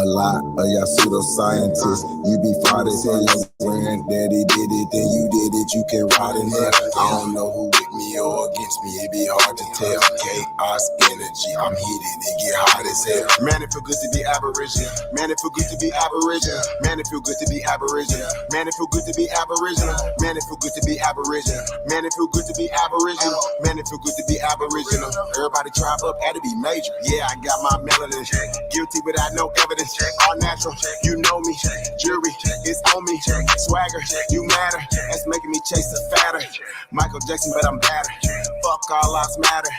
A lot of y'all pseudoscientists, you be fried as hell. Your granddaddy did it, then you did it, you can ride in hell. I don't know who with me or against me, it be hard to tell. Chaos energy, I'm heated, it get hot as hell. Man, it feel good to be Aboriginal. Man, it feel good to be Aboriginal. Man, it feel good to be Aboriginal. Man, it feel good to be Aboriginal. Man, it feel good to be Aboriginal. Man, it feel good to be Aboriginal. Man, it feel good to be Aboriginal. Everybody tribe up, had to be major. Yeah, I got my melanin. Guilty without no evidence. All natural, you know me. Jury, it's on me. Swagger, you matter. That's making me chase a fatter. Michael Jackson, but I'm better. Fuck all lives matter.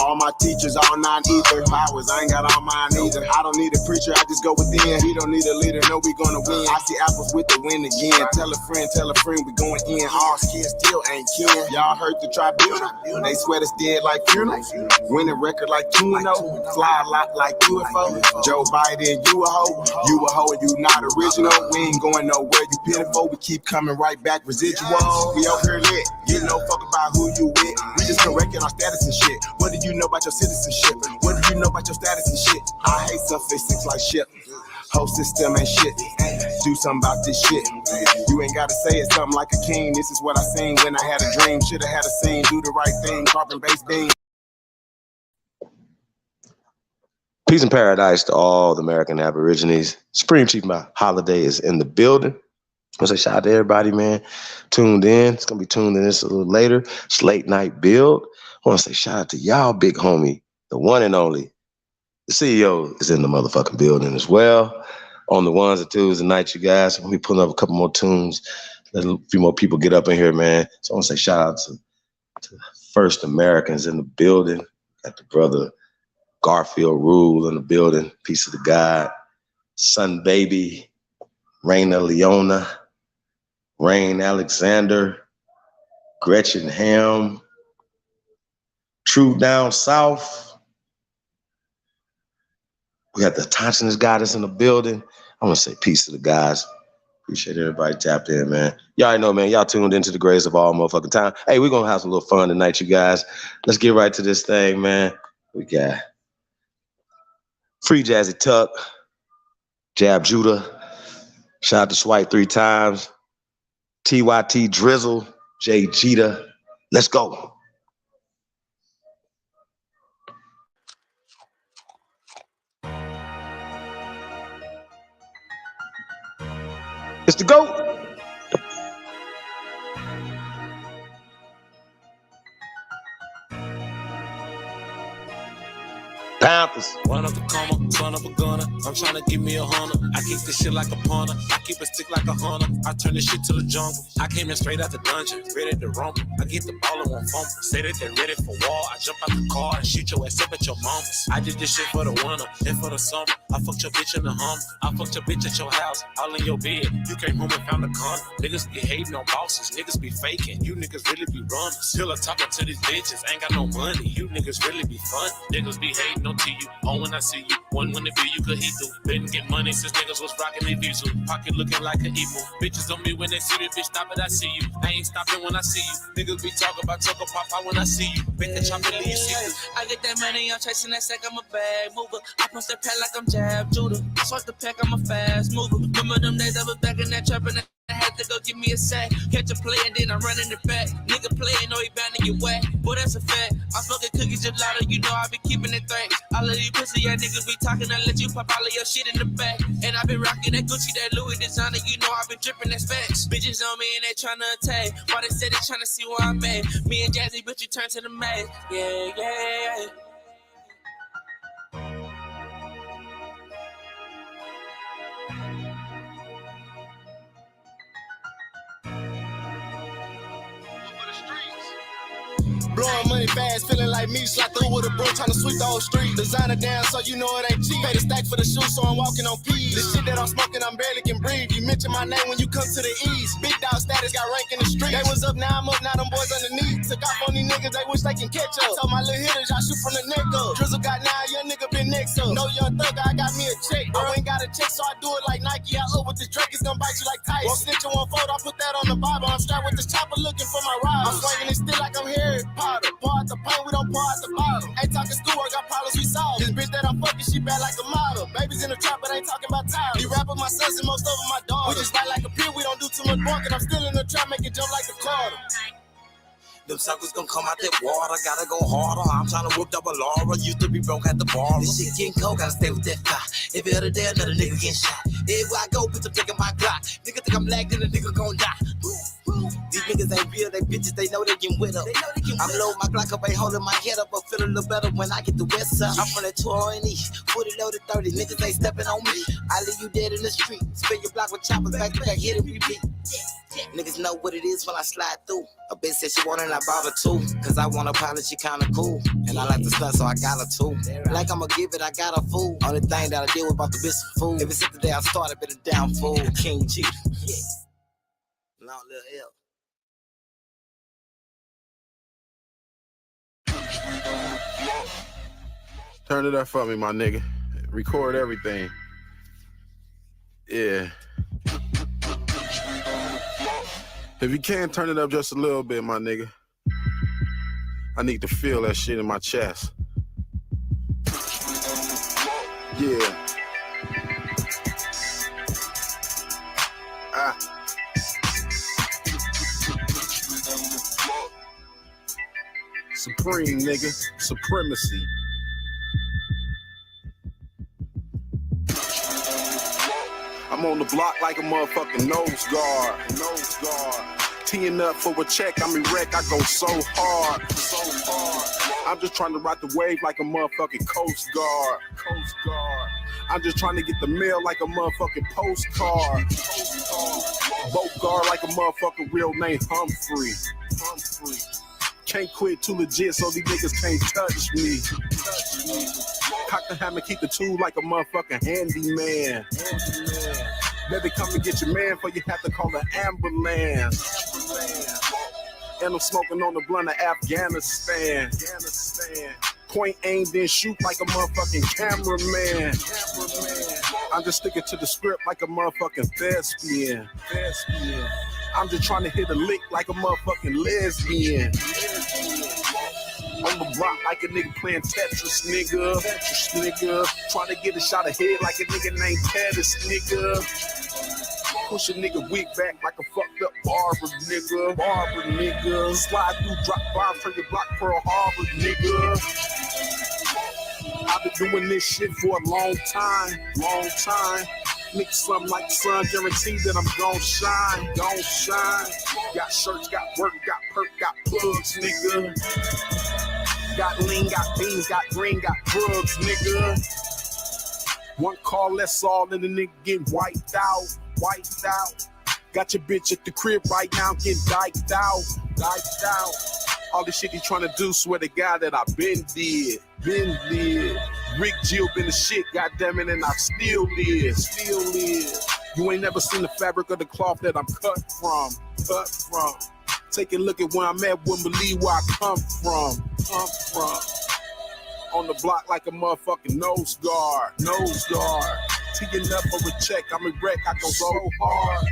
All my teachers, all 9 ether powers. I ain't got all mine either. I don't need a preacher, I just go within. We don't need a leader, no, we gonna win. I see apples with the win again. Tell a friend, we going in. All kids still ain't kin. Y'all heard the tribunal? They sweat us dead like funerals. Winning record like 2-0. Fly a lot like UFO. Joe Biden, you a hoe. You a hoe and you not original. We ain't going nowhere, you pitiful. We keep coming right back, residual. We over here lit. You no fuck about who you with. We just correcting our status and shit. What do you know about your citizenship? What do you know about your status and shit? I hate suffix like shit. Whole system ain't shit. Do something about this shit. You ain't gotta say it something like a king. This is what I seen when I had a dream. Should've had a scene. Do the right thing. Carbon-based beam. Peace and paradise to all the American Aborigines. Spring Chief My Holiday is in the building. I want to say shout out to everybody, man. Tuned in. It's going to be tuned in this a little later. It's late night build. I want to say shout out to y'all, big homie, the one and only. The CEO is in the motherfucking building as well. On the ones and twos and nights, you guys. We'll be pulling up a couple more tunes. Let a few more people get up in here, man. So I want to say shout out to First Americans in the building. Got the brother Garfield Rule in the building. Peace of the God. Sun Baby. Raina Leona. Rain Alexander. Gretchen Ham. True Down South. We got the Thompson's Goddess in the building. I want to say peace to the guys. Appreciate everybody tapped in, man. Y'all already know, man. Y'all tuned into the greatest of all motherfucking time. Hey, we're going to have some little fun tonight, you guys. Let's get right to this thing, man. We got Free Jazzy Tuck, Jab Judah, shout out to Swipe 3 times, TYT Drizzle, Jay Jeter. Let's go. It's the GOAT. Panthers. One of a comma, son of a gunner. I'm trying to give me a hunter. I keep this shit like a punter. I keep a stick like a hunter. I turn this shit to the jungle. I came in straight out the dungeon, ready to rumble. I get the ball and won't fumble. Say that they're ready for war. I jump out the car and shoot your ass up at your mama's. I did this shit for the winter and for the summer. I fucked your bitch in the hum. I fucked your bitch at your house, all in your bed. You came home and found a condom. Niggas be hating on bosses. Niggas be faking. You niggas really be running. Still talking to these bitches. Ain't got no money. You niggas really be fun. Niggas be hating on to you. On when I see you. One when the view you could eat through. Didn't get money since niggas was rocking their views. Pocket looking like an equal. Bitches on me when they see me. Bitch, stop it, I see you. I ain't stopping when I see you. Niggas be talking about Choco Papa when I see you. Make the chopper leave you see you. I get that money, I'm chasing that sack, I'm a bag mover. I punch that pack like I'm Jab Judah. Swipe the pack, I'm a fast mover. Remember them days I was back in that trap and I had to go give me a sack. Catch a play and then I'm running it back. Nigga playing, know he bound to get whack. Boy, that's a fact. I'm smoking cookies gelato, you know I be keeping it thick. All of these pussy ass niggas be talking, I let you pop all of your shit in the back. And I been rocking that Gucci, that Louis designer, you know I been dripping that facts. Bitches on me and they tryna attack. Why they say they tryna see where I'm at? Me and Jazzy, bitch, you turn to the max. Yeah, yeah. Blowing money fast, feeling like me, slide through with a broom, trying to sweep the whole street. Designer down, so you know it ain't cheap. Pay the stack for the shoes, so I'm walking on P's. This shit that I'm smoking, I'm barely can breathe. You mention my name when you come to the east. Big dog status got rank in the street. They was up, now I'm up, now them boys underneath. Took off on these niggas, they wish they can catch up. Told my little hitters, y'all shoot from the neck up. Drizzle got 9, young nigga been next up. No young thug, I got me a check. I ain't got a check, so I do it like Nike. I up with this Drake, it's gonna bite you like Tyson. Won't snitch and won't fold, I put that on the Bible. I'm strapped with this chopper looking for my ride. I'm swinging it still like I'm Harry Potter. Pour out the paint, we don't pour out the bottle. Ain't talking schoolwork, got problems we solve. This bitch that I'm fucking, she bad like a model. Babies in the trap, but ain't talking about time. These rappers, my sons, and most of them my daughters. We just fight like a pin, we don't do too much barking. I'm still in the trap, make it jump like a Carter. Them suckers gon' come out that water, gotta go harder. I'm tryna whoop double Laura, used to be broke at the bar. This shit getting cold, gotta stay with that fire. Every other day, another nigga getting shot. Everywhere I go, bitch, I'm taking my Glock. Nigga think I'm lagged, then the nigga gon' die. These niggas ain't real, they bitches, they know they can with up. I'm low, my Glock up, ain't holding my head up, but feel a little better when I get the west side. I'm from that 2 East, 40 loaded 30, niggas ain't stepping on me. I leave you dead in the street, spin your block with choppers, back to back, hit and repeat. Niggas know what it is when I slide through. A bitch said she wanted, and I bought her too. Cause I want a pilot, she kinda cool. And I like to stunt, so I got her too. Like I'ma give it, I got her fool. Only thing that I deal with about the bitch some food. Ever since the day I started, been a down fool. King G. Yeah. Long little L. Turn it up for me, my nigga. Record everything. Yeah. If you can, turn it up just a little bit, my nigga. I need to feel that shit in my chest. Yeah. Supreme, nigga. Supremacy. I'm on the block like a motherfucking nose guard. Teeing up for a check, I'm erect, I go so hard. I'm just trying to ride the wave like a motherfucking Coast Guard. I'm just trying to get the mail like a motherfucking postcard. Boat guard like a motherfucking real name Humphrey. Can't quit too legit so these niggas can't touch me. Cock the hammer, keep the tool like a motherfucking handyman. Baby, come and get your man before you have to call the ambulance. And I'm smoking on the blunt of Afghanistan. Point, aim, then shoot like a motherfucking cameraman. I'm just sticking to the script like a motherfucking thespian. I'm just trying to hit a lick like a motherfucking lesbian. On the block like a nigga playing Tetris, nigga. Trying to get a shot of head like a nigga named Pettis, nigga. Push a nigga wig back like a fucked up barber, nigga. Slide through, drop bombs, turn your block Pearl Harbor, nigga. I've been doing this shit for a long time. Nigga, something like the sun, guaranteed that I'm gon' shine. Got shirts, got work, got perk, got plugs, nigga. Got lean, got beans, got green, got drugs, nigga. One call, that's all, and the nigga get wiped out. Got your bitch at the crib right now, getting diked out. All the shit he tryna do, swear to God that I been did. Rick Jill been the shit, goddammit, and I still live. You ain't never seen the fabric of the cloth that I'm cut from. Take a look at where I'm at, wouldn't believe where I come from. On the block like a motherfucking nose guard. Teeing up for a check, I'm a wreck, I go so hard.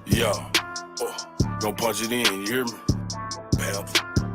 Yo, gonna punch it in, you hear me? Bam.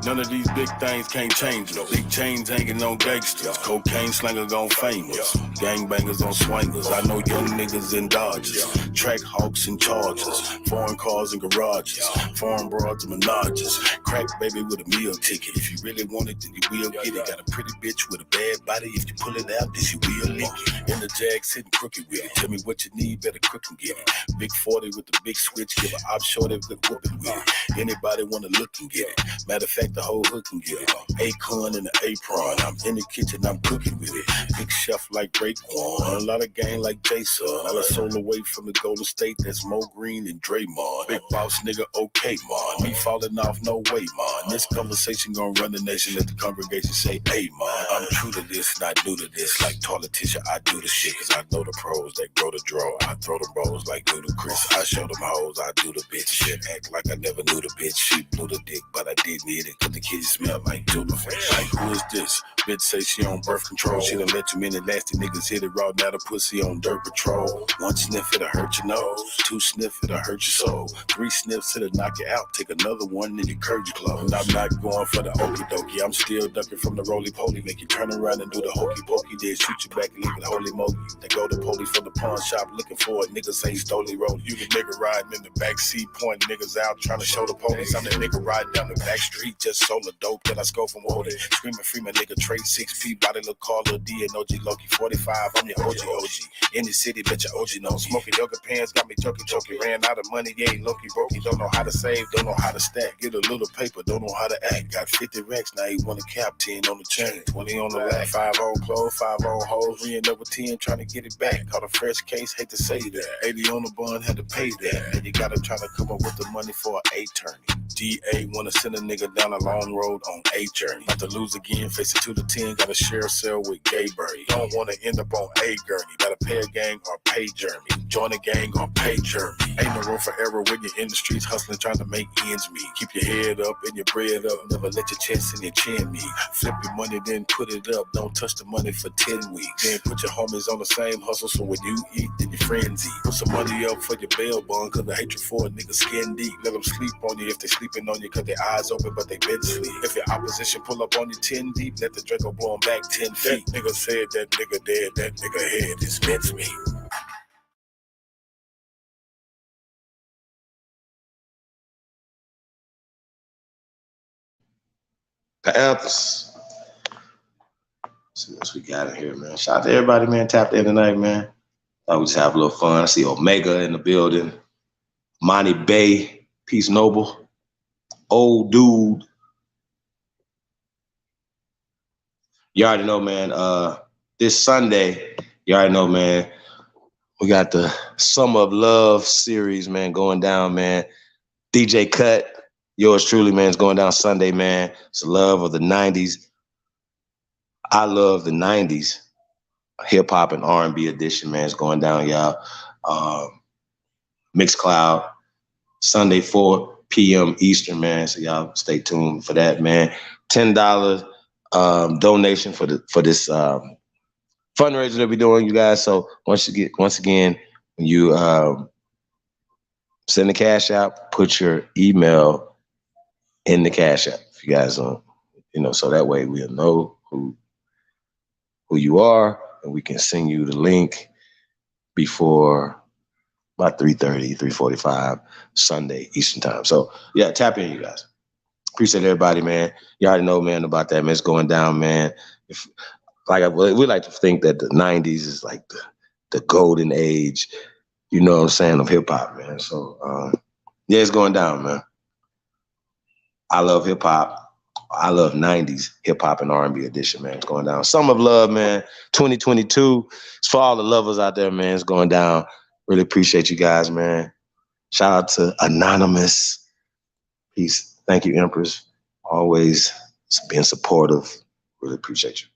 None of these big things can't change us. Big chains hanging on gangsters. Cocaine slinger gone famous. Gangbangers on swingers. I know young niggas in Dodges. Track hawks and Chargers. Foreign cars and garages. Foreign broads and menages. Crack baby with a meal ticket. If you really want it, then you will get it. Got a pretty bitch with a bad body. If you pull it out, then she will lick it. In the Jag sitting crooked with it. Tell me what you need, better quick and get it. Big 40 with the big switch. Give an op short good whooping with it. Anybody wanna look and get it. Matter of fact, the whole hood can get it. Acorn and the apron. I'm in the kitchen, I'm cooking with it. Big chef like Raekwon. A lot of gang like Jason. All a soul away from the Golden State. That's Mo Green and Draymond. Big boss nigga, okay, man. Me falling off, no way, man. This conversation gonna run the nation. Let the congregation say, hey, man. I'm true to this, not new to this. Like Toilettisha, I do the shit. Cause I know the pros that grow the draw. I throw the rolls like Ludacris. I show them hoes, I do the bitch shit. Act like I never knew the bitch. She blew the dick, but I did need it. Cause the kids smell like tuna fish. Like, who is this? Bitch say she on birth control. She done let too many nasty niggas hit it raw. Now the pussy on dirt patrol. 1 sniff, it'll hurt your nose. 2 sniff, it'll hurt your soul. 3 sniffs, it'll knock you out. Take another one, then you curve your clothes. I'm not going for the okie dokie. I'm still ducking from the roly poly. Make you turn around and do the hokey pokey. Then shoot you back and leave it holy moly. They go to police from the pawn shop looking for it. Niggas ain't stoley roll. You the nigga riding in the backseat, pointing niggas out, trying to show the police. I'm the nigga riding down the back street, just sold a dope that I score from Woody. Screaming free my nigga trade 6P, body look call Lil D and OG Loki 45. I'm your OG. In the city, bet your OG know. Smoking yoga pants got me choking. Ran out of money, yeah, Loki broke. Don't know how to save, don't know how to stack. Get a little paper, don't know how to act. Got 50 racks, now he want a cap, 10 on the chain, 20 on the lag. 5 on clothes, 5 on hoes, we end up with 10 trying to get it back. Caught a fresh case, hate to say that. 80 on the bun, had to pay that. And you gotta try to come up with the money for an attorney. DA wanna send a nigga down a long road on a journey. About to lose again, face it 2 to 10, gotta share a cell with Gayberry. Don't wanna end up on a gurney. Gotta pay a gang or pay Jeremy. Join a gang or pay Jeremy. Ain't no room for error when you're in the streets hustling, trying to make ends meet. Keep your head up and your bread up. Never let your chest and your chin meet. Flip your money, then put it up. Don't touch the money for 10 weeks. Then put your homies on the same hustle, so when you eat, then your friends eat. Put some money up for your bail bond, cause the hatred for a nigga skin deep. Let them sleep on you if they sleeping on you, cause their eyes open, but they been sleep. If your opposition pull up on you 10 deep, let the Draco blow them back 10 feet. That nigga said that nigga dead, that nigga head is meant me. The Panthers. See what we got in here, man. Shout out to everybody, man. Tapped in tonight, man. Thought we just have a little fun. I see Omega in the building. Monty Bay, Peace Noble. Old Dude. You already know, man. This Sunday, you already know, man. We got the Summer of Love series, man, going down, man. DJ Cut. Yours truly, man, is going down Sunday, man. It's the love of the 90s. I love the 90s. Hip-hop and R&B edition, man, is going down, y'all. Mixcloud, Sunday, 4 p.m. Eastern, man. So y'all stay tuned for that, man. $10 donation for this fundraiser that we're doing, you guys. So once again, when you send the cash out, put your email in the cash app, if you guys don't, so that way we'll know who you are, and we can send you the link before about 3:30, 3:45 Sunday Eastern time. So yeah, tap in, you guys. Appreciate everybody, man. You already know, man, about that, man. It's going down, man. We like to think that the 90s is like the golden age, you know what I'm saying, of hip hop, man. So yeah, it's going down, man. I love hip hop. I love 90s hip hop and R&B edition, man. It's going down. Summer of Love, man. 2022. It's for all the lovers out there, man. It's going down. Really appreciate you guys, man. Shout out to Anonymous. Peace. Thank you, Empress. Always being supportive. Really appreciate you.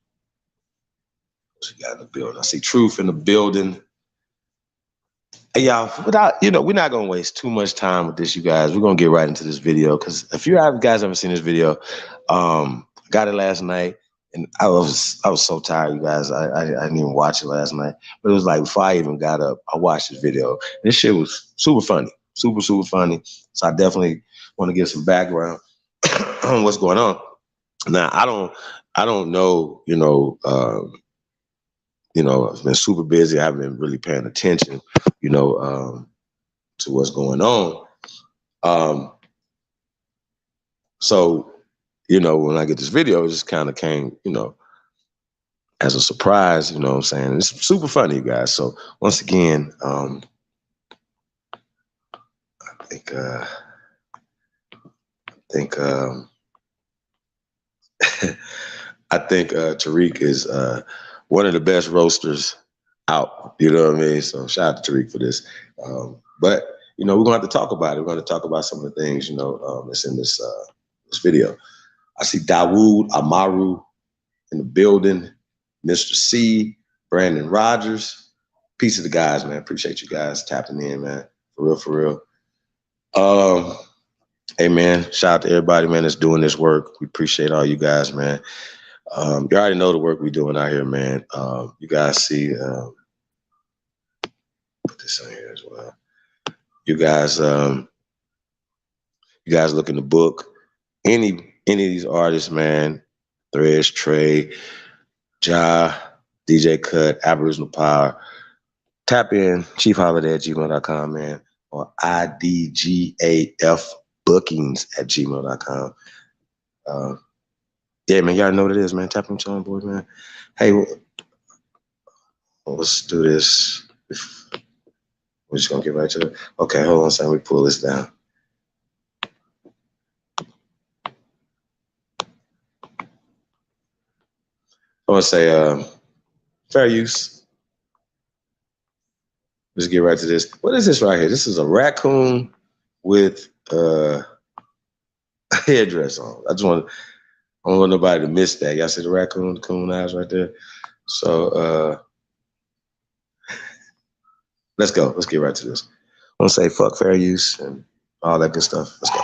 What you got in the building? I see Truth in the building. Hey, y'all, we're not going to waste too much time with this, you guys. We're going to get right into this video, because if you guys haven't seen this video, got it last night, and I was so tired, you guys. I didn't even watch it last night. But it was like before I even got up, I watched this video. This shit was super funny, super, super funny. So I definitely want to give some background what's going on. Now I don't know, I've been super busy. I haven't been really paying attention, to what's going on. So, when I get this video, it just kind of came, as a surprise, you know what I'm saying? It's super funny, you guys. So once again, I think Tariq is one of the best roasters out. You know what I mean? So shout out to Tariq for this. But we're gonna have to talk about it. We're gonna talk about some of the things that's in this video. I see Dawood Amaru in the building, Mr. C, Brandon Rogers. Peace to the guys, man. Appreciate you guys tapping in, man. For real. Hey, man, shout out to everybody, man, that's doing this work. We appreciate all you guys, man. You already know the work we're doing out here, man. You guys see, put this on here as well. You guys look in the book. Any of these artists, man, Threads, Trey, Ja, DJ Cut, Aboriginal Power, tap in chiefholiday@gmail.com, man, or idgafbookings@gmail.com. Yeah, man, y'all know what it is, man. Tap into on board, man. Hey, let's do this. We're just gonna get right to it. Okay, hold on a second. We pull this down. I want to say fair use. Let's get right to this. What is this right here? This is a raccoon with a headdress on. I don't want nobody to miss that. Y'all see the raccoon, the coon eyes right there? So let's go. Let's get right to this. I want to say fuck fair use and all that good stuff. Let's go.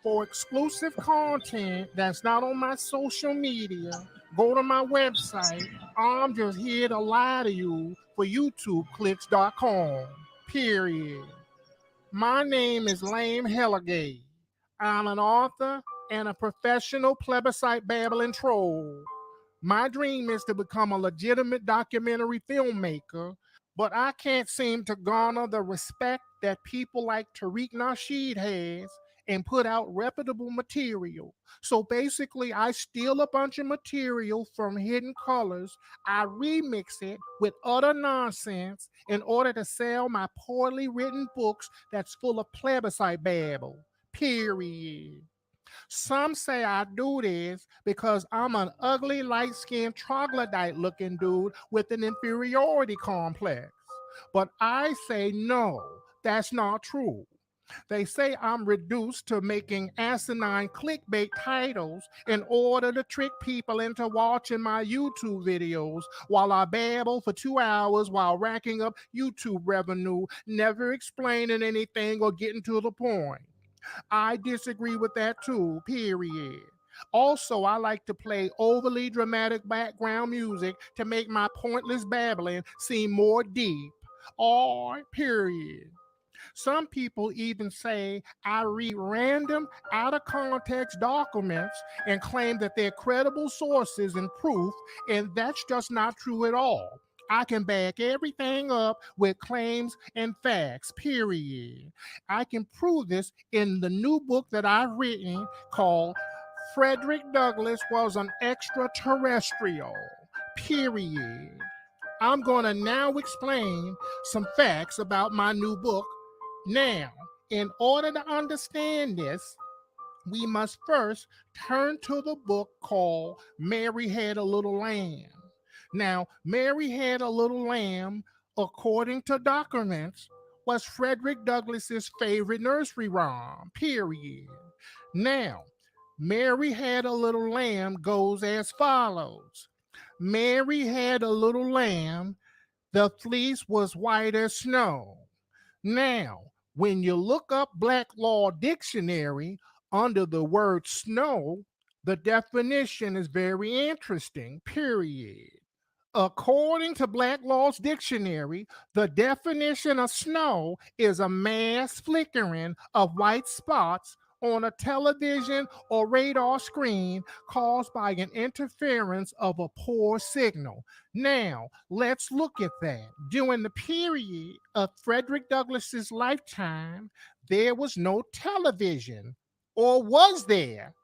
For exclusive content that's not on my social media, go to my website. I'm just here to lie to you for YouTubeclicks.com. Period. My name is Lame Helligate. I'm an author and a professional plebiscite babbling troll. My dream is to become a legitimate documentary filmmaker, but I can't seem to garner the respect that people like Tariq Nasheed has and put out reputable material. So basically, I steal a bunch of material from Hidden Colors, I remix it with utter nonsense in order to sell my poorly written books that's full of plebiscite babble. Period. Some say I do this because I'm an ugly, light-skinned, troglodyte-looking dude with an inferiority complex. But I say no, that's not true. They say I'm reduced to making asinine clickbait titles in order to trick people into watching my YouTube videos while I babble for 2 hours while racking up YouTube revenue, never explaining anything or getting to the point. I disagree with that too, period. Also, I like to play overly dramatic background music to make my pointless babbling seem more deep. Or, period. Some people even say I read random, out of context documents and claim that they're credible sources and proof, and that's just not true at all. I can back everything up with claims and facts, period. I can prove this in the new book that I've written called Frederick Douglass Was an Extraterrestrial, period. I'm going to now explain some facts about my new book. Now, in order to understand this, we must first turn to the book called Mary Had a Little Lamb. Now, Mary Had a Little Lamb, according to documents, was Frederick Douglass's favorite nursery rhyme, period. Now, Mary Had a Little Lamb goes as follows. Mary had a little lamb, the fleece was white as snow. Now, when you look up Black Law Dictionary under the word snow, The definition is very interesting, period. According to Black Law's Dictionary, the definition of snow is a mass flickering of white spots on a television or radar screen caused by an interference of a poor signal. Now, let's look at that. During the period of Frederick Douglass's lifetime, there was no television. Or was there?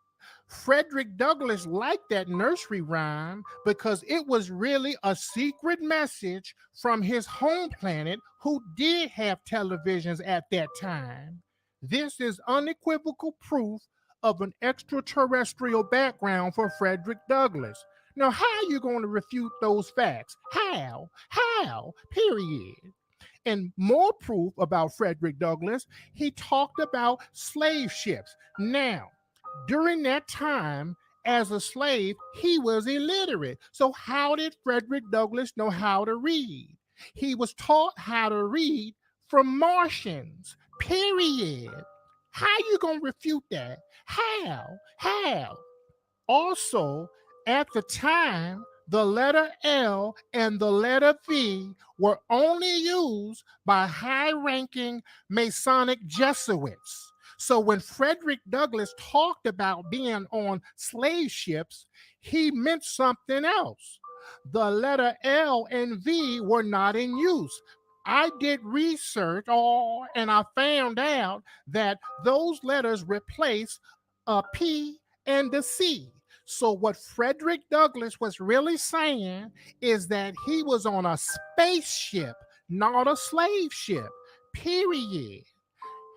Frederick Douglass liked that nursery rhyme because it was really a secret message from his home planet, who did have televisions at that time. This is unequivocal proof of an extraterrestrial background for Frederick Douglass. Now, how are you going to refute those facts? How? How? Period. And more proof about Frederick Douglass, he talked about slave ships. Now, during that time, as a slave, he was illiterate. So how did Frederick Douglass know how to read? He was taught how to read from Martians, period. How you gonna refute that? How? Also, at the time, the letter L and the letter V were only used by high-ranking Masonic Jesuits. So when Frederick Douglass talked about being on slave ships, he meant something else. The letter L and V were not in use. I did research, and I found out that those letters replace a P and a C. So what Frederick Douglass was really saying is that he was on a spaceship, not a slave ship, period.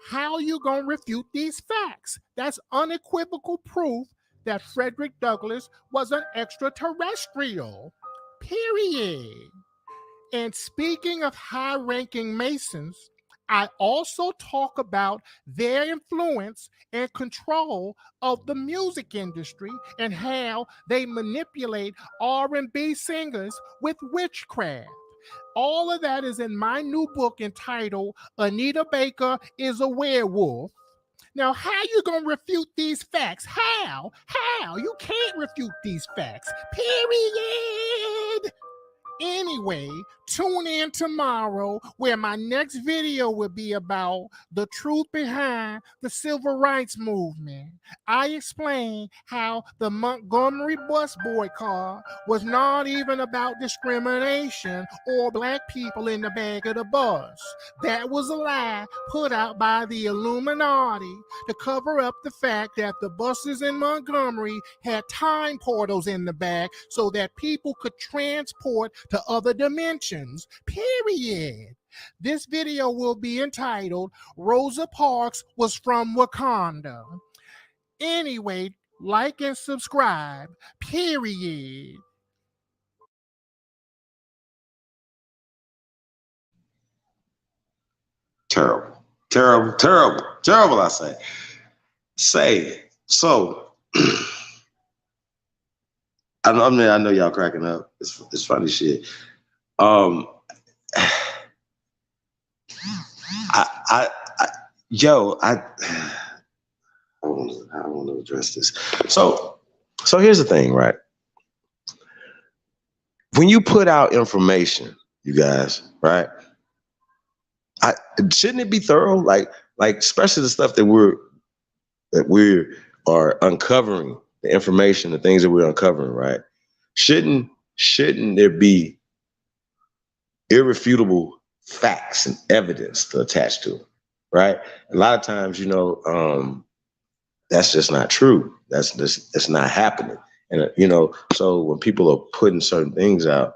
How you gonna refute these facts? That's unequivocal proof that Frederick Douglass was an extraterrestrial, period. And speaking of high-ranking Masons, I also talk about their influence and control of the music industry and how they manipulate R&B singers with witchcraft. All of that is in my new book entitled Anita Baker is a Werewolf. Now, how you gonna refute these facts? How? You can't refute these facts, period. Anyway, tune in tomorrow where my next video will be about the truth behind the civil rights movement. I explain how the Montgomery bus boycott was not even about discrimination or black people in the back of the bus. That was a lie put out by the Illuminati to cover up the fact that the buses in Montgomery had time portals in the back so that people could transport to other dimensions, period. This video will be entitled Rosa Parks Was from Wakanda. Anyway, like and subscribe, period. Terrible, I say. So, I know y'all cracking up. It's funny shit. I don't want to address this. So here's the thing, right? When you put out information, you guys, right? Shouldn't it be thorough? Like especially the stuff that we are uncovering, the information, the things that we're uncovering, right? Shouldn't there be irrefutable facts and evidence to attach to it, right? A lot of times, that's just not true. That's not happening. And, so when people are putting certain things out,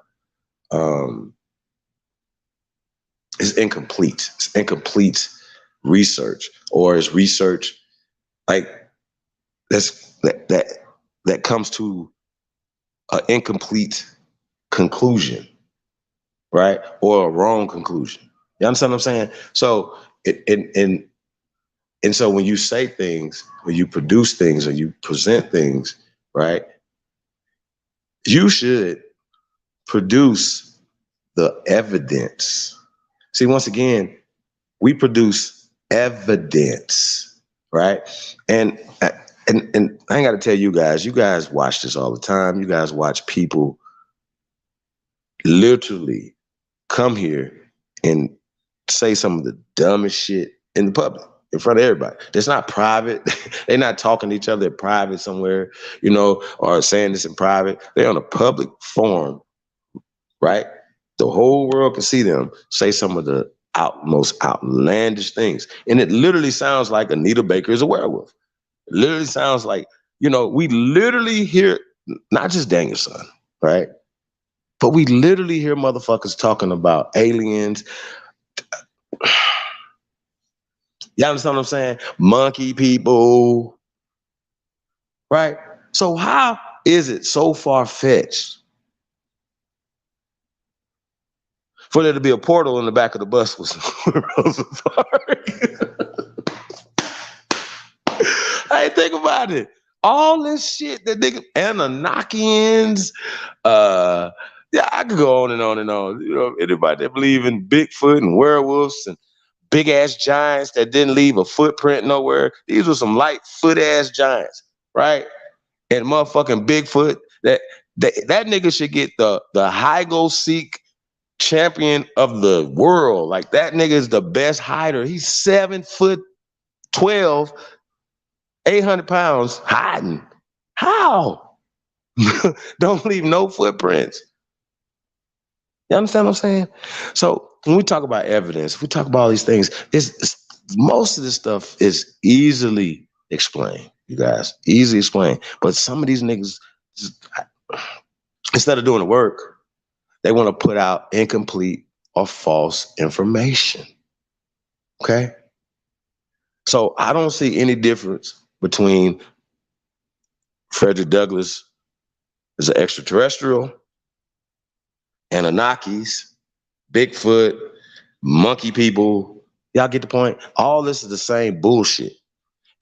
it's incomplete. It's incomplete research, or is research like that comes to an incomplete conclusion, right? Or a wrong conclusion. You understand what I'm saying? So and so when you say things, when you produce things, or you present things, right? You should produce the evidence. See, once again, we produce evidence, right? And and I ain't got to tell you guys watch this all the time. You guys watch people literally come here and say some of the dumbest shit in the public, in front of everybody. It's not private. They're not talking to each other in private somewhere, or saying this in private. They're on a public forum, right? The whole world can see them say some of the most outlandish things. And it literally sounds like Anita Baker is a werewolf. It literally sounds like, we literally hear, not just Danielson, right? But we literally hear motherfuckers talking about aliens. You understand what I'm saying? Monkey people, right? So how is it so far-fetched for there to be a portal in the back of the bus with Rosa Parks? Hey, think about it. All this shit that nigga, Anunnakians, yeah, I could go on and on and on. Anybody that believe in Bigfoot and werewolves and big ass giants that didn't leave a footprint nowhere. These were some light foot ass giants, right? And motherfucking Bigfoot, that nigga should get the hide-go-seek champion of the world. Like, that nigga is the best hider. He's 7'12", 800 pounds hiding. How? Don't leave no footprints. You understand what I'm saying? So when we talk about evidence, we talk about all these things, most of this stuff is easily explained, you guys. Easily explained. But some of these niggas, instead of doing the work, they want to put out incomplete or false information. Okay? So I don't see any difference between Frederick Douglass as an extraterrestrial, Anunnakis, Bigfoot, monkey people. Y'all get the point? All this is the same bullshit.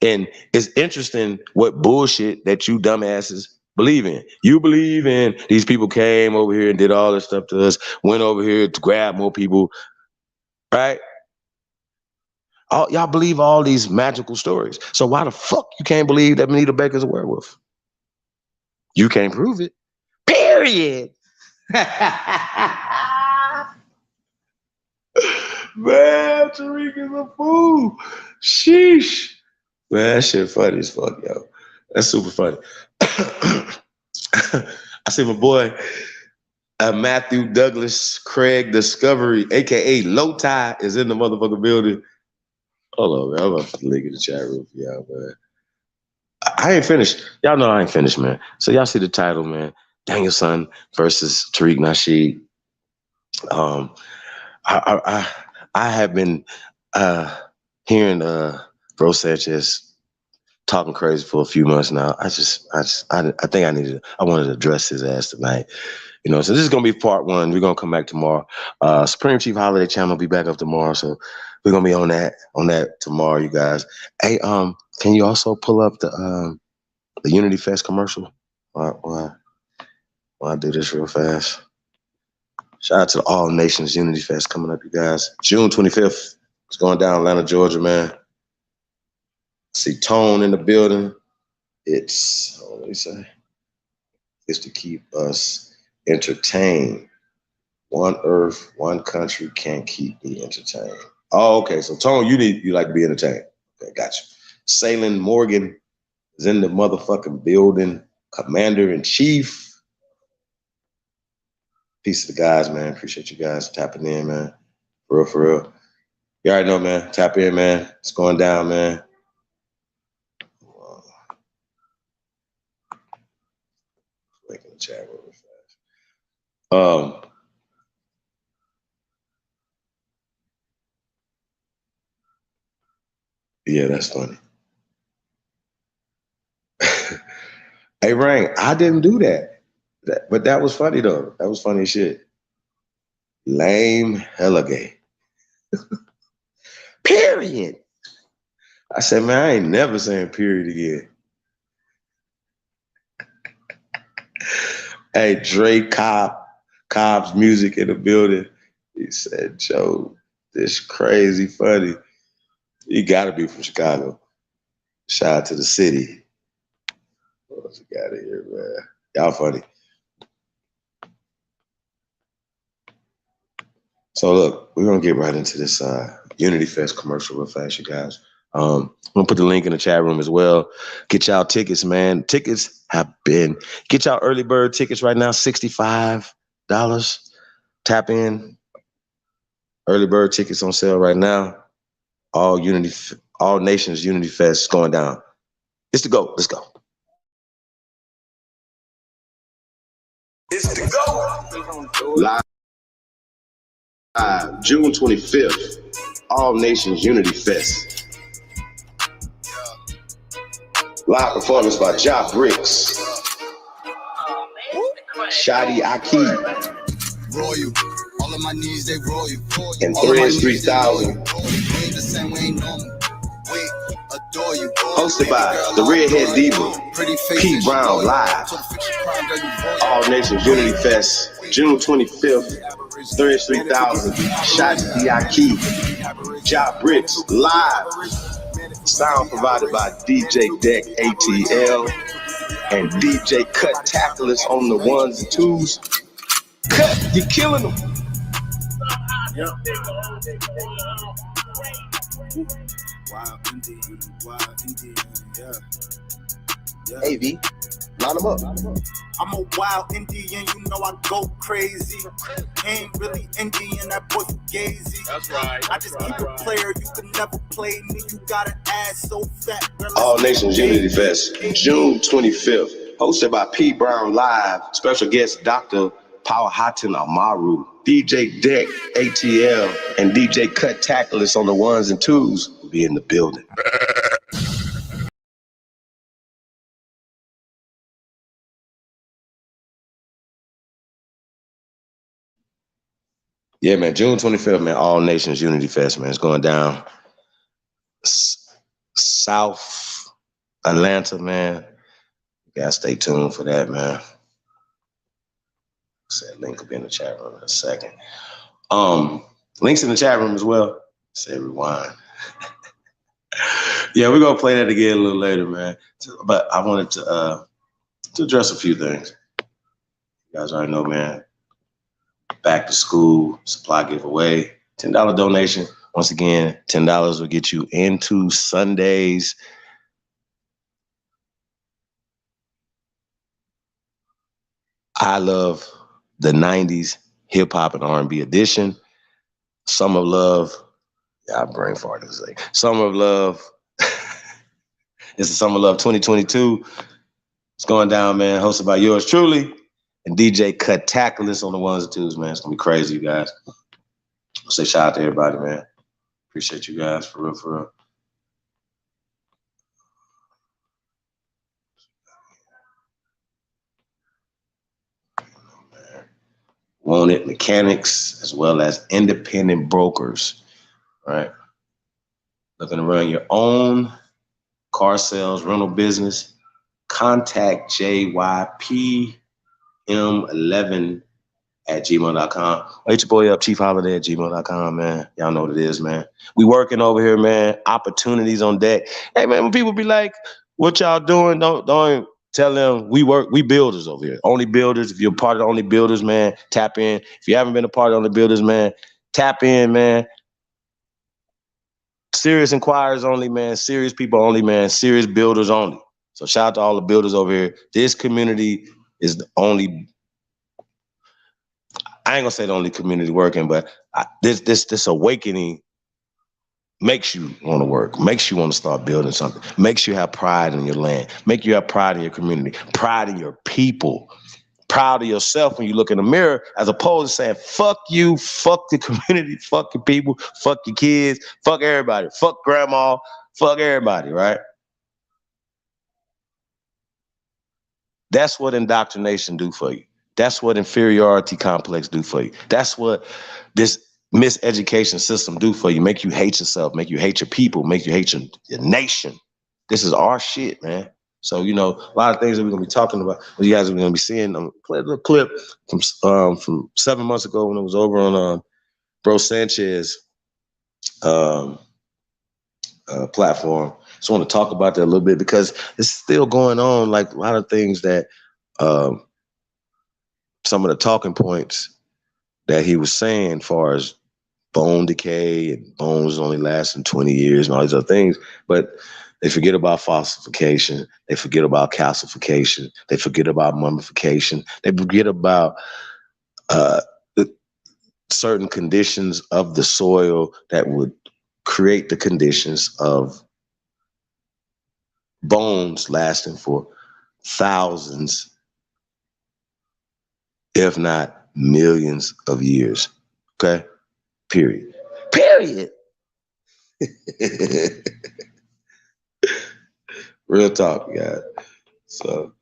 And it's interesting what bullshit that you dumbasses believe in. You believe in these people came over here and did all this stuff to us, went over here to grab more people, right? Y'all believe all these magical stories. So why the fuck you can't believe that Anita Baker's a werewolf? You can't prove it. Period. Man, Tariq is a fool. Sheesh. Man, that shit funny as fuck, yo. That's super funny. I see my boy Matthew Douglas Craig Discovery, aka Low Tie, is in the motherfucking building. Hold on, man. I'm about to link in the chat room for y'all, man. I ain't finished. Y'all know I ain't finished, man. So y'all see the title, man. Danielson versus Tariq Nasheed. I have been hearing Bro Sanchez talking crazy for a few months now. I think I wanted to address his ass tonight. So this is gonna be part one. We're gonna come back tomorrow. Supreme Chief Holiday Channel will be back up tomorrow, so we're gonna be on that tomorrow, you guys. Hey, can you also pull up the Unity Fest commercial? While I do this real fast. Shout out to the All Nations Unity Fest coming up, you guys. June 25th. It's going down Atlanta, Georgia, man. See Tone in the building. It's, what do you say? It's to keep us entertained. One earth, one country can't keep me entertained. Oh, okay. So Tone, you like to be entertained. Okay, gotcha. Salen Morgan is in the motherfucking building. Commander-in-Chief. Peace to the guys, man. Appreciate you guys tapping in, man. For real. You already know, man. Tap in, man. It's going down, man. Link in the chat real fast. Yeah, that's funny. Hey, Rain, I didn't do that. But that was funny, though. That was funny as shit. Lame, hella gay. Period. I said, man, I ain't never saying period again. Hey, Dre Cobb's music in the building. He said, Joe, this crazy funny. You gotta be from Chicago. Shout out to the city. What's the guy here, man? Y'all funny. So look, we're gonna get right into this Unity Fest commercial real fast, you guys. I'm gonna put the link in the chat room as well. Get y'all tickets, man. Tickets have been, get y'all early bird tickets right now, $65. Tap in. Early bird tickets on sale right now. All Nations Unity Fest going down. It's the GOAT. Let's go. It's the GOAT. Live June 25th. All Nations Unity Fest. Live performance by Ja Bricks, Shadi Aki, Royal. All of my knees, they royal. and Threads 3000. Hosted by the Redhead Diva, P Brown Live. All Nations Unity Fest, June 25th. Threads 3000, Shadi Aki, Ja Bricks Live. Sound provided by DJ Deck ATL and DJ Cut Tacklers on the ones and twos. Cut, you killing them. Wild Indian, yeah. Hey, V, line them up. I'm a wild Indian, you know I go crazy. Ain't really Indian, that boy Fugazi. That's right. I just keep a player, you can never play me. You got an ass so fat. All Nations Unity Fest, June 25th. Hosted by P Brown Live. Special guest Dr. Powhatan Amaru. DJ Deck ATL and DJ Cut Tacklers on the ones and twos will be in the building. Yeah, man, June 25th, man, All Nations Unity Fest, man. It's going down South Atlanta, man. You gotta stay tuned for that, man. That link will be in the chat room in a second. Links in the chat room as well. Say rewind. Yeah, we're gonna play that again a little later, man. But I wanted to address a few things. You guys already know, man. Back to school supply giveaway, $10 donation. Once again, $10 will get you into Sundays. I love the 90s hip hop and R&B edition. Summer of Love. Yeah, I brain farted. Summer of Love. It's the Summer of Love 2022. It's going down, man. Hosted by yours truly and DJ Cut Tacklers on the ones and twos, man. It's gonna be crazy, you guys. I'll say shout out to everybody, man. Appreciate you guys for real, for real. Wanted mechanics as well as independent brokers, right? Looking to run your own car sales rental business? Contact JYPM11@gmail.com. Hit your boy up, chiefholiday@gmail.com, man. Y'all know what it is, man. We working over here, man. Opportunities on deck. Hey, man, when people be like, what y'all doing? Don't tell them we builders over here. Only builders. If you're a part of the Only Builders, man, tap in. If you haven't been a part of Only Builders, man, tap in, man. Serious inquirers only, man. Serious people only, man. Serious builders only. So shout out to all the builders over here. This community is the only, I ain't gonna say the only community working, but this awakening makes you want to work, makes you want to start building something, makes you have pride in your land, make you have pride in your community, pride in your people, proud of yourself when you look in the mirror, as opposed to saying, fuck you, fuck the community, fuck your people, fuck your kids, fuck everybody, fuck grandma, fuck everybody, right? That's what indoctrination do for you. That's what inferiority complex do for you. That's what this miseducation system do for you. Make you hate yourself, make you hate your people, make you hate your nation. This is our shit, man. So, you know, a lot of things that we're going to be talking about, you guys are going to be seeing. Play a little clip from 7 months ago when it was over on Bro Sanchez platform. just want to talk about that a little bit because it's still going on. Like a lot of things that some of the talking points that he was saying, as far as bone decay and bones only lasting 20 years and all these other things, but they forget about fossilification. They forget about calcification. They forget about mummification. They forget about the certain conditions of the soil that would create the conditions of bones lasting for thousands, if not millions of years. Okay? Period. Real talk, guys. So,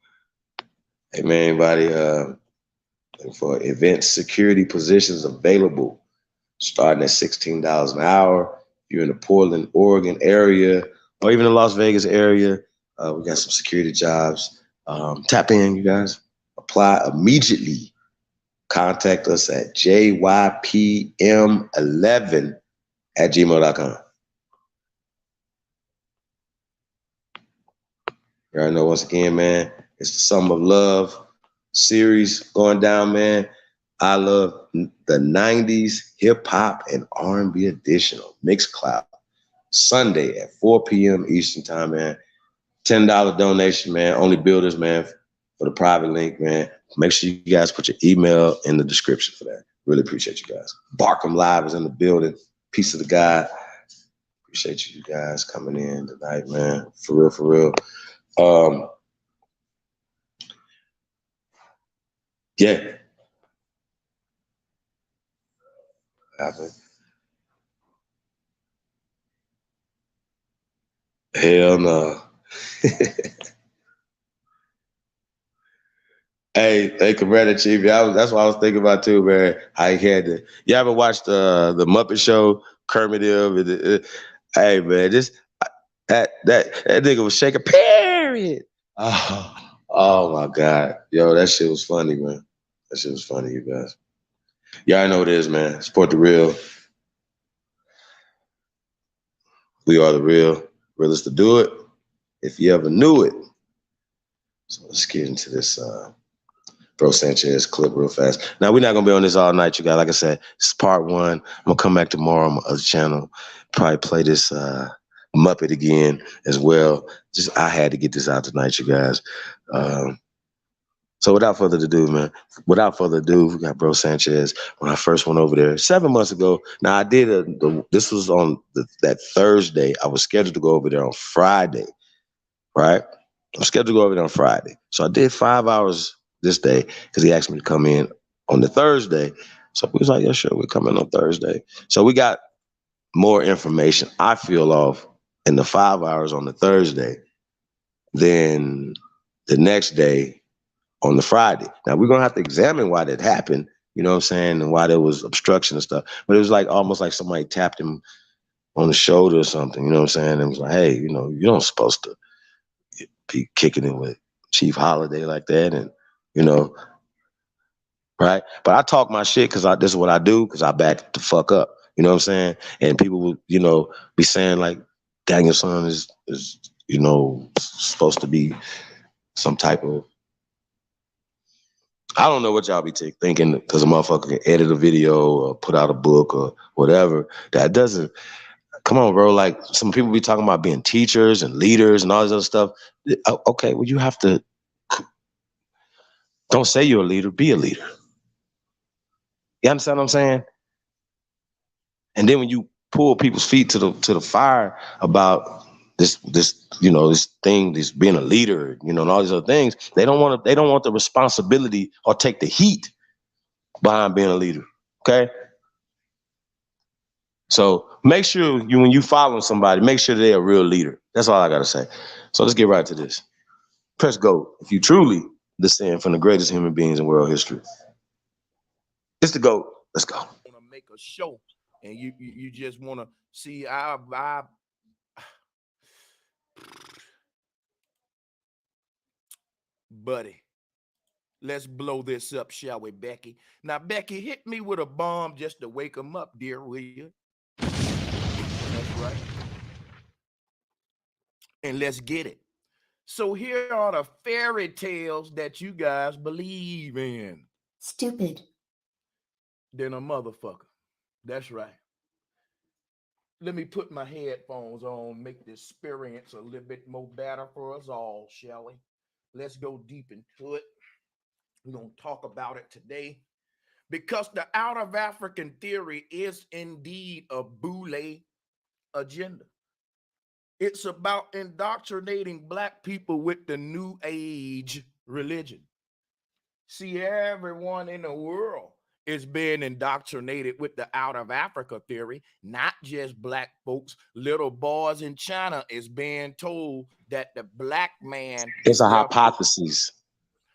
hey man, anybody for event security positions available, starting at $16 an hour. If you're in the Portland, Oregon area, or even the Las Vegas area, we got some security jobs. Tap in, you guys. Apply immediately. Contact us at jypm11@gmail.com. You already know, once again, man, it's the Summer of Love series going down, man. I love the 90s hip hop and R&B edition of Mixcloud. Sunday at 4 p.m. Eastern time, man. $10 donation, man. Only builders, man, for the private link, man. Make sure you guys put your email in the description for that. Really appreciate you guys. Barkham Live is in the building. Peace of the God. Appreciate you guys coming in tonight, man. For real, for real. Yeah. Hell no. Hey, Commander Chief. That's what I was thinking about too, man. I had to. You ever watched the Muppet Show? Kermit hey, man, just that nigga was shaking. Period. Oh my God, yo, that shit was funny, man. That shit was funny, you guys. Y'all know what it is, man. Support the real. We are the real. Realest to do it. If you ever knew it. So let's get into this Bro Sanchez clip real fast. Now, we're not going to be on this all night, you guys. Like I said, it's part one. I'm going to come back tomorrow on my other channel. Probably play this Muppet again as well. I had to get this out tonight, you guys. So without further ado, man, we got Bro Sanchez. When I first went over there 7 months ago, now I did this was on that Thursday. I was scheduled to go over there on Friday, right? I'm scheduled to go over there on Friday. So I did 5 hours this day because he asked me to come in on the Thursday. So we was like, yeah, sure, we're coming on Thursday. So we got more information, I feel, off in the 5 hours on the Thursday than the next day on the Friday. Now, we're going to have to examine why that happened, you know what I'm saying, and why there was obstruction and stuff. But it was like almost like somebody tapped him on the shoulder or something, you know what I'm saying? And it was like, hey, you know, you're not supposed to be kicking it with Chief Holiday like that, and, you know, right? But I talk my shit because this is what I do, because I back the fuck up, you know what I'm saying? And people will, you know, be saying like Danielson is you know, supposed to be some type of, I don't know what y'all be thinking because a motherfucker can edit a video or put out a book or whatever. That doesn't, come on, bro. Like, some people be talking about being teachers and leaders and all this other stuff. Okay, well, you have to, don't say you're a leader, be a leader. You understand what I'm saying? And then when you pull people's feet to the fire about this, you know, this thing, this being a leader, you know, and all these other things, they don't want the responsibility or take the heat behind being a leader. Okay. So make sure when you follow somebody, make sure they're a real leader. That's all I gotta say. So let's get right to this. Press go if you truly descend from the greatest human beings in world history. It's the GOAT. Let's go. Want to make a show, and you just want to see our vibe. Buddy, let's blow this up, shall we, Becky? Now, Becky, hit me with a bomb just to wake them up, dear, will you? That's right. and let's get it. So here are the fairy tales that you guys believe in. Stupid. Then a motherfucker. That's right. Let me put my headphones on, make the experience a little bit more better for us all, shall we? Let's go deep into it. We're going to talk about it today because the out of African theory is indeed a Boule agenda. It's about indoctrinating Black people with the new age religion. See, everyone in the world is being indoctrinated with the out of Africa theory, not just Black folks. Little boys in China is being told that the Black man It's is a their. hypothesis,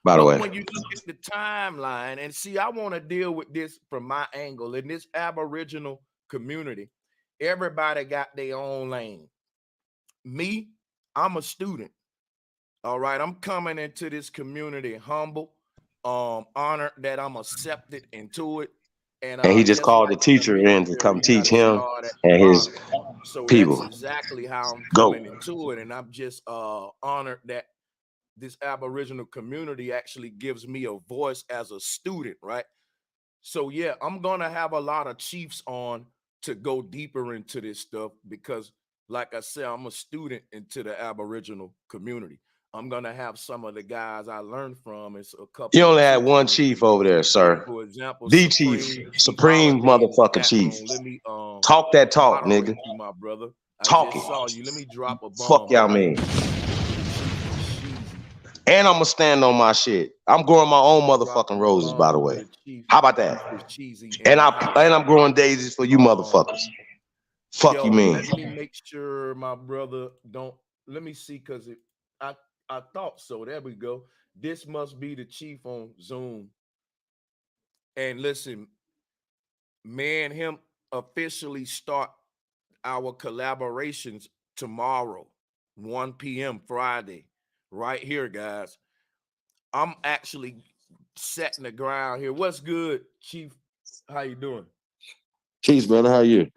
by the But way. when you look at the timeline, and see, I want to deal with this from my angle. In this Aboriginal community, everybody got their own lane. Me, I'm a student. All right, I'm coming into this community humble, honored that I'm accepted into it. And he just just called like the teacher the in to come military, you got teach to him start at the and his bottom. So that's people. exactly how I'm Go. coming into it. And I'm just honored that this Aboriginal community actually gives me a voice as a student, right? So yeah, I'm gonna have a lot of chiefs on to go deeper into this stuff because, like I said, I'm a student into the Aboriginal community. I'm gonna have some of the guys I learned from. It's a couple. You of only had chiefs one in this chief over there, community. sir. For example, The chief, supreme Holiday in the motherfucking chat chief. room. Let me Talk that talk, moderate nigga. you, my brother. I Talk just it. saw you. Let me drop a Fuck bomb. y'all mean. And I'm gonna stand on my shit. I'm growing my own motherfucking roses, by the way. How about that? And I'm growing daisies for you motherfuckers. Fuck you mean. Let me make sure my brother don't. Let me see, because I thought so. There we go. This must be the chief on Zoom. And listen, me and him officially start our collaborations tomorrow, 1 p.m. Friday, right here, guys. I'm actually setting the ground here. What's good, Chief? How you doing? Peace, brother. How are you?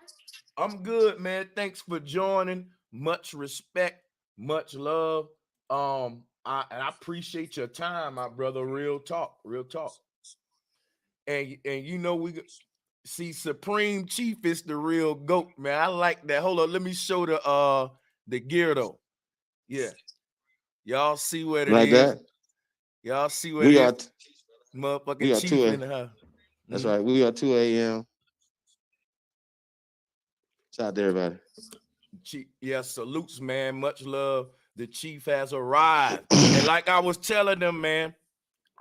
I'm good, man. Thanks for joining. Much respect, much love. I appreciate your time, my brother. Real talk, real talk. And you know, we see Supreme Chief is the real GOAT, man. I like that. Hold on, let me show the gear though. Yeah, y'all see what it like is. That? Y'all see what we it are is. Motherfucking we are Chief 2 in the house. That's right. We are 2 a.m. Shout out to everybody. Chief, yeah, salutes, man. Much love. The Chief has arrived. And like I was telling them, man,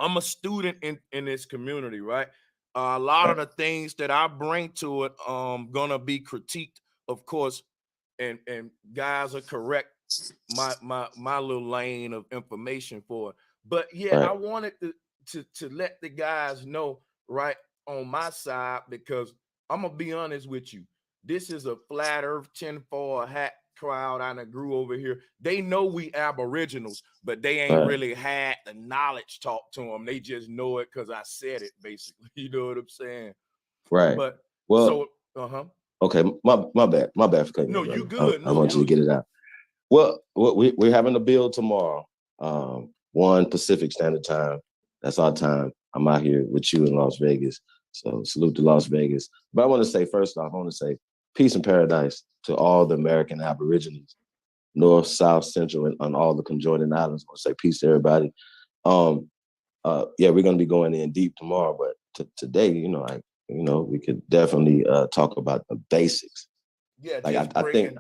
I'm a student in this community, right? A lot of the things that I bring to it, gonna be critiqued, of course, and guys are correct my little lane of information for it. But yeah, Right. I wanted to let the guys know right on my side, because I'm gonna be honest with you. This is a flat earth tinfoil hat crowd I done grew over here. They know we Aboriginals, but they ain't Right. really had the knowledge taught to them. They just know it because I said it, basically. You know what I'm saying? Right. But Well, so okay, my bad for cutting no, you, you brother. good. I want you to get it out. Well, we're having a build tomorrow, 1 Pacific Standard Time. That's our time. I'm out here with you in Las Vegas. So salute to Las Vegas. But I want to say, first off, I want to say peace and paradise to all the American Aborigines, North, South, Central, and on all the conjoining islands. I want to say peace to everybody. Yeah, we're going to be going in deep tomorrow, but today, we could definitely talk about the basics. Yeah, Like just I think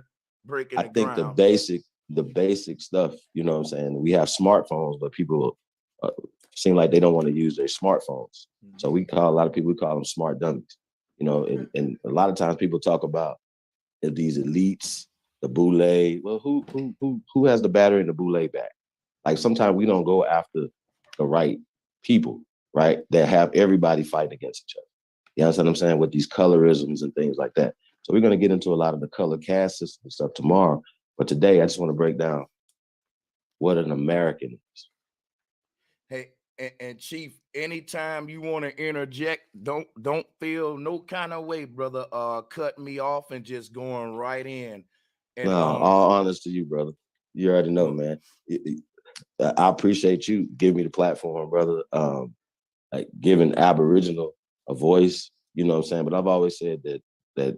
the basic stuff, you know what I'm saying? We have smartphones, but people seem like they don't want to use their smartphones. Mm-hmm. So we call them smart dummies, and a lot of times people talk about these elites, the boule. Well, who has the battery in the boule bag? Like sometimes we don't go after the right people, right? That have everybody fighting against each other. You understand what I'm saying? With these colorisms and things like that. So we're going to get into a lot of the color caste system stuff tomorrow. But today, I just want to break down what an American is. Hey, and Chief, anytime you want to interject, don't feel no kind of way, brother. Cut me off and just going right in. And all honest to you, brother. You already know, man. I appreciate you giving me the platform, brother. Like giving Aboriginal a voice, you know what I'm saying? But I've always said that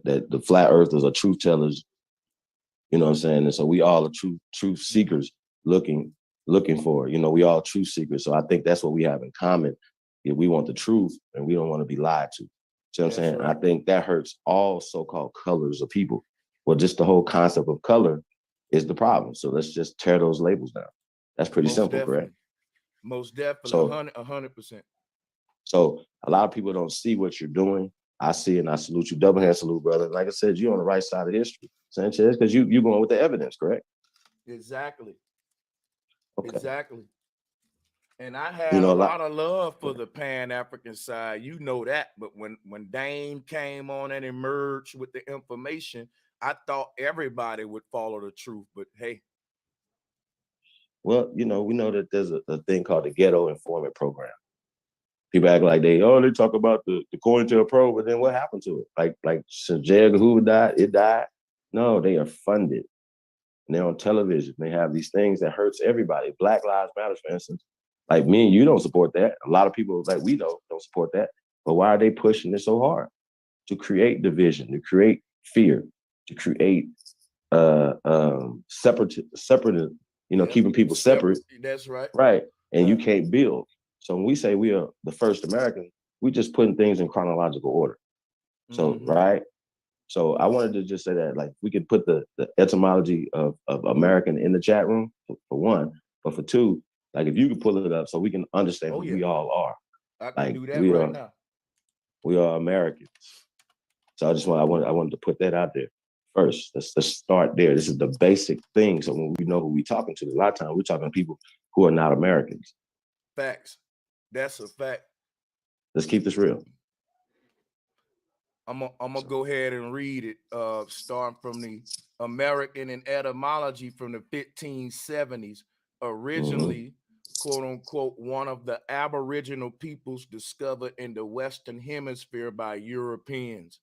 the flat earthers are truth tellers, you know what I'm saying? And so we all are truth seekers looking for, you know, we all truth seekers. So I think that's what we have in common. If we want the truth and we don't want to be lied to. See what I'm saying? Right. I think that hurts all so-called colors of people. Well, just the whole concept of color is the problem. So let's just tear those labels down. That's pretty simple, correct? Most definitely, so, 100%. So a lot of people don't see what you're doing. I see and I salute you. Double hand salute, brother. Like I said, you're on the right side of history, Sanchez, because you going with the evidence, correct? Exactly. Okay. Exactly. And I have a lot of love for the Pan-African side. You know that. But when Dame came on and emerged with the information, I thought everybody would follow the truth. But hey. Well, you know, we know that there's a thing called the Ghetto Informant Program. People act like they talk about the COINTELPRO, but then what happened to it? Like since J. Edgar Hoover died, it died. No, they are funded. And they're on television. They have these things that hurts everybody. Black Lives Matter, for instance. Like me and you don't support that. A lot of people like we don't support that. But why are they pushing it so hard? To create division, to create fear, to create separate, you know, keeping people separate. That's right. Right. And you can't build. So when we say we are the first Americans, we just putting things in chronological order. So, right. So I wanted to just say that, like, we could put the etymology of American in the chat room for one, but for two, like, if you could pull it up so we can understand who we all are. I can do that right now. We are Americans. So I wanted to put that out there first. Let's start there. This is the basic thing. So when we know who we're talking to, a lot of times we're talking to people who are not Americans. Facts. That's a fact. Let's keep this real. I'm gonna go ahead and read it, starting from the American and etymology from the 1570s. Originally, quote unquote, one of the Aboriginal peoples discovered in the Western Hemisphere by Europeans.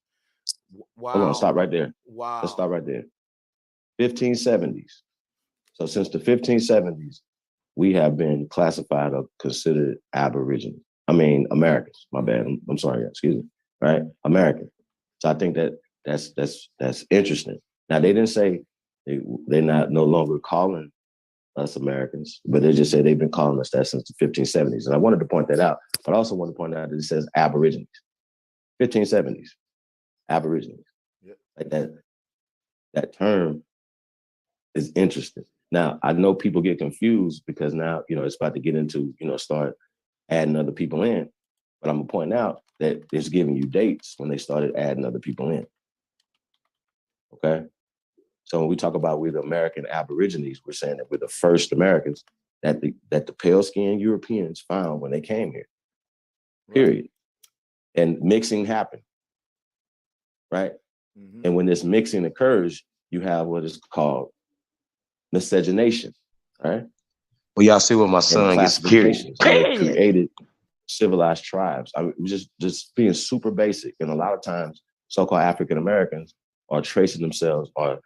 Wow. Hold on, stop right there. Wow. Let's stop right there. 1570s. So since the 1570s, we have been classified or considered Aboriginal. I mean, Americans. My bad. I'm sorry. Excuse me. Right? American. So I think that's interesting. Now they didn't say they're no longer calling us Americans, but they just say they've been calling us that since the 1570s. And I wanted to point that out, but I also want to point out that it says Aborigines. 1570s. Aborigines. Yep. Like that term is interesting. Now I know people get confused because now, you know, it's about to get into, you know, start adding other people in. But I'm gonna point out that it's giving you dates when they started adding other people in. Okay. So when we talk about we're the American Aborigines, we're saying that we're the first Americans that the pale-skinned Europeans found when they came here. Period. And mixing happened. Right. And when this mixing occurs, you have what is called miscegenation. Right. Well, y'all see what my son gets period. They created civilized tribes. I mean, just being super basic. And a lot of times, so-called African Americans are tracing themselves or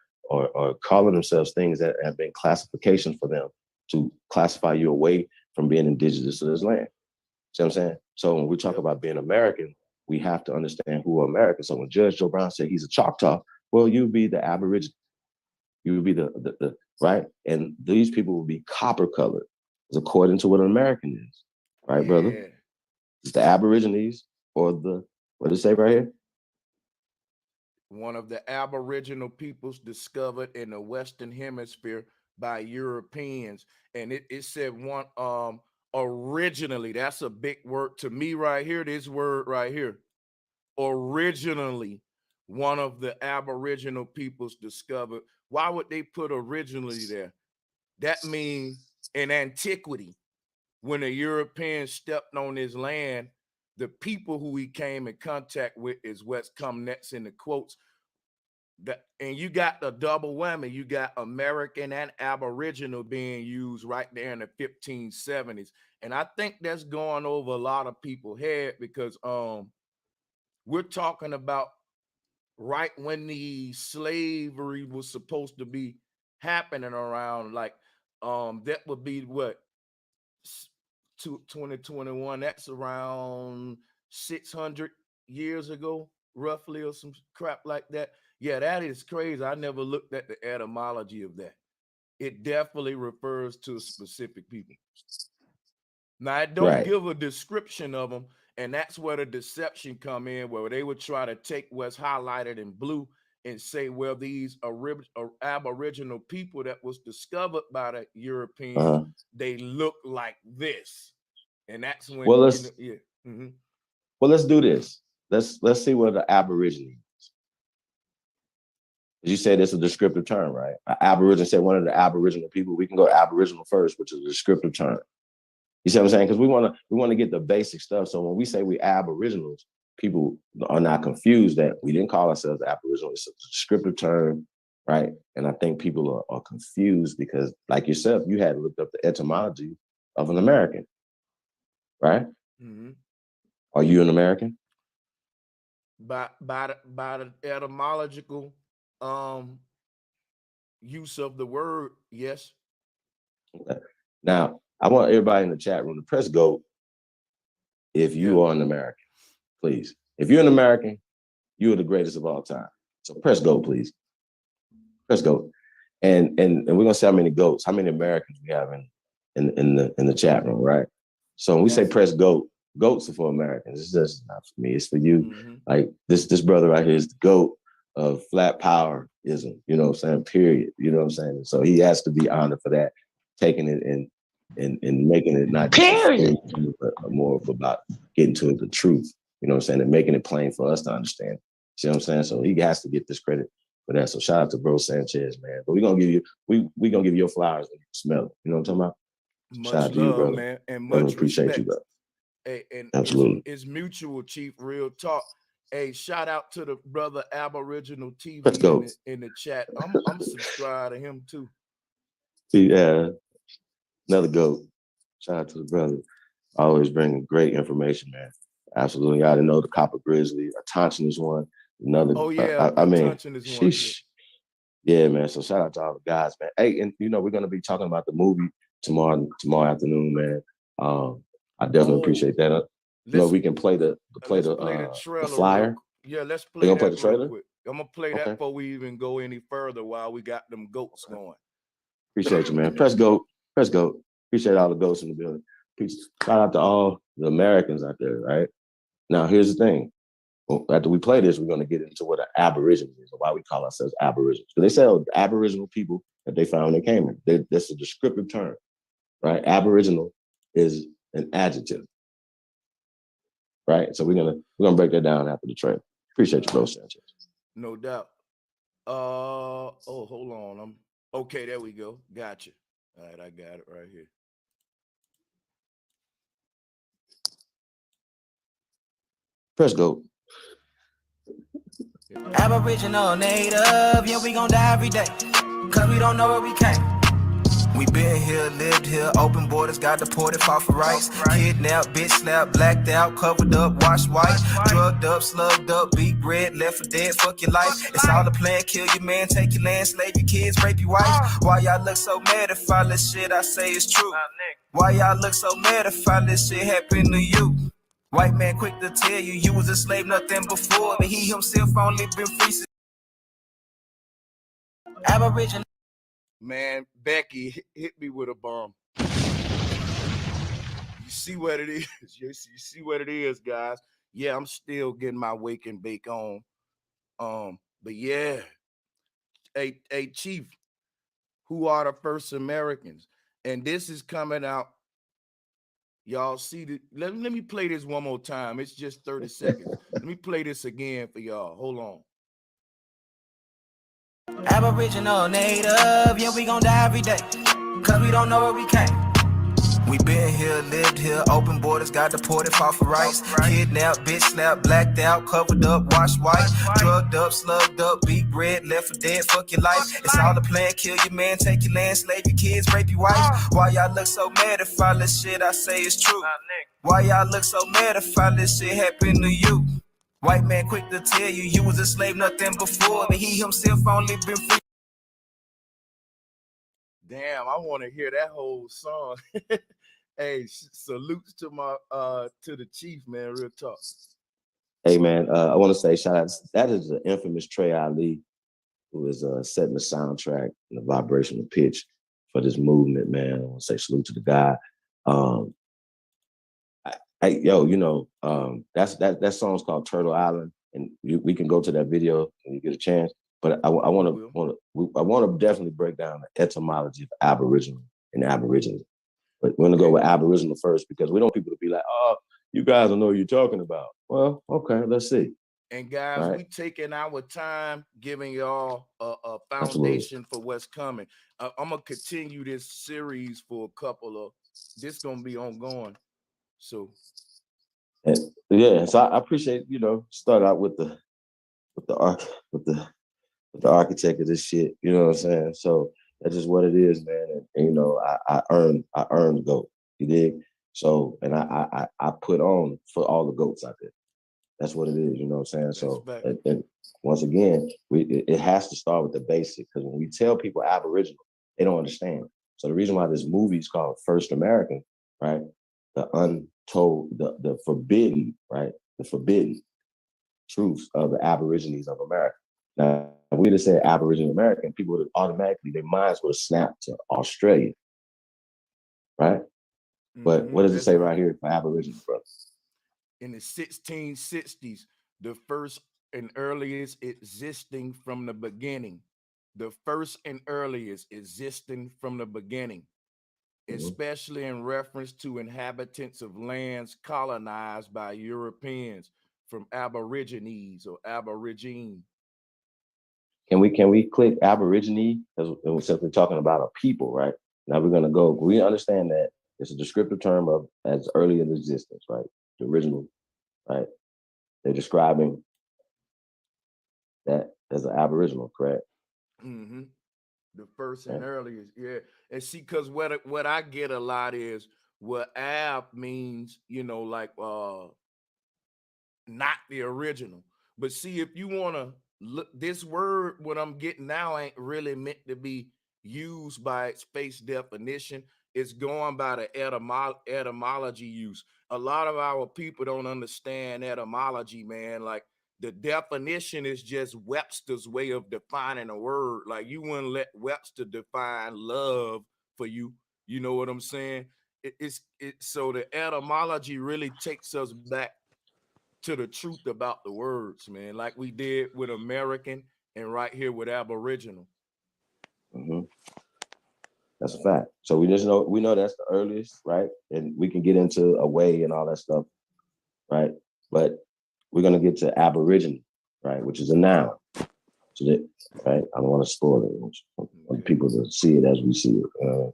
calling themselves things that have been classifications for them to classify you away from being indigenous to this land. See what I'm saying? So when we talk about being American, we have to understand who are Americans. So when Judge Joe Brown said he's a Choctaw, well, you would be the Aborigine. You would be the right? And these people will be copper colored, according to what an American is. Right, brother? It's the Aborigines or what does it say right here? One of the Aboriginal peoples discovered in the Western Hemisphere by Europeans. And it said one originally, that's a big word to me right here, this word right here. Originally, one of the Aboriginal peoples discovered. Why would they put originally there? That means in antiquity, when the Europeans stepped on his land, the people who he came in contact with is what's come next in the quotes. And you got the double whammy. You got American and Aboriginal being used right there in the 1570s. And I think that's going over a lot of people's head because we're talking about right when the slavery was supposed to be happening around like that would be what 2021. That's around 600 years ago, roughly, or some crap like that. Yeah, that is crazy. I never looked at the etymology of that. It definitely refers to specific people. Now, it don't give a description of them, and that's where the deception come in, where they would try to take what's highlighted in blue and say, well, these aboriginal people that was discovered by the Europeans, they look like this, and that's when. Well, let's do this. Let's see what the Aborigine is. You said it's a descriptive term, right? Aboriginal said one of the Aboriginal people. We can go Aboriginal first, which is a descriptive term. You see what I'm saying? Because we want to get the basic stuff. So when we say we Aboriginals, people are not confused that we didn't call ourselves Aboriginal. It's a descriptive term, right? And I think people are confused because, like yourself, you had looked up the etymology of an American, right? Mm-hmm. Are you an American? By the etymological use of the word, yes. Okay. Now, I want everybody in the chat room to press GOAT if you are an American, please. If you're an American, you are the greatest of all time. So press GOAT, please. Press GOAT. And we're gonna see how many GOATs, how many Americans we have in the chat room, right? So when we say press GOAT, GOATs are for Americans. It's just not for me. It's for you. Mm-hmm. Like this brother right here is the GOAT of flat powerism. You know what I'm saying? Period. You know what I'm saying? So he has to be honored for that, taking it and making it not just but more of about getting to the truth. You know what I'm saying? And making it plain for us to understand. See what I'm saying? So he has to get this credit for that. So shout out to bro Sanchez, man. But we're gonna give you your flowers when you smell it. You know what I'm talking about? Much shout out to love, you, brother. Man, and much appreciate respect. You, bro. Hey, and absolutely, it's mutual, Chief. Real talk. Hey, shout out to the brother Aboriginal TV Let's go. In the chat. I'm subscribed to him too. Yeah, another GOAT. Shout out to the brother. Always bringing great information, man. Absolutely. I didn't know the Copper Grizzly. Atanchin is one. Another. Oh yeah, I mean, is one. Yeah, man. So shout out to all the guys, man. Hey, and we're gonna be talking about the movie tomorrow afternoon, man. I definitely appreciate that. We can play the flyer. Yeah, let's play that. Play the trailer. Quick. I'm gonna play that before we even go any further while we got them GOATs going. Appreciate you, man. Press GOAT. Press GOAT. Appreciate all the GOATs in the building. Shout out to all the Americans out there, right? Now, here's the thing. After we play this, we're going to get into what an Aboriginal is, or why we call ourselves Aboriginals. Because they say Aboriginal people that they found when they came here. That's a descriptive term, right? Aboriginal is an adjective, right? So we're gonna break that down after the trailer. Appreciate you, bro, Sanchez. No doubt. Hold on. Okay. There we go. Gotcha. All right, I got it right here. Press GOAT. Aboriginal, native, yeah, we gon' die every day, cause we don't know where we came. We been here, lived here, open borders, got deported, fought for rights. Kidnapped, bitch slapped, blacked out, covered up, washed white. Drugged up, slugged up, beat bread, left for dead, fuck your life. It's all a plan, kill your man, take your land, slave your kids, rape your wife. Why y'all look so mad if all this shit I say is true? Why y'all look so mad if all this shit happened to you? White man quick to tell you was a slave, nothing before, but he himself only been free. Aboriginal. Man, Becky hit me with a bomb. You see what it is? You see what it is, guys. Yeah, I'm still getting my wake and bake on. But yeah. Hey, Chief, who are the first Americans? And this is coming out. Y'all see the let me play this one more time. It's just 30 seconds. Let me play this again for y'all. Hold on. Aboriginal, native, yeah, we gon' die every day, cause we don't know where we came. We been here, lived here, open borders, got deported, fought for rights. Kidnapped, bitch slapped, blacked out, covered up, washed white. Drugged up, slugged up, beat bread, left for dead, fuck your life. It's all a plan, kill your man, take your land, slave your kids, rape your wife. Why y'all look so mad if all this shit I say is true? Why y'all look so mad if all this shit happened to you? White man quick to tell you was a slave, nothing before, but he himself only been free. Damn, I want to hear that whole song. Hey, salutes to my to the chief, man. Real talk. Hey man, I want to say shout out. That is the infamous Trey Ali, who is setting the soundtrack and the vibrational pitch for this movement, man. I want to say salute to the guy. That song's called Turtle Island, and we can go to that video when you get a chance. But I want to definitely break down the etymology of Aboriginal and Aborigines. But we're gonna go with Aboriginal first because we don't want people to be like, oh, you guys don't know what you're talking about. Well, okay, let's see. And guys, right. We taking our time giving y'all a foundation Absolutely. for what's coming. I'm gonna continue this series for a couple of. This gonna be ongoing. So. And, yeah, so I appreciate start out with the architect of this shit. You know what I'm saying? So that's just what it is, man. And I earned the GOAT. You dig? So and I put on for all the GOATs out there. That's what it is. You know what I'm saying? So and once again, it has to start with the basic because when we tell people Aboriginal, they don't understand. So the reason why this movie is called First American, right? The untold, the forbidden, right? The forbidden truths of the Aborigines of America. Now, if we'd have said Aboriginal American, people would have automatically, their minds would have snapped to Australia, right? But what does it say right here for Aboriginal, brother? In the 1660s, the first and earliest existing from the beginning. The first and earliest existing from the beginning, especially in reference to inhabitants of lands colonized by Europeans from Aborigines or Aborigine. Can we click Aborigine? Because we're simply talking about a people, right? Now we're gonna go. We understand that it's a descriptive term of as early in existence, right? The original, right? They're describing that as an Aboriginal, correct? Mm-hmm. The first and earliest, yeah. And see, because what I get a lot is what Ab means, like not the original. But see, if you want to look, this word, what I'm getting now ain't really meant to be used by its face definition. It's going by the etymology use. A lot of our people don't understand etymology, man. Like the definition is just Webster's way of defining a word. Like you wouldn't let Webster define love for you. You know what I'm saying? So the etymology really takes us back to the truth about the words, man, like we did with American and right here with Aboriginal. Mm-hmm. That's a fact. So we know that's the earliest, right? And we can get into a way and all that stuff, right? But we're gonna get to Aboriginal, right, which is a noun. Right? I don't want to spoil it. I want people to see it as we see it.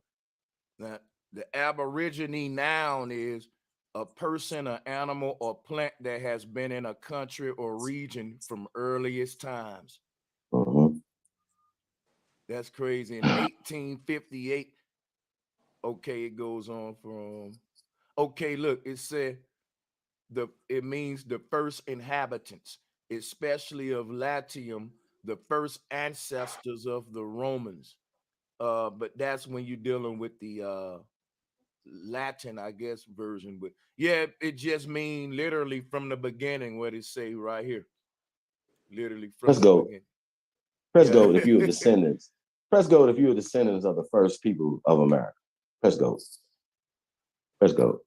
Now, the Aborigine noun is a person, an animal, or plant that has been in a country or region from earliest times. Mm-hmm. That's crazy. In 1858, it goes on from. Look, it said it means the first inhabitants, especially of Latium, the first ancestors of the Romans. But that's when you're dealing with the Latin, I guess, version. But yeah, it just means literally from the beginning, what it say right here. Literally from the beginning. Press go if you're descendants. Press go if you're descendants of the first people of America. Press go. Press go.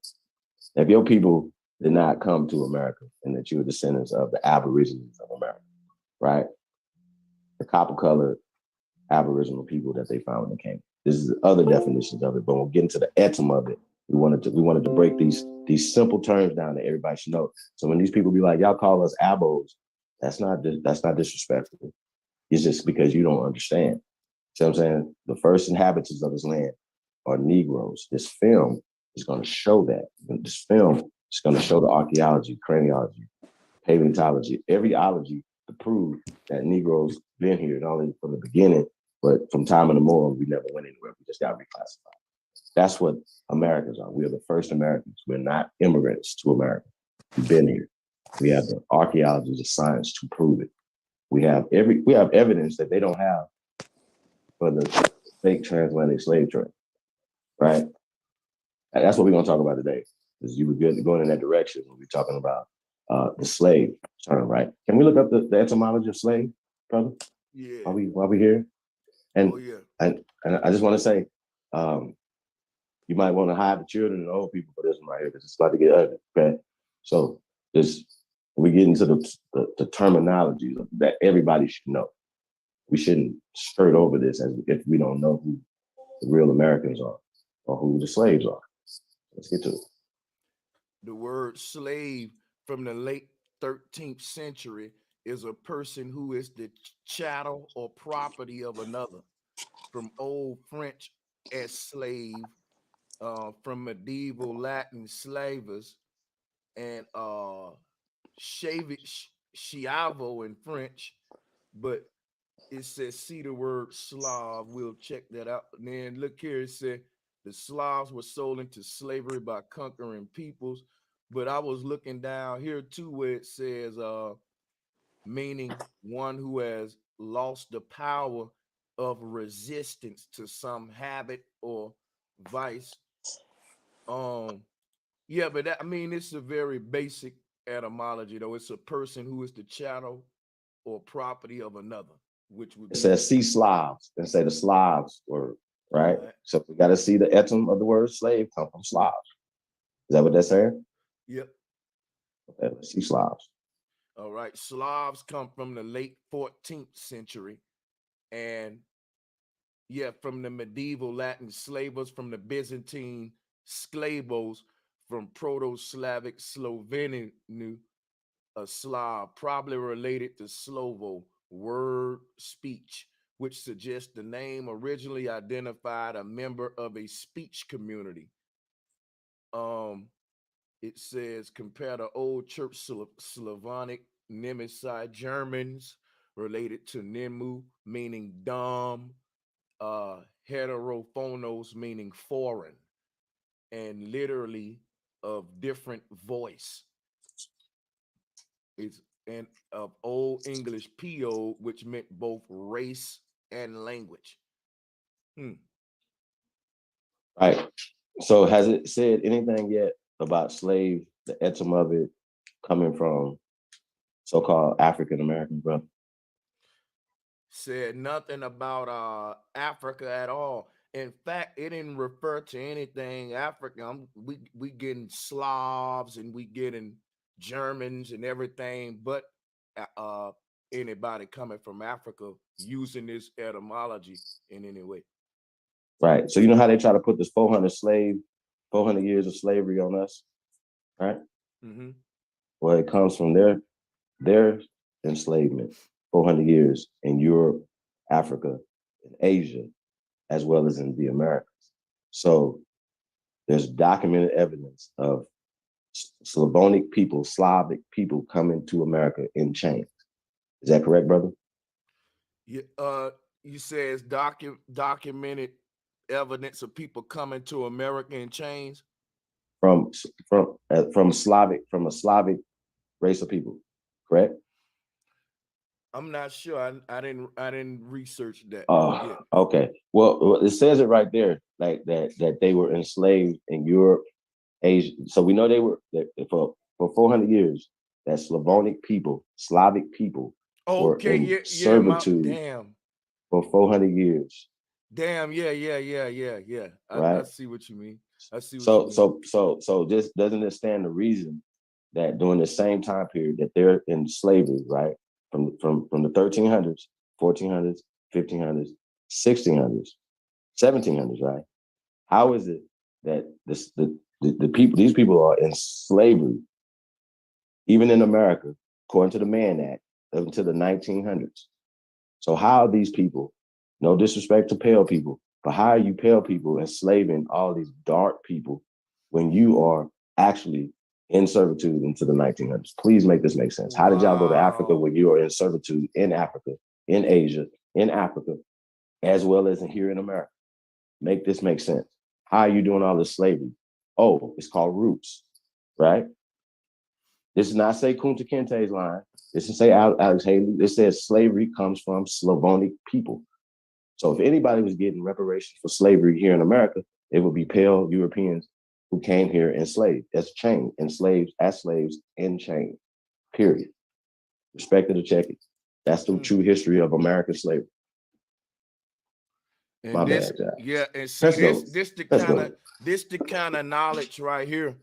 If your people did not come to America and that you're descendants of the Aborigines of America, right? The copper-colored Aboriginal people that they found when they came. This is other definitions of it, but we'll get into the etym of it. We wanted to break these simple terms down that everybody should know. So when these people be like, y'all call us abos, that's not disrespectful. It's just because you don't understand. See what I'm saying? The first inhabitants of this land are Negroes. This film is going to show that. This film is going to show the archaeology, craniology, paleontology, every ology to prove that Negroes been here not only from the beginning, but from time immemorial, we never went anywhere. We just got reclassified. That's what Americans are. We are the first Americans. We're not immigrants to America. We've been here. We have the archaeology, the science to prove it. We have evidence that they don't have for the fake transatlantic slave trade, right? And that's what we're going to talk about today. Because you were good going in that direction when we're talking about the slave term, right? Can we look up the etymology of slave, brother? Yeah. While we here? And, and I just want to say, you might want to hide the children and the old people for this one right here because it's about to get ugly. Okay, so this we get into the terminology that everybody should know. We shouldn't skirt over this as if we don't know who the real Americans are or who the slaves are. Let's get to it. The word slave from the late 13th century is a person who is the chattel or property of another. From Old French as slave, from medieval Latin slavus, and schiavo in French, but it says see the word Slav. We'll check that out. And then look here, it said the Slavs were sold into slavery by conquering peoples. But I was looking down here too where it says meaning one who has lost the power of resistance to some habit or vice. Yeah, but that, I mean, it's a very basic etymology, though. It's a person who is the chattel or property of another, which would be. It says see Slavs and say the Slavs were right. So we got to see the etym of the word slave come from Slavs. Is that what that's saying? Yep. Okay, let's see Slavs. All right. Slavs come from the late 14th century. And yeah, from the medieval Latin slavos, from the Byzantine sklavos, from Proto-Slavic Slovenian, a Slav, probably related to Slovo, word speech, which suggests the name originally identified a member of a speech community. It says compare to Old Church Slavonic Nemesis Germans related to Nemu, meaning dumb, heterophonos, meaning foreign, and literally of different voice. It's and of Old English PO, which meant both race and language. Right. So has it said anything yet about slave, the etym of it coming from so-called African American, brother? Said nothing about Africa at all. In fact, it didn't refer to anything African. We getting Slavs and we getting Germans and everything, but anybody coming from Africa using this etymology in any way. Right. So you know how they try to put this 400 years of slavery on us, right? Mm-hmm. Well, it comes from their enslavement, 400 years in Europe, Africa, and Asia, as well as in the Americas. So there's documented evidence of Slavonic people, Slavic people coming to America in chains. Is that correct, brother? Yeah. You say it's documented evidence of people coming to America in chains from a Slavic race of people, correct? I'm not sure. I didn't research that. Okay. Well, it says it right there, like that they were enslaved in Europe, Asia. So we know they were for 400 years. That Slavonic people, Slavic people, were in servitude for 400 years. Damn. Yeah. Right. I see what you mean. So just doesn't it stand to reason that during the same time period that they're in slavery, right? From the 1300s, 1400s, 1500s, 1600s, 1700s, right? How is it that these people are in slavery, even in America, according to the Mann Act, up until the 1900s? So how are these people, no disrespect to pale people, but how are you pale people enslaving all these dark people when you are actually in servitude into the 1900s? Please make this make sense. How did y'all go to Africa when you are in servitude in Africa, in Asia, in Africa, as well as here in America? Make this make sense. How are you doing all this slavery? Oh, it's called roots, right? This does not say Kunta Kinte's line. This doesn't say Alex Haley. This says slavery comes from Slavonic people. So if anybody was getting reparations for slavery here in America, it would be pale Europeans who came here enslaved, as chained, enslaved as slaves in chains, period. Respect to check it. That's the true history of American slavery. And My this, bad, Jack. yeah, and see, this the kind of knowledge right here.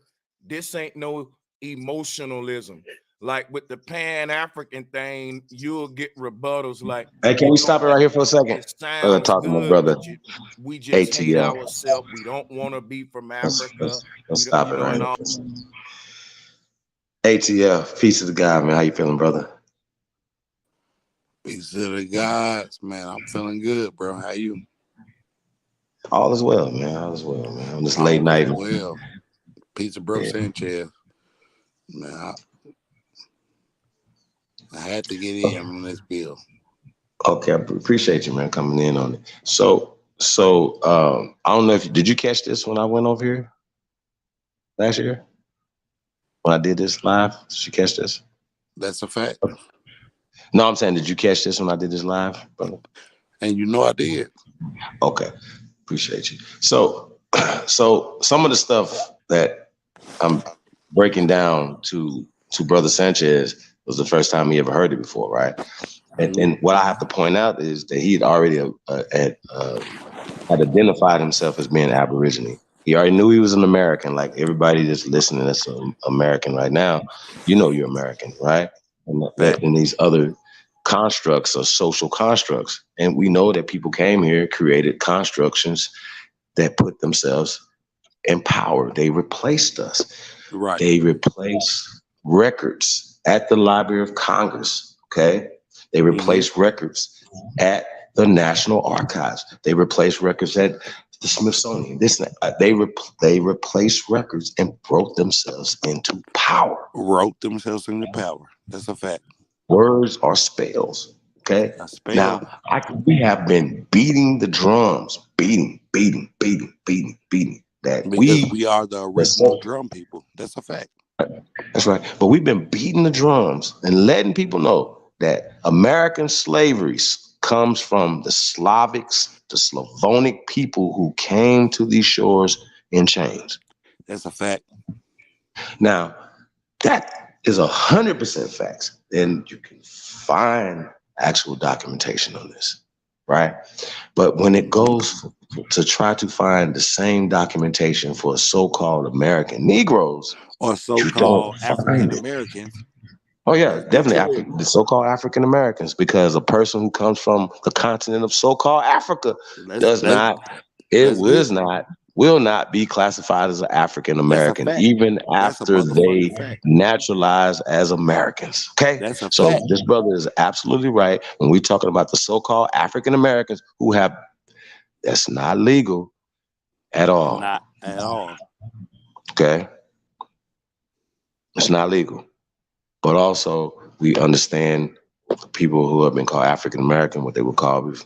This ain't no emotionalism. Like with the Pan-African thing, you'll get rebuttals like, Hey, can we stop it right here for a second? It sounds Talking to my good, brother. but we just hate ATL. ourselves. We don't want to be from Africa. Let's stop it right here. ATL, peace to the God, man. How you feeling, brother? Peace to the gods, man. I'm feeling good, bro. How you? All is well, man. All is well, man. On this late night. Well, peace of bro Sanchez. Man, I had to get in on this bill. Okay, I appreciate you, man, coming in on it. So I don't know if did you catch this when I went over here last year? When I did this live, did you catch this? That's a fact. No, I'm saying, did you catch this when I did this live, brother? And you know I did. Okay, appreciate you. So some of the stuff that I'm breaking down to Brother Sanchez was the first time he ever heard it before, right? And what I have to point out is that he had already had identified himself as being Aborigine. He already knew he was an American. Like everybody that's listening that's American right now, you know you're American, right? And that in these other constructs are social constructs. And we know that people came here, created constructions that put themselves in power. They replaced us. Right. They replaced records at the Library of Congress, okay? They replaced records at the National Archives. They replaced records at the Smithsonian. They replaced records and broke themselves into power. Wrote themselves into power. That's a fact. Words are spells, okay? Now, we have been beating the drums, beating. That because we are the original drum people. That's a fact. That's right. But we've been beating the drums and letting people know that American slavery comes from the Slavics, the Slavonic people who came to these shores in chains. That's a fact. Now, that is 100% facts. And you can find actual documentation on this, right? But when it goes to try to find the same documentation for so-called American Negroes or so-called African Americans. Oh yeah, definitely the so-called African Americans, because a person who comes from the continent of so-called Africa will not be classified as an African American, even after they naturalize as Americans. Okay, so this brother is absolutely right when we're talking about the so-called African Americans who have. That's not legal at all. Not at all. Okay, it's not legal. But also, we understand people who have been called African American, what they were called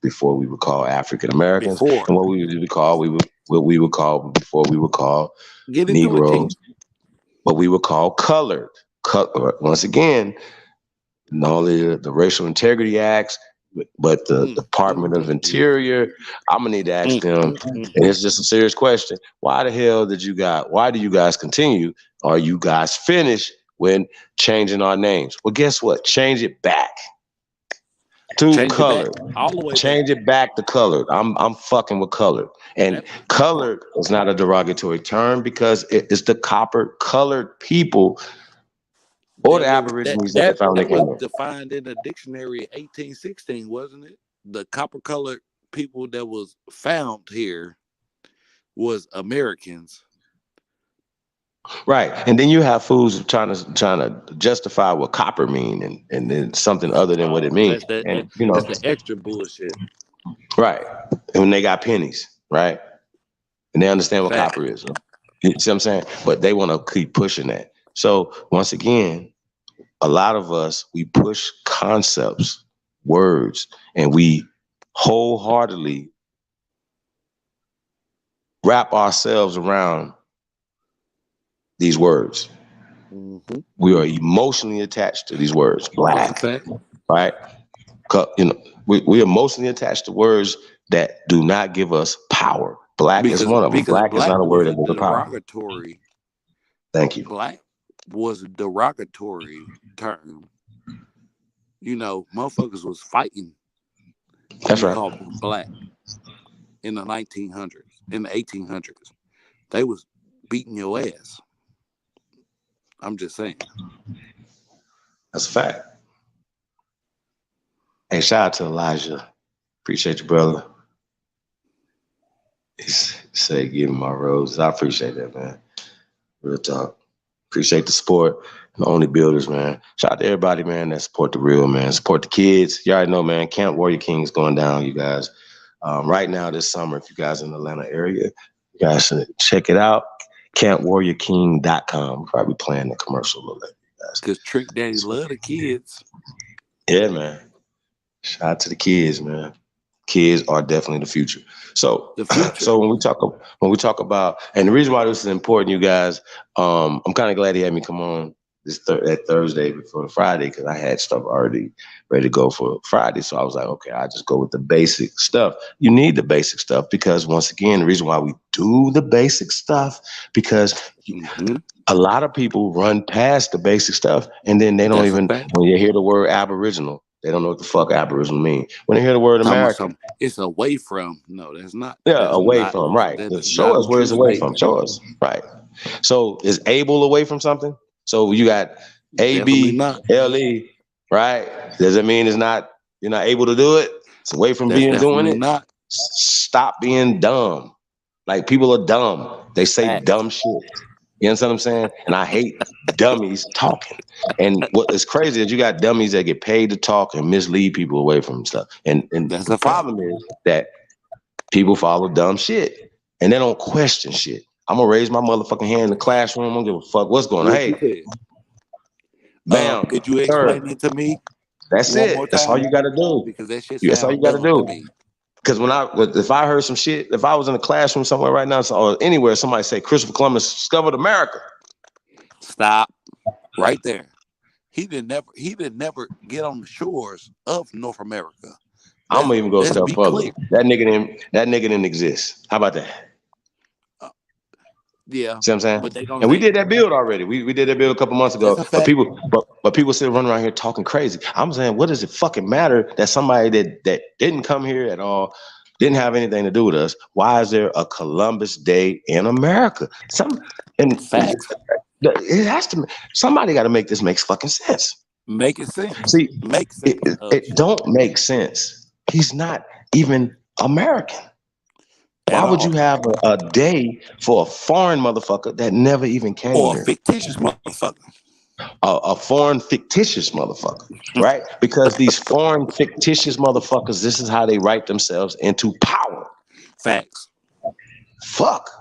before we were called African Americans, and what we would call before we were called Negroes, what we were called colored. Once again, not only the Racial Integrity Acts, but the Department of Interior. I'm gonna need to ask them, and it's just a serious question: why do you guys continue? Are you guys finished when changing our names? Well, guess what? Change it back to colored. Change it back to colored. I'm fucking with colored. And colored is not a derogatory term because it is the colored people or the Aborigines that found that was defined in the dictionary in 1816, wasn't it? The copper colored people that was found here was Americans. Right, and then you have fools trying to justify what copper mean and then something other than what it means. That's the extra bullshit. Right, and when they got pennies, right, and they understand what copper is. You see what I'm saying? But they want to keep pushing that. So once again, a lot of us, we push concepts, words, and we wholeheartedly wrap ourselves around these words. We are emotionally attached to these words. Black, right? You know, we emotionally attached to words that do not give us power. Black is one of them. Because Black is not a was word that gives us power. derogatory. Thank you. Black was a derogatory term. You know, motherfuckers was fighting. That's right. Called them black in the 1900s, in the 1800s. They was beating your ass. I'm just saying. That's a fact. Hey, shout out to Elijah. Appreciate you, brother. He said, give him my roses. I appreciate that, man. Real talk. Appreciate the support. The only builders, man. Shout out to everybody, man, that support the real, man. Support the kids. You already know, man. Camp Warrior King's going down, you guys. Right now this summer, if you guys in the Atlanta area, you guys should check it out. CampWarriorKing.com. We'll probably playing the commercial a little later, you guys. Because Trick Daddy love the kids. Yeah, man. Shout out to the kids, man. Kids are definitely the future. So, when we talk about, and the reason why this is important, you guys, I'm kind of glad he had me come on that Thursday before the Friday, because I had stuff already ready to go for Friday. So I was like, okay, I'll just go with the basic stuff. You need the basic stuff because, once again, the reason why we do the basic stuff, because a lot of people run past the basic stuff and then they don't even, when you hear the word Aboriginal, they don't know what the fuck Aboriginal mean. When they hear the word American, it's away from. No, that's not. Yeah, that's away not, from, right. Show us where it's away from. Show us. Right. So is able away from something? So you got A-B-L-E, right? Does it mean it's not, you're not able to do it? It's away from doing it? Not. Stop being dumb. Like, people are dumb. They say dumb shit. You understand what I'm saying? And I hate dummies talking. And what is crazy is you got dummies that get paid to talk and mislead people away from stuff. And the problem is that people follow dumb shit and they don't question shit. I'm gonna raise my motherfucking hand in the classroom. I don't give a fuck what's going on. Hey, bam. Could you explain it to me? That's it. That's all you gotta do. Because that shit that's all you gotta do. Because if I heard some shit, if I was in a classroom somewhere right now or anywhere, somebody say Christopher Columbus discovered America. Stop right there. He did never get on the shores of North America. I'm gonna even go a step further. That nigga didn't exist. How about that? Yeah. See what I'm saying? And we did that build already. We did that build a couple months ago. But people still running around here talking crazy. I'm saying, what does it fucking matter that somebody that didn't come here at all, didn't have anything to do with us? Why is there a Columbus Day in America? It has to. Somebody got to make this make fucking sense. Make it sense. See, it don't make sense. He's not even American. Why would you have a day for a foreign motherfucker that never even came here? Or a fictitious motherfucker. A foreign fictitious motherfucker, right? Because these foreign fictitious motherfuckers, this is how they write themselves into power. Facts. Fuck.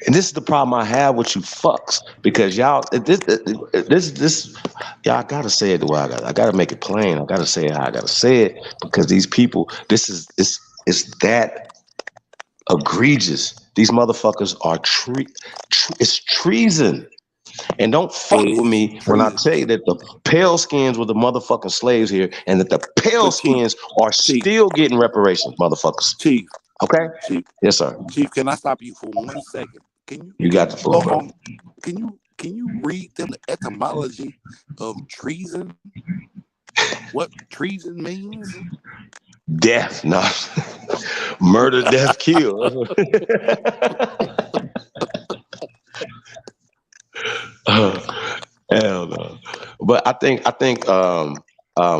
And this is the problem I have with you fucks, because y'all, y'all gotta say it the way I gotta make it plain. I gotta say it how I gotta say it, because these people, it's that egregious. These motherfuckers are it's treason. And don't fuck with me when I tell you that the pale skins were the motherfucking slaves here, and that the pale skins are still getting reparations, motherfuckers. Chief. Okay? Chief. Yes, sir. Chief, can I stop you for 1 second? You got the floor, bro. Can you read them the etymology of treason? What treason means? Death, not murder, death, kill. Hell no. But I think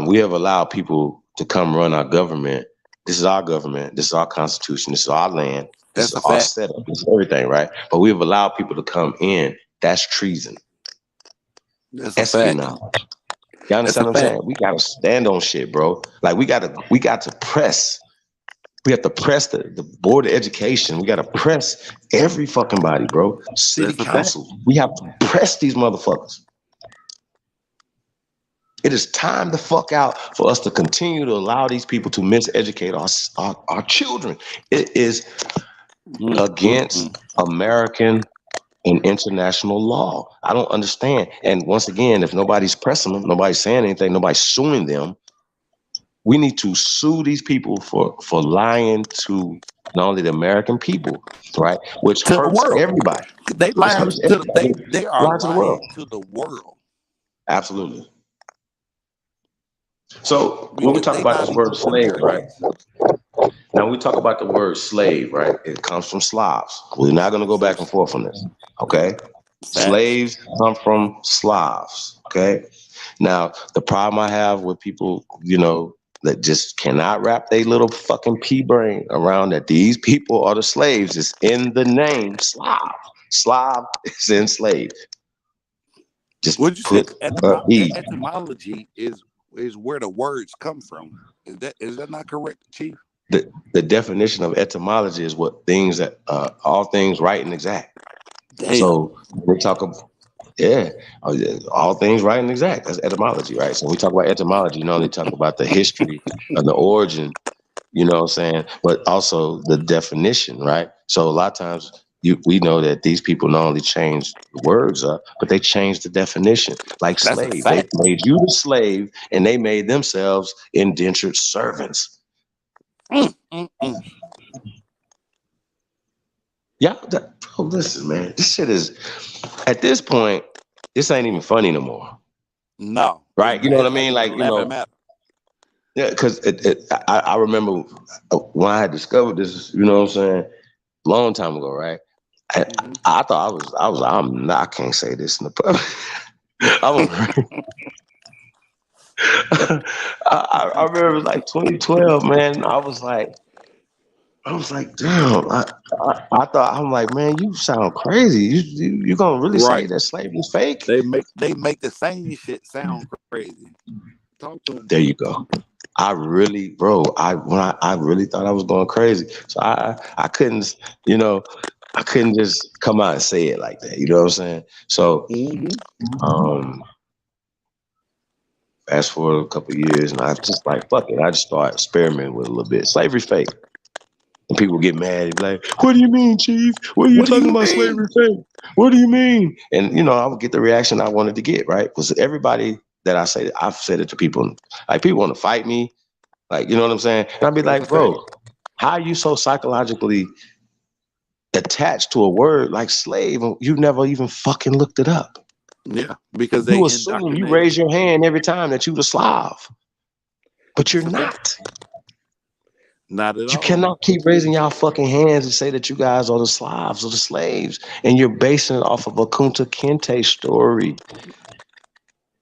we have allowed people to come run our government. This is our government. This is our constitution. This is our land. This is our setup. This is everything, right? But we have allowed people to come in. That's treason. That's espionage. You understand what I'm saying? We gotta stand on shit, bro. Like we got to press. We have to press the board of education. We got to press every fucking body, bro. City council. We have to press these motherfuckers. It is time to fuck out for us to continue to allow these people to miseducate our children. It is against American in international law. I don't understand. And once again, if nobody's pressing them, nobody's saying anything, nobody's suing them, we need to sue these people for lying to not only the American people, right? Which To the hurts world. everybody. They Which lying hurts to the, everybody. they are Lie to the world. lying to the world. Absolutely. So when we Because talk they about not this word even slave, right? Americans. Now we talk about the word slave, right? It comes from Slavs. We're not going to go back and forth on this, okay? Facts. Slaves come from Slavs, okay? Now, the problem I have with people, you know, that just cannot wrap their little fucking pea brain around that these people are the slaves is in the name Slav. Slav is enslaved. Just Would you say put E. etymology is where the words come from? Is that not correct, Chief? The definition of etymology is what things that all things right and exact. Damn. So we talk about all things right and exact. That's etymology, right? So when we talk about etymology, you not only talk about the history and the origin, you know what I'm saying, but also the definition, right? So a lot of times we know that these people not only change the words up, but they change the definition. Like That's a slave, they fact. made you the slave, and they made themselves indentured servants. Yeah, bro, listen, man, this shit is at this point, this ain't even funny no more. No. Right? You know what I It's not mean? even Like, a you know, laughing matter. yeah, because I remember when I had discovered this, you know what I'm saying, long time ago, right? I thought I can't say this in the public. I remember it was like 2012, man. I was like, damn. I thought I'm like, man, you sound crazy. You gonna really say Right. that slavery is fake? They make the same shit sound crazy. Talk to them. There you go. I really thought I was going crazy. So I couldn't, you know, I couldn't just come out and say it like that. You know what I'm saying? So fast forward a couple of years, and I just like, fuck it. I just started experimenting with it a little bit. Slavery's fake. And people get mad. They like, what do you mean, Chief? What are you talking about slavery fake? What do you mean? And, you know, I would get the reaction I wanted to get, right? Because everybody that I've said it to people, like people want to fight me. Like, you know what I'm saying? And I'd be like, bro, how are you so psychologically attached to a word like slave? You never even fucking looked it up. Yeah, because they You assume you raise your hand every time that you're a Slav. But you're not. Not at all. You cannot keep raising y'all fucking hands and say that you guys are the Slavs or the slaves. And you're basing it off of a Kunta Kinte story.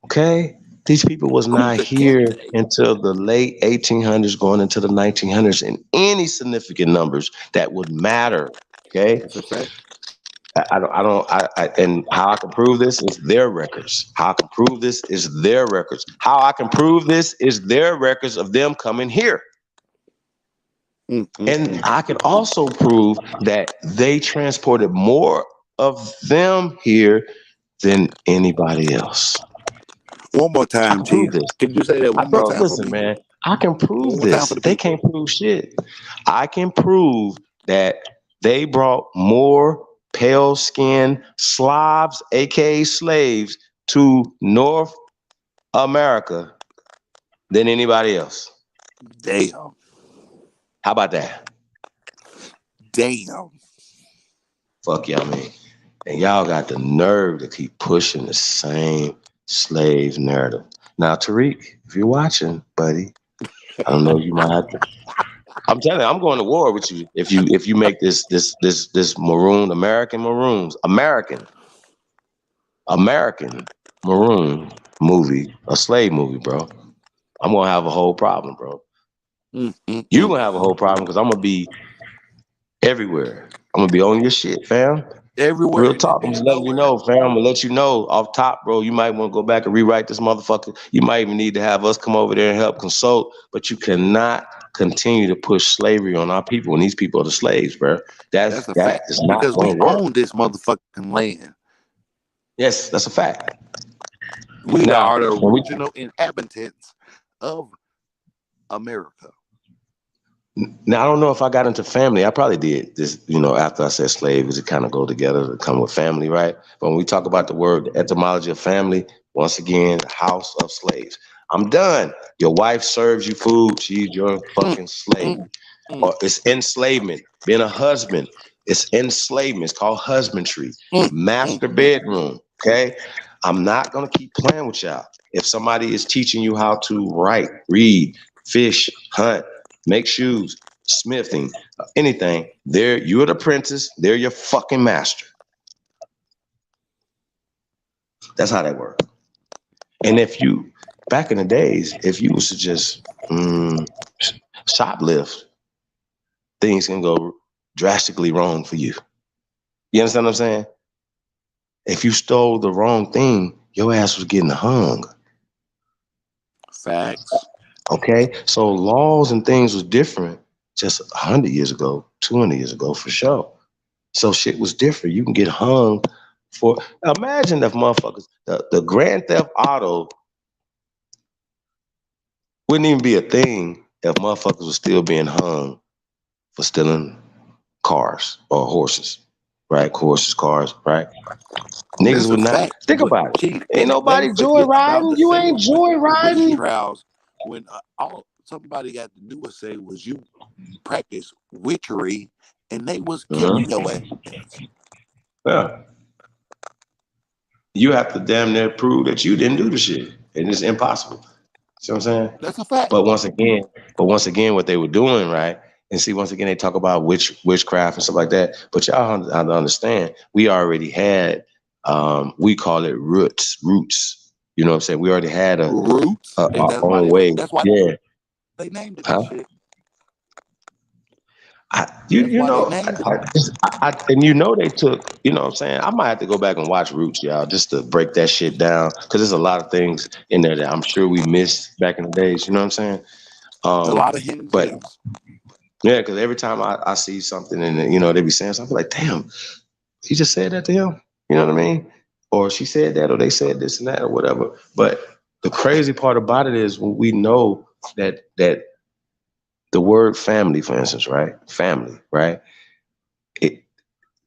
Okay? These people was not here until the late 1800s, going into the 1900s in any significant numbers that would matter. Okay? That's a fact. And how I can prove this is their records. How I can prove this is their records. How I can prove this is their records of them coming here. And I can also prove that they transported more of them here than anybody else. One more time, Chief. Can you say that one more time Listen, for me? man, I can prove One more time this. for the They people. can't prove shit. I can prove that they brought more pale-skinned Slavs, aka slaves, to North America than anybody else. Damn. How about that? Damn. Fuck y'all, man. And y'all got the nerve to keep pushing the same slave narrative. Now, Tariq, if you're watching, buddy, I don't know, you might have to. I'm telling you, I'm going to war with you if you make this maroon American maroon movie, a slave movie, bro. I'm gonna have a whole problem, bro. You're gonna have a whole problem because I'm gonna be everywhere. I'm gonna be on your shit, fam. Everywhere. Real talk. I'm just letting you know, fam. I'm gonna let you know off top, bro. You might want to go back and rewrite this motherfucker. You might even need to have us come over there and help consult, but you cannot continue to push slavery on our people when these people are the slaves, bro. That's a fact. Is not because we gonna work. own this motherfucking land. Yes, that's a fact. We Now, are the original inhabitants of America. Now I don't know if I got into family. I probably did this, after I said slave, because it kind of go together to come with family, right? But when we talk about the word, the etymology of family, once again, house of slaves. I'm done. Your wife serves you food. She's your fucking slave. Or it's enslavement. Being a husband, it's enslavement. It's called husbandry. Master bedroom. Okay. I'm not gonna keep playing with y'all. If somebody is teaching you how to write, read, fish, hunt, make shoes, smithing, anything, you're the apprentice, they're your fucking master. That's how that works. And back in the days, if you was to just shoplift, things can go drastically wrong for you. You understand what I'm saying? If you stole the wrong thing, your ass was getting hung. Facts. Okay? So laws and things was different just 100 years ago, 200 years ago, for sure. So shit was different. You can get hung for, imagine if motherfuckers, the Grand Theft Auto wouldn't even be a thing if motherfuckers was still being hung for stealing cars or horses, right? Horses, cars, right? Niggas That's a would not fact. think But about it. Chief, Ain't nobody they joy forget about riding. the You civil ain't joy witch riding. trials when all somebody got to do was say was you practice witchery and they was killing your ass. Yeah. You have to damn near prove that you didn't do the shit. And it's impossible. See what I'm saying? That's a fact. But once again, what they were doing, right? And see, once again, they talk about witchcraft and stuff like that. But y'all have to understand, we already had, we call it roots. You know what I'm saying? We already had Roots, and our that's why own way. that's why Yeah. they named it Huh? that shit. They took, you know what I'm saying? I might have to go back and watch Roots, y'all, just to break that shit down. Cause there's a lot of things in there that I'm sure we missed back in the days, you know what I'm saying? A lot of hidden But gems. yeah, because every time I see something and they be saying something, like, damn, he just said that to him. You know what I mean? Or she said that, or they said this and that, or whatever. But the crazy part about it is when we know that the word family, for instance, right? Family, right?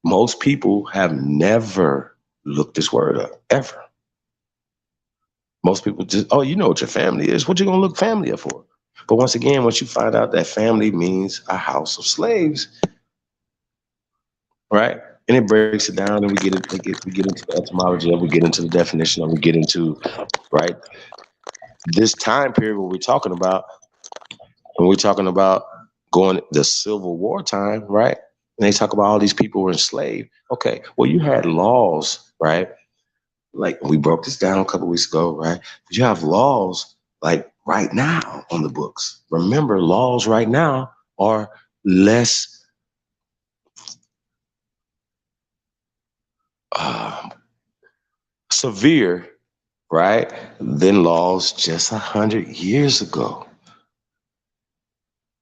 Most people have never looked this word up, ever. Most people just, oh, you know what your family is. What you gonna look family up for? But once again, once you find out that family means a house of slaves, right? And it breaks it down, and we get into the etymology, and we get into the definition, and we get into, right, this time period what we're talking about, when we're talking about going the Civil War time, right? And they talk about all these people were enslaved. Okay, well, you had laws, right? Like we broke this down a couple weeks ago, right? But you have laws like right now on the books. Remember, laws right now are less severe, right, than laws just 100 years ago.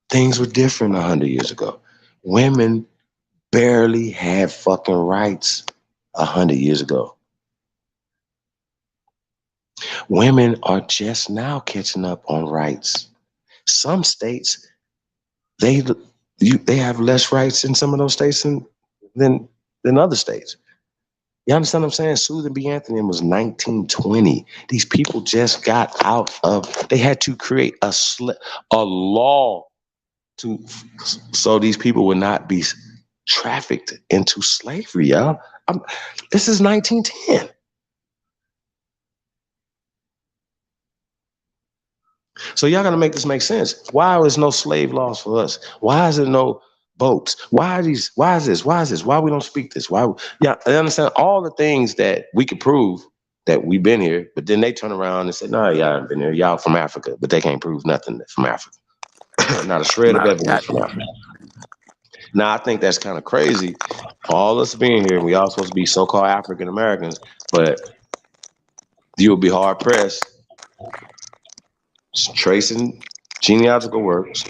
Things were different 100 years ago. Women barely had fucking rights 100 years ago. Women are just now catching up on rights. Some states, they have less rights in some of those states than other states. You understand what I'm saying? Susan B. Anthony was 1920. These people just got out of, they had to create a law so these people would not be trafficked into slavery, y'all. This is 1910. So y'all gotta make this make sense. Why is no slave laws for us? Why is there no boats? Why is this? Why we don't speak this? Why? Yeah, I understand all the things that we could prove that we've been here, but then they turn around and say, no, y'all haven't been here. Y'all from Africa, but they can't prove nothing from Africa. Not a shred of evidence from Africa. Now, I think that's kind of crazy for all us being here. We all supposed to be so-called African Americans, but you'll be hard pressed tracing genealogical works,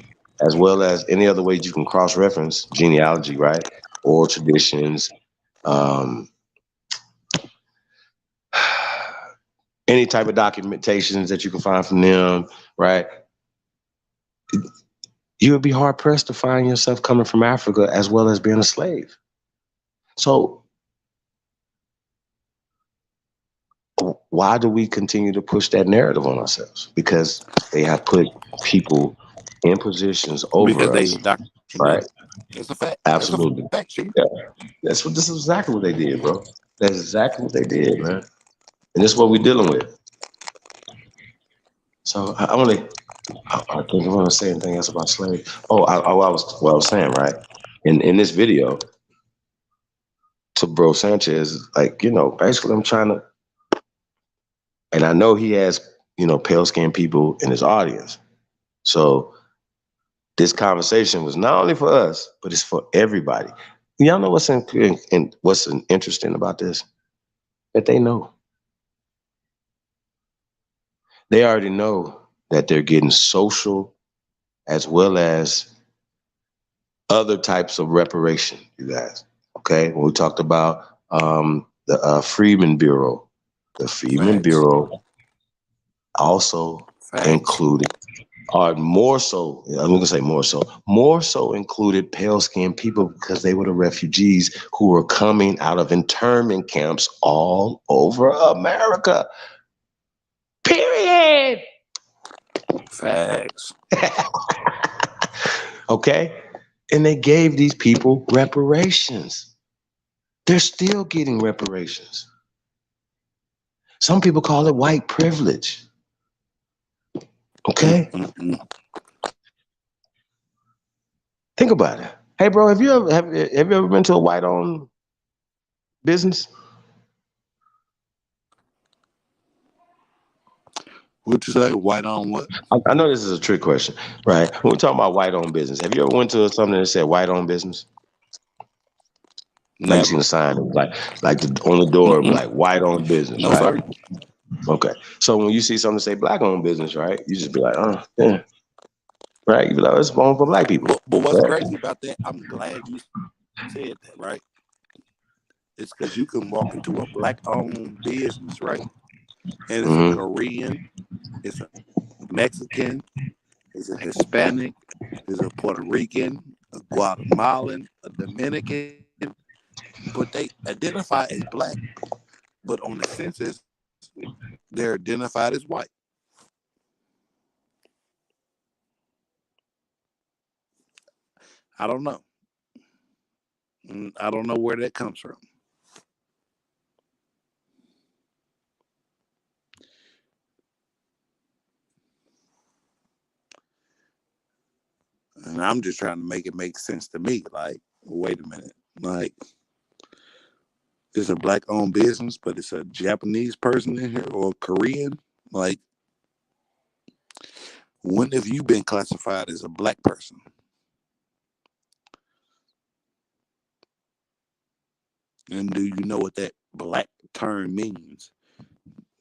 as well as any other ways you can cross-reference genealogy, right? Oral traditions, any type of documentations that you can find from them, right? you would be hard pressed to find yourself coming from Africa as well as being a slave. So why do we continue to push that narrative on ourselves? Because they have put people in positions over Because they us, right? indoctrinated. That's a fact. Absolutely. That's a fact, Chief. Yeah. This is exactly what they did, bro. That's exactly what they did, man. And this is what we're dealing with. So I think I want to say anything else about slavery. Oh, I was saying, right? In this video to bro Sanchez, like, basically I'm trying to, and I know he has, pale skinned people in his audience. So this conversation was not only for us, but it's for everybody. Y'all know what's what's interesting about this? That they know. They already know that they're getting social as well as other types of reparation, you guys. Okay? When we talked about the Freedmen Bureau, the Freedmen Facts. Bureau also included, or more so, I'm going to say more so included pale-skinned people because they were the refugees who were coming out of internment camps all over America. Period. Facts. Okay? And they gave these people reparations. They're still getting reparations. Some people call it white privilege. Okay? Mm-hmm. Think about it. Hey, bro, have you ever been to a white-owned business? What you say? White on what? I know this is a trick question, right? When we're talking about white-owned business, have you ever went to something that said white-owned business? Like you seen a sign, on the door, like white-owned business, No, right? sir. Okay. So when you see something that say black-owned business, right, you just be like, oh, yeah. Right? You be like, it's owned for black people. But what's right? crazy about that, I'm glad you said that, right? It's because you can walk into a black-owned business, right? And it's a Korean, it's a Mexican, it's a Hispanic, it's a Puerto Rican, a Guatemalan, a Dominican, but they identify as black. But on the census, they're identified as white. I don't know. I don't know where that comes from. And I'm just trying to make it make sense to me. Like, wait a minute. Like, it's a black-owned business, but it's a Japanese person in here or Korean. Like, when have you been classified as a black person? And do you know what that black term means?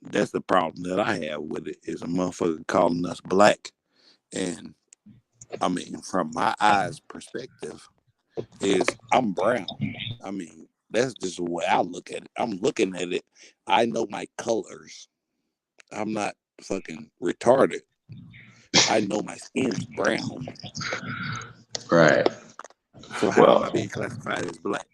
That's the problem that I have with it, is a motherfucker calling us black. And I mean, from my eyes perspective, is I'm brown. I mean, that's just the way I look at it. I'm looking at it. I know my colors. I'm not fucking retarded. I know my skin's brown. Right. So how am I being classified as black?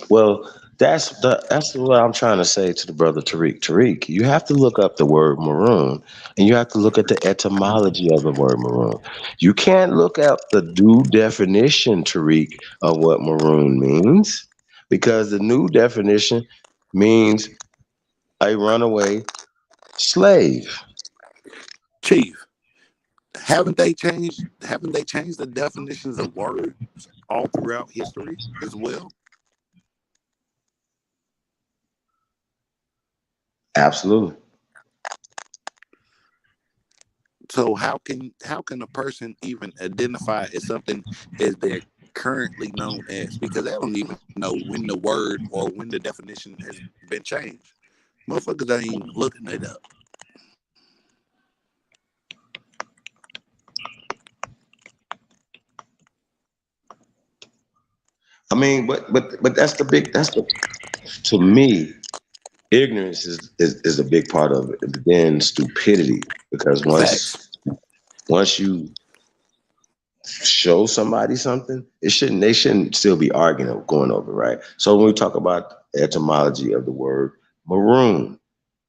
Well, that's what I'm trying to say to the brother Tariq. Tariq, you have to look up the word maroon, and you have to look at the etymology of the word maroon. You can't look up the new definition, Tariq, of what maroon means, because the new definition means a runaway slave. Chief, haven't they changed the definitions of words all throughout history as well? Absolutely. So how can a person even identify as something as they're currently known as? Because they don't even know when the word or when the definition has been changed. Motherfuckers ain't even looking it up. I mean, but that's to me, ignorance is a big part of it. And then stupidity, because once you show somebody something, they shouldn't still be arguing or going over, right? So when we talk about the etymology of the word maroon,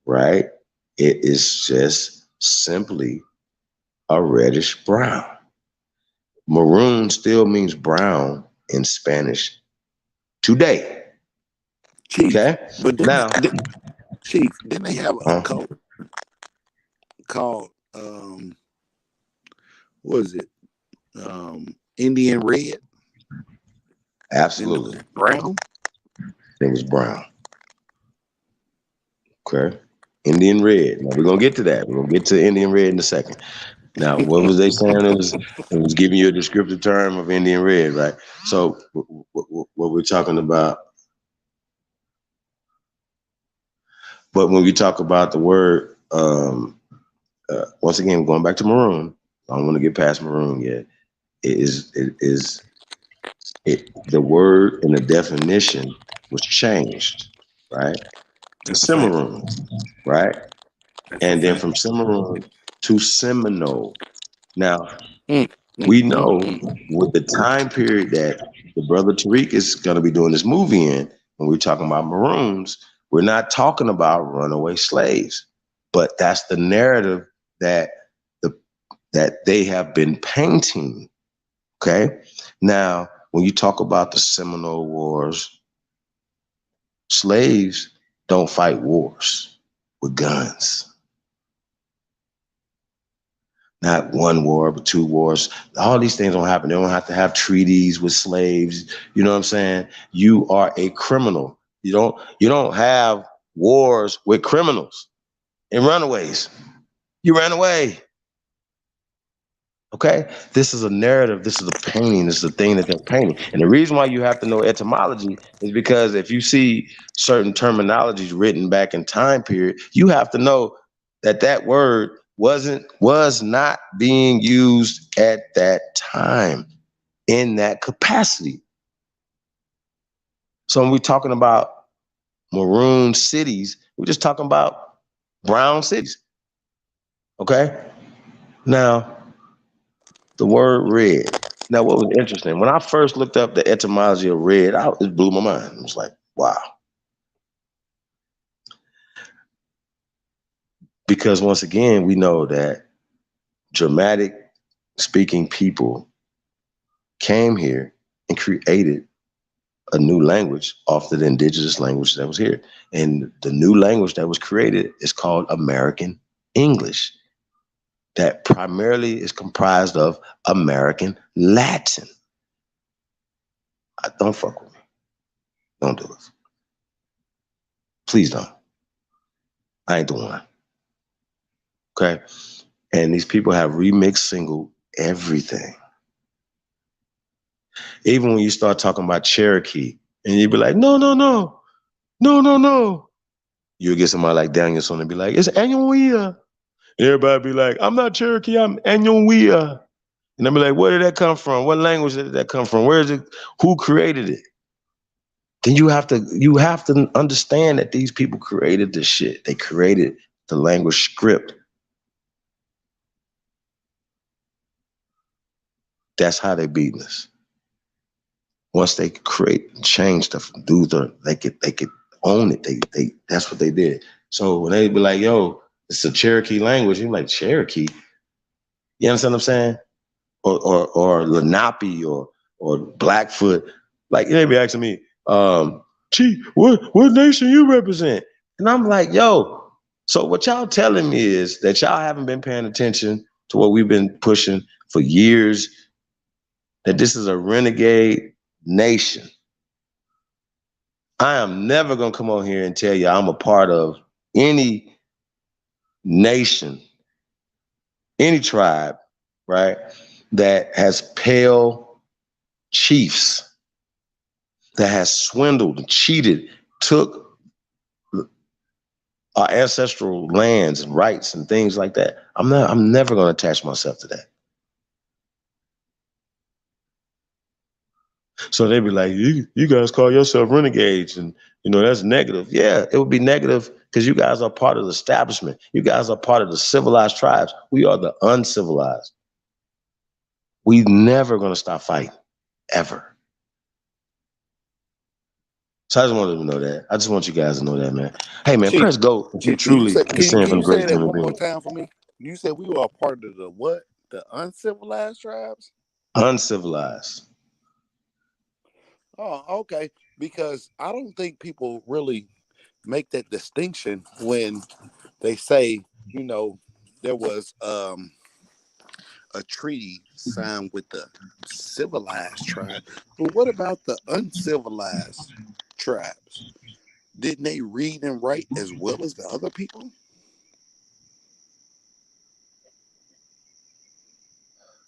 right? It is just simply a reddish brown. Maroon still means brown in Spanish today. Chief, Okay? but Now, Chief, didn't they have a color called what is it? Indian red? absolutely. Brown? It was brown. Okay. Indian red. Now we're gonna get to that. We're gonna get to Indian red in a second. Now, what was they saying? It was giving you a descriptive term of Indian red, right? So what we're talking about, but when we talk about the word, once again, going back to maroon, I don't want to get past maroon yet. The word and the definition was changed, right? To Cimarron, right? And then from Cimarron to Seminole. Now, we know with the time period that the brother Tariq is going to be doing this movie in, when we're talking about maroons, we're not talking about runaway slaves, but that's the narrative that they have been painting. Okay. Now, when you talk about the Seminole Wars, slaves don't fight wars with guns. Not one war, but two wars. All these things don't happen. They don't have to have treaties with slaves. You know what I'm saying? You are a criminal. You don't have wars with criminals and runaways. You ran away. Okay? This is a narrative. This is a painting. This is a thing that they're painting. And the reason why you have to know etymology is because if you see certain terminologies written back in time period, you have to know that word was not being used at that time in that capacity. So when we're talking about maroon cities, we're just talking about brown cities. Okay? Now, the word red. Now, what was interesting, when I first looked up the etymology of red, it blew my mind. I was like, wow. Because once again, we know that Germanic speaking people came here and created a new language off the indigenous language that was here. And the new language that was created is called American English. That primarily is comprised of American Latin. Don't fuck with me. Don't do it. Please don't. I ain't the one. Okay? And these people have remixed single everything. Even when you start talking about Cherokee, and you be like, no. You'll get somebody like Danielson and be like, it's Anyonia. And everybody be like, I'm not Cherokee, I'm Anyonia. And I'll be like, where did that come from? What language did that come from? Where is it? Who created it? Then you have to understand that these people created this shit. They created the language script. That's how they beating us. Once they create, change stuff, they could own it. They that's what they did. So when they be like, yo, it's a Cherokee language, you're like, Cherokee? You understand what I'm saying? Or Lenape or Blackfoot. Like they be asking me, Chief, what nation you represent? And I'm like, yo, so what y'all telling me is that y'all haven't been paying attention to what we've been pushing for years, that this is a renegade nation. I am never going to come on here and tell you I'm a part of any nation, any tribe, right, that has pale chiefs, that has swindled and cheated, took our ancestral lands and rights and things like that. I'm never going to attach myself to that. So they'd be like, you guys call yourself renegades, and that's negative. Yeah, it would be negative because you guys are part of the establishment. You guys are part of the civilized tribes. We are the uncivilized. We never gonna stop fighting, ever. So I just wanted to know that. I just want you guys to know that, man. Hey, man, Chief, press go if you Chief, can you truly say descend can from you say great that human one more beings. time for me? You said we were a part of the what? The uncivilized tribes? Uncivilized. Oh, okay. Because I don't think people really make that distinction when they say, you know, there was a treaty signed with the civilized tribe. But what about the uncivilized tribes? Didn't they read and write as well as the other people?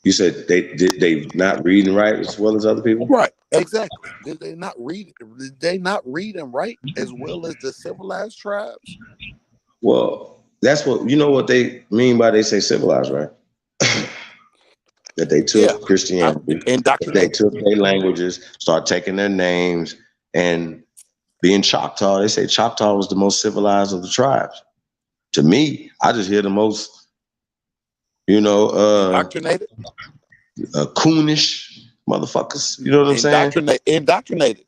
You said they not read and write as well as other people? Right, exactly. Did they not read? Did they not read and write as well as the civilized tribes? Well, that's what you know what they mean by they say civilized, right? That they Yeah, took Christianity, that they indoctrinated. took their languages, start taking their names, and being Choctaw. They say Choctaw was the most civilized of the tribes. To me, I just hear the most, Indoctrinated. coonish motherfuckers. You know what I'm saying? Indoctrinated.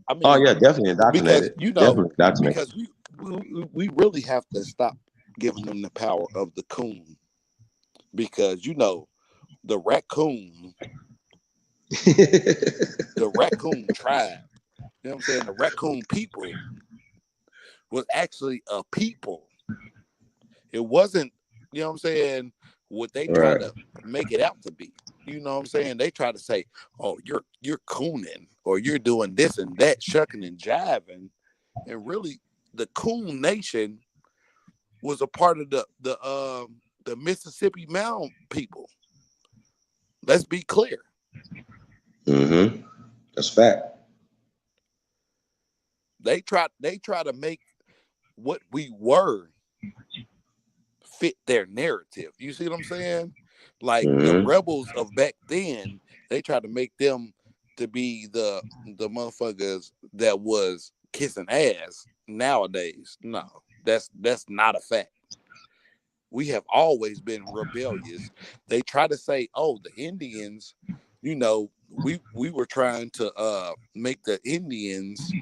I Oh mean, yeah, definitely because indoctrinated. you know, Definitely indoctrinated. because we really have to stop giving them the power of the coon, because you know the raccoon tribe. You know what I'm saying? The raccoon people was actually a people. It wasn't, you know what I'm saying, what they try Right. to make it out to be. You know what I'm saying? They try to say, "Oh, you're cooning, or you're doing this and that, shucking and jiving," and really, the Coon Nation was a part of the Mississippi Mound people. Let's be clear. Mm-hmm. That's fact. They try to make what we were fit their narrative. You see what I'm saying? Like the Mm-hmm. rebels of back then, they tried to make them to be the motherfuckers that was kissing ass nowadays. No, that's not a fact. We have always been rebellious. They try to say, oh, the Indians, you know, we were trying to make the Indians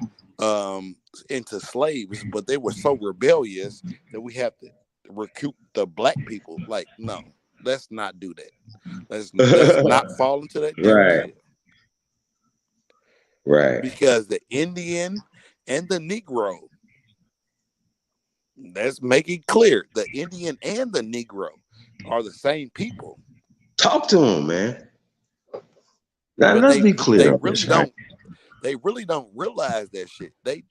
into slaves, but they were so rebellious that we have to recruit the black people. Like, no, let's not do that. Let's not fall into that Right. narrative. Right. Because the Indian and the Negro, let's make it clear, the Indian and the Negro are the same people. Talk to him, man. Now But let's be clear on this, right? they really don't realize that shit. They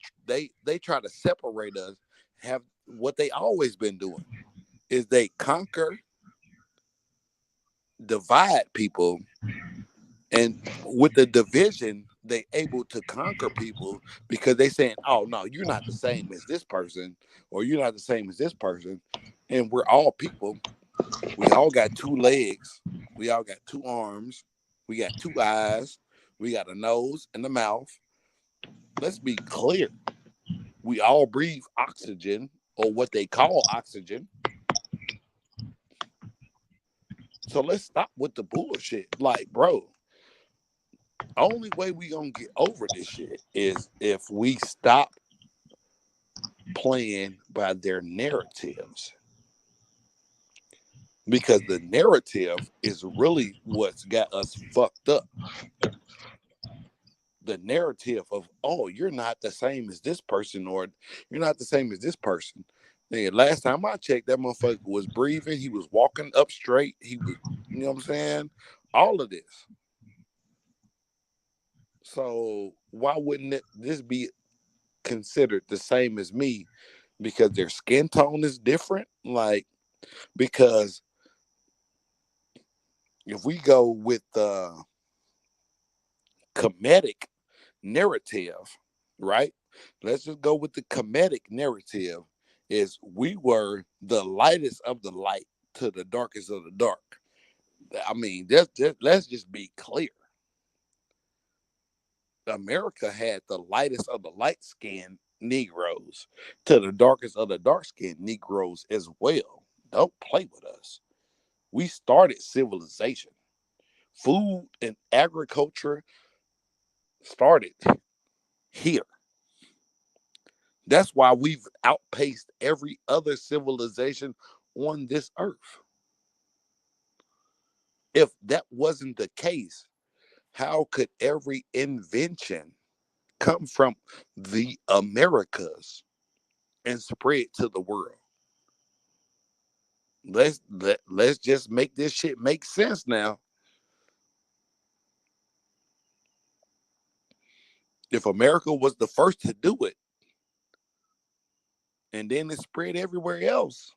try to separate us. Have what they always been doing is they conquer, divide people, and with the division, they able to conquer people because they saying, "Oh no, you're not the same as this person, or you're not the same as this person," and we're all people. We all got two legs. We all got two arms. We got two eyes. We got a nose and a mouth. Let's be clear. We all breathe oxygen, or what they call oxygen. So let's stop with the bullshit. Like, bro, only way we gonna get over this shit is if we stop playing by their narratives. Because the narrative is really what's got us fucked up. The narrative of, oh, you're not the same as this person, or you're not the same as this person. Man, last time I checked, that motherfucker was breathing. He was walking up straight. He was, you know what I'm saying? All of this. So why wouldn't this be considered the same as me? Because their skin tone is different? Like, because if we go with the comedic narrative, right? Let's just go with the comedic narrative. Is we were the lightest of the light to the darkest of the dark. I mean, let's just be clear. America had the lightest of the light skinned Negroes to the darkest of the dark skinned Negroes as well. Don't play with us. We started civilization. Food and agriculture started here. That's why we've outpaced every other civilization on this earth. If that wasn't the case, how could every invention come from the Americas and spread to the world? Let's just make this shit make sense now. If America was the first to do it, and then it spread everywhere else,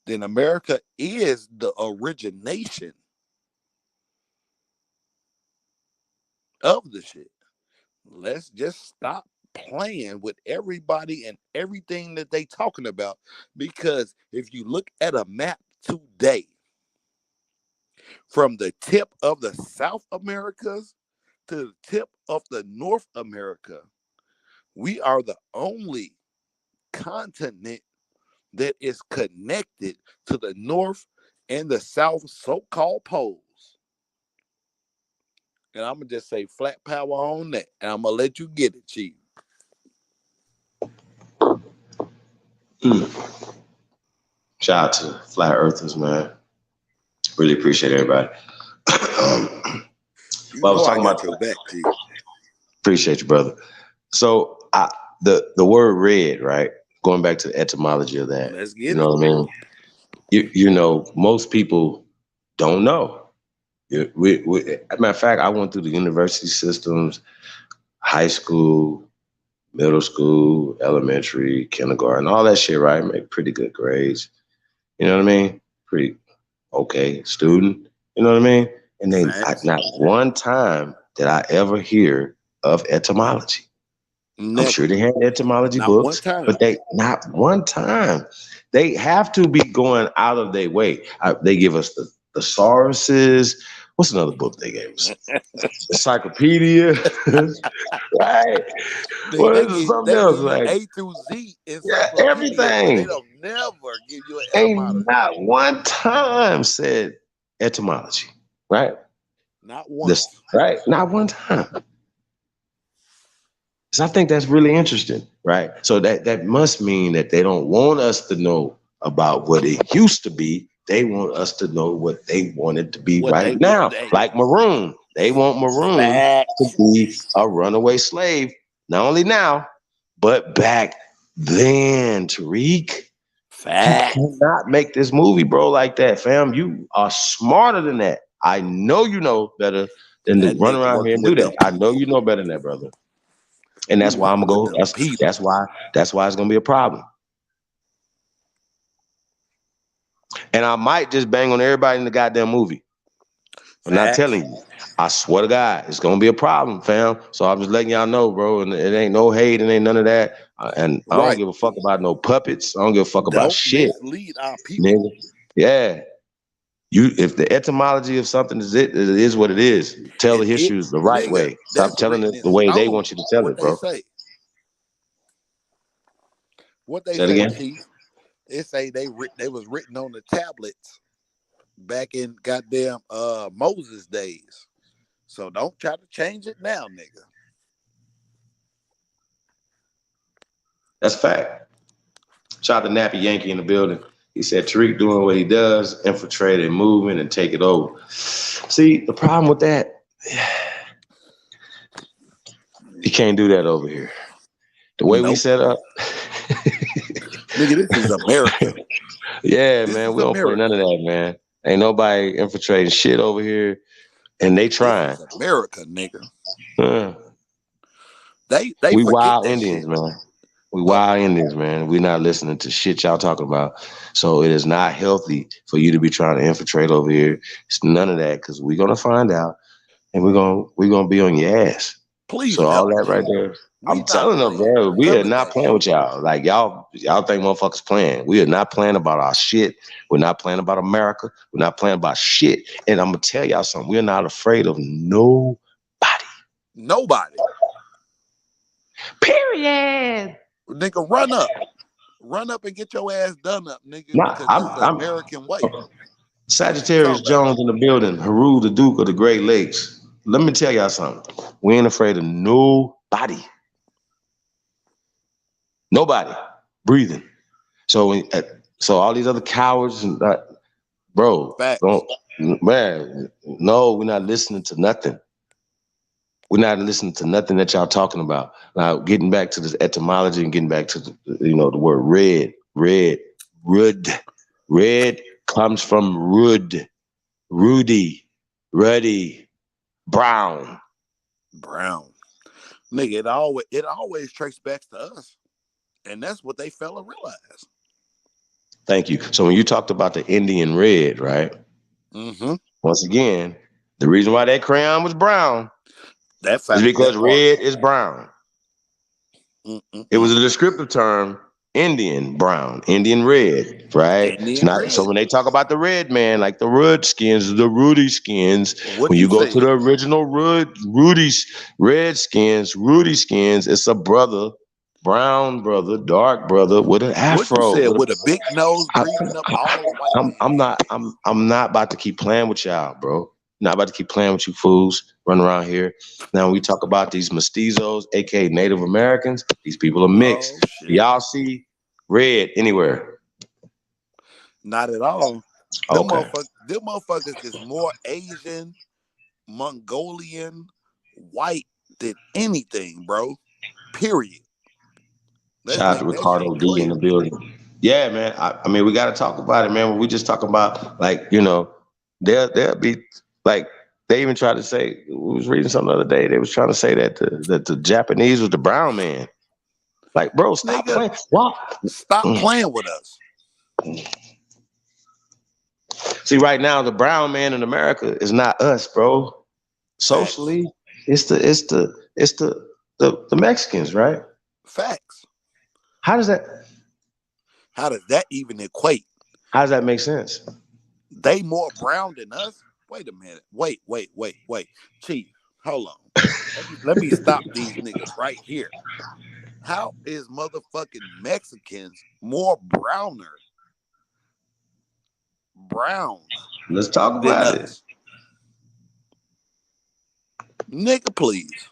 then America is the origination of the shit. Let's just stop playing with everybody and everything that they talking about, because if you look at a map today, from the tip of the South Americas to the tip of the North America, we are the only continent that is connected to the North and the South so-called poles. And I'm going to just say flat power on that. And I'm going to let you get it, Chief. Shout out to Flat Earthers, man. Really appreciate everybody. Well, I was talking about your back, Chief. Appreciate you, brother. So the word red, right? Going back to the etymology of that. Let's get you know what I mean? You know, most people don't know. As a matter of fact, I went through the university systems, high school, middle school, elementary, kindergarten, all that shit, right? Make pretty good grades. You know what I mean? Pretty okay student. You know what I mean? And then not one time did I ever hear of etymology. Never. I'm sure they had etymology books, but they not one time. They have to be going out of their way. They give us the thesauruses. What's another book they gave us? Encyclopedia, right? What is something else like A through Z? Everything. They don't never give you an etymology. Ain't not one time said etymology, right? Not once. Right? Not one time. So I think that's really interesting, right? So that must mean that they don't want us to know about what it used to be. They want us to know what they want it to be right now. Like Maroon. They want Maroon to be a runaway slave. Not only now, but back then, Tariq. Fact. You cannot make this movie, bro, like that, fam. You are smarter than that. I know you know better than to run around here and do that. I know you know better than that, brother. And that's why I'm gonna go. That's why it's gonna be a problem. And I might just bang on everybody in the goddamn movie. I'm not telling you. I swear to God, it's gonna be a problem, fam. So I'm just letting y'all know, bro. And it ain't no hate and ain't none of that. And I don't give a fuck about no puppets. I don't give a fuck about shit. Mislead our people. Nigga. Yeah. If the etymology of something is it is what it is. Tell the history the right way. Stop telling it the way they want you to tell it, bro. What they say, Chief? It say they was written on the tablets back in goddamn Moses days. So don't try to change it now, nigga. That's fact. Shout out to Nappy Yankee in the building. He said Tariq doing what he does, infiltrate and moving and take it over. See, the problem with that, you can't do that over here. The way we set up. Nigga, this is America. Yeah, man, we don't play none of that, man. Ain't nobody infiltrating shit over here, and they trying. America, nigga. We wild Indians, man. We wild Indians, man. We're not listening to shit y'all talking about. So it is not healthy for you to be trying to infiltrate over here. It's none of that, because we're gonna find out, and we're gonna be on your ass. Please. So all that right there. I'm telling them, bro, we are not playing with y'all. Like y'all think motherfuckers playing. We are not playing about our shit. We're not playing about America. We're not playing about shit. And I'm gonna tell y'all something. We're not afraid of nobody. Nobody. Period. Nigga, run up and get your ass done up, nigga. Because this is the American way. Sagittarius Jones in the building. Haru, the Duke of the Great Lakes. Let me tell y'all something. We ain't afraid of nobody. Nobody breathing. So, so all these other cowards, bro, don't, man, no, we're not listening to nothing. We're not listening to nothing that y'all talking about. Now, getting back to this etymology and getting back to the word red. Red comes from ruddy, brown. Nigga, it always traced back to us. And that's what they fail to realize. Thank you. So when you talked about the Indian red, right? Mm-hmm. Once again, the reason why that crayon was brown is because red is brown. It was a descriptive term, Indian brown, Indian red, right? It's not so when they talk about the red man, like the Redskins, the Rudy skins, when you go to the original Rudy skins, it's a brother, brown brother, dark brother with an afro. What you said, with a big nose, breathing up all the white. I'm not about to keep playing with y'all, bro. Not about to keep playing with you fools running around here. Now, when we talk about these mestizos, aka Native Americans, these people are mixed. Y'all see red anywhere? Not at all. Okay. Them motherfuckers is more Asian, Mongolian, white than anything, bro. Period. Shout out to Ricardo D in the building. Yeah, man. I mean, we got to talk about it, man. When we just talk about, like, they'll be like, they even try to say, we was reading something the other day, they was trying to say that the Japanese was the brown man. Like, bro, stop playing. What? Stop playing with us. See, right now, the brown man in America is not us, bro. Socially, it's the Mexicans, right? Facts. How does that even equate? How does that make sense? They more brown than us? Wait a minute. Wait. Chief, hold on. Let me stop these niggas right here. How is motherfucking Mexicans more brown? Let's talk about it. Nigga, please.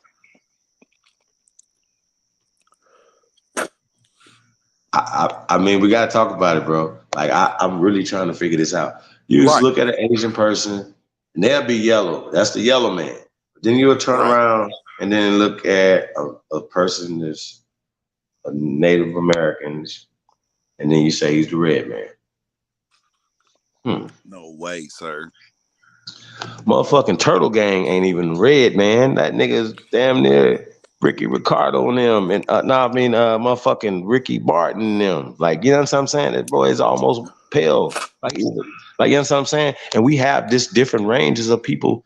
I mean, we gotta talk about it, bro. Like, I'm really trying to figure this out. You just look at an Asian person, and they'll be yellow. That's the yellow man. But then you'll turn around and then look at a person that's a Native Americans, and then you say he's the red man. No way, sir. Motherfucking Turtle Gang ain't even red, man. That nigga's damn near Ricky Ricardo and them, and motherfucking Ricky Barton and them. Like, you know what I'm saying? That boy is almost pale. Like, you know what I'm saying? And we have this different ranges of people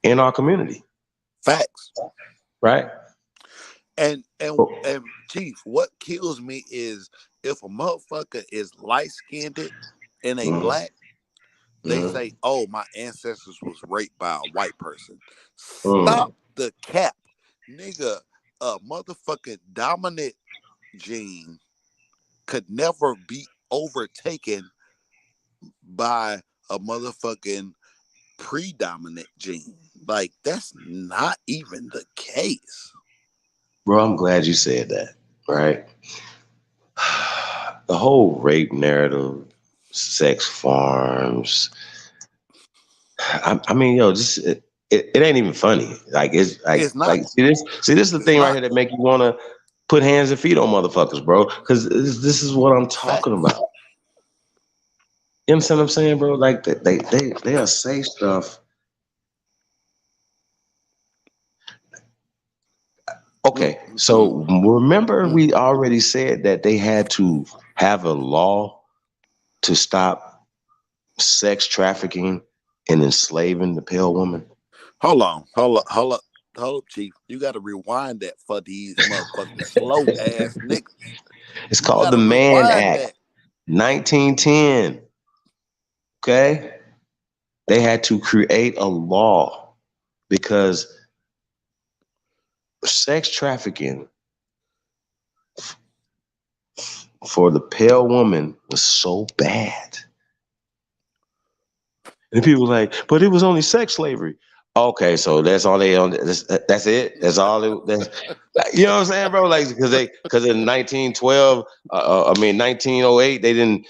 in our community. Facts. Right? And Chief, what kills me is if a motherfucker is light-skinned and a black, they say, oh, my ancestors was raped by a white person. Stop the cap. Nigga, a motherfucking dominant gene could never be overtaken by a motherfucking predominant gene. Like, that's not even the case. Bro, I'm glad you said that, right? The whole rape narrative, sex farms. I mean, yo, just it ain't even funny. Like, it's not. Like, see this is the thing right here that make you want to put hands and feet on motherfuckers, bro. Because this is what I'm talking about. You understand what I'm saying, bro? Like, they'll say stuff. Okay, so remember we already said that they had to have a law to stop sex trafficking and enslaving the pale woman. Hold up, Chief. You got to rewind that for these motherfucking slow ass niggas. It's called the Mann Act, 1910. Okay, they had to create a law because sex trafficking for the pale woman was so bad And people like, but it was only sex slavery. Okay, so that's all they on. That's it. That's all. You know what I'm saying, bro? Like, because in 1912, 1908, they didn't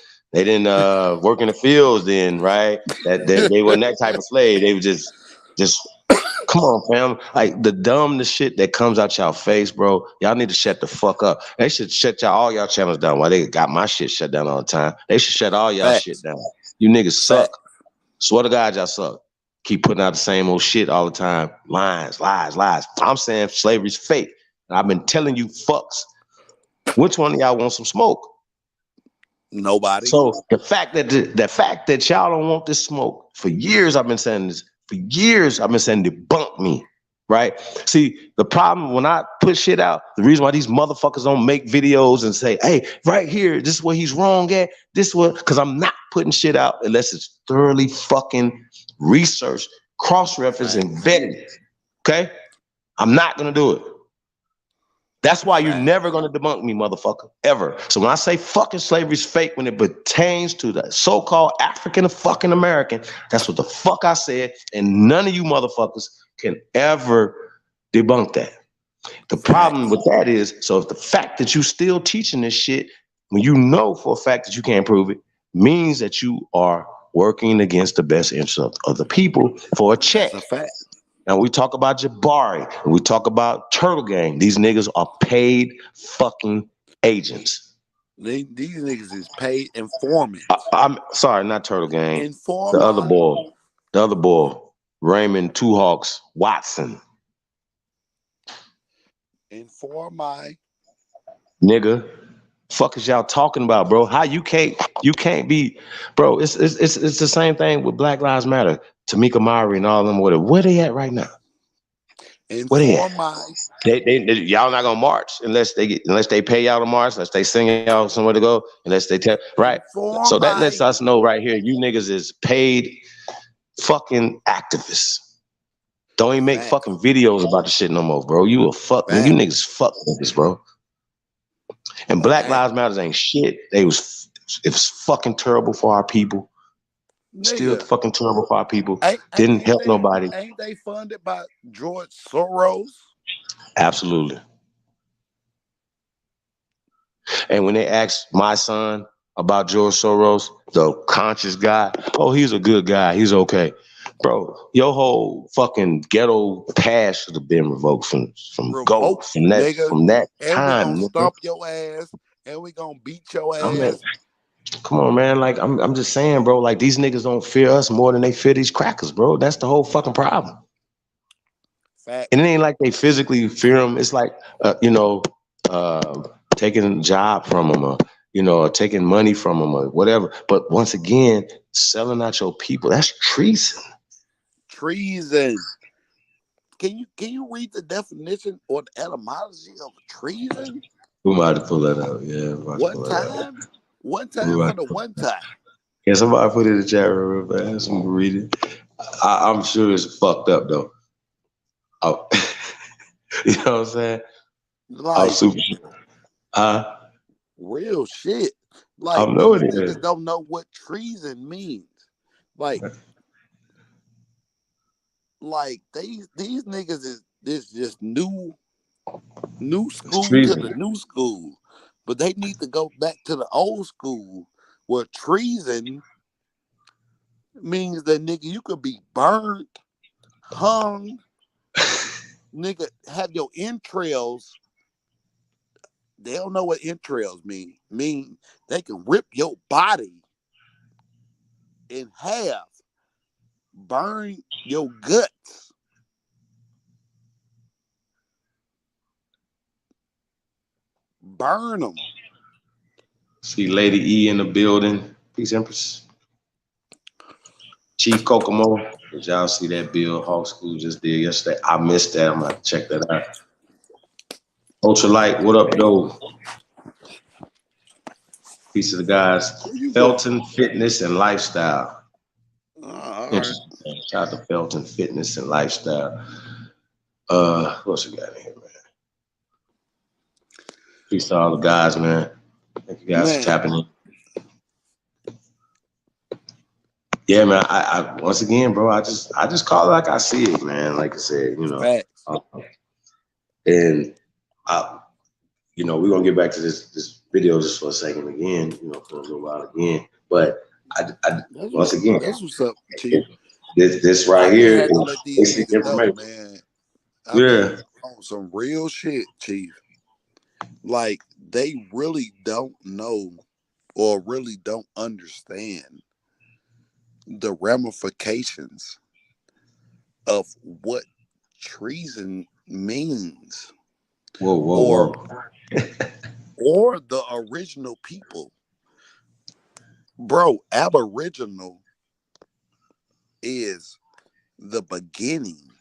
work in the fields then, right? That they weren't that type of slave. They were just come on, fam. Like the dumbest shit that comes out y'all face, bro. Y'all need to shut the fuck up. They should shut all y'all channels down. Why they got my shit shut down all the time? They should shut all y'all shit down. You niggas suck. Swear to God, y'all suck. Keep putting out the same old shit all the time. Lies. I'm saying slavery's fake. I've been telling you fucks. Which one of y'all want some smoke? Nobody. So the fact that y'all don't want this smoke, for years I've been saying this. For years I've been saying debunk me. Right? See, the problem when I put shit out, the reason why these motherfuckers don't make videos and say, hey, right here, this is where he's wrong at. Because I'm not putting shit out unless it's thoroughly fucking researched, cross-referenced, and vetted. Okay? I'm not gonna do it. That's why you're never gonna debunk me, motherfucker, ever. So when I say fucking slavery's fake when it pertains to the so-called African fucking American, that's what the fuck I said, and none of you motherfuckers can ever debunk that. The problem with that is, so if the fact that you still teaching this shit, when you know for a fact that you can't prove it, means that you are working against the best interest of the people for a check. That's a fact. Now we talk about Jabari, and we talk about Turtle Gang. These niggas are paid fucking agents. These niggas is paid informants. I'm sorry, not Turtle Gang. Informer. The other boy, Raymond Two Hawks Watson. Inform Nigga, fuck is y'all talking about, bro? How you can't be, bro? It's the same thing with Black Lives Matter. Tamika Mowry and all them. Where they at right now? Where they at? They y'all not gonna march unless they pay y'all to march, unless they sing y'all somewhere to go, unless they tell right. So that lets us know right here, you niggas is paid fucking activists. Don't even make fucking videos about the shit no more, bro. You a fuck, you niggas fuck niggas, bro. And Black Lives Matter ain't shit. It was fucking terrible for our people. Nigga. Still fucking terrible for our people. Didn't help nobody. Ain't they funded by George Soros? Absolutely. And when they asked my son about George Soros, the conscious guy, oh, he's a good guy. He's okay. Bro, your whole fucking ghetto pass should have been revoked from that and time. And we gonna stomp your ass, and we gonna beat your ass. Come on, man. Like, I'm just saying, bro, like, these niggas don't fear us more than they fear these crackers, bro. That's the whole fucking problem. Fact. And it ain't like they physically fear them. It's like, taking a job from them, or taking money from them, or whatever. But once again, selling out your people, that's treason. Treason. Can you read the definition or the etymology of treason? We might have to pull that out. Yeah. One time for the one time. Yeah, somebody put it in the chat room real fast. I'm gonna read it. I'm sure it's fucked up though. Oh. You know what I'm saying? Like, super. Real shit. Like, I know it niggas is. don't know what treason means. Like these niggas is just new school to the new school. But they need to go back to the old school where treason means that, nigga, you could be burned, hung, nigga, have your entrails. They don't know what entrails mean. Mean they can rip your body in half, burn your guts. Burn them. See Lady E in the building. Peace, Empress. Chief Kokomo. Did y'all see that Bill Hawk School just did yesterday? I missed that. I'm going to check that out. Ultralight, what up, though? Peace of the guys. Felton Fitness and Lifestyle. Interesting. Shout out to Felton Fitness and Lifestyle. What else we got in here, man? Peace to all the guys, man. Thank you guys for tapping in. Yeah, man. I once again, bro. I just call it like I see it, man. Like I said, Facts. And we're gonna get back to this video just for a second again, for a little while again. But once again, that's what's up, Chief. This right I just here had to is let these basic niggas know, information. man. I Yeah. mean, on some real shit, Chief. Like, they really don't know or really don't understand the ramifications of what treason means. Whoa. Or the original people. Bro, aboriginal is the beginning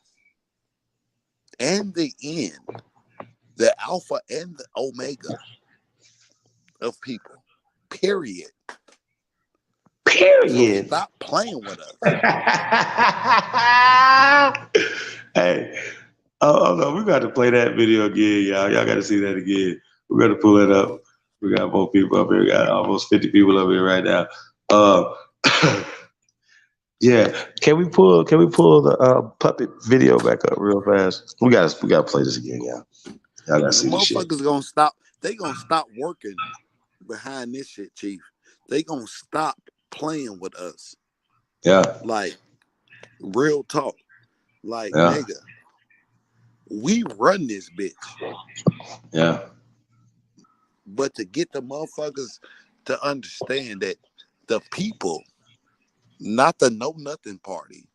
and the end, the alpha and the omega of people. Period. So stop playing with us. Hey, no, we got to play that video again, y'all. Y'all got to see that again. We got to pull it up. We got more people up here. We got almost 50 people up here right now. Yeah, can we pull the puppet video back up real fast? We gotta play this again, y'all. Y'all gotta see this shit. Motherfuckers gonna stop. They gonna stop working behind this shit, Chief. They gonna stop playing with us. Yeah. Like, real talk. Like, yeah. Nigga, we run this bitch. Yeah. But to get the motherfuckers to understand that the people, not the Know Nothing Party,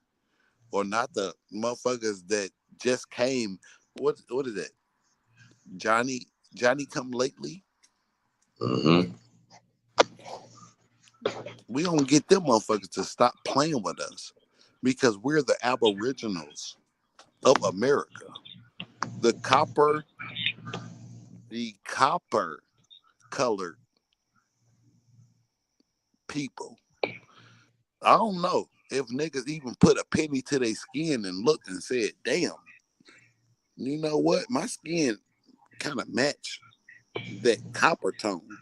or not the motherfuckers that just came. What is that? Johnny come lately. Mm-hmm. We gonna get them motherfuckers to stop playing with us because we're the aboriginals of America. The copper colored people. I don't know if niggas even put a penny to their skin and looked and said, damn, you know what? My skin kind of match that copper tone.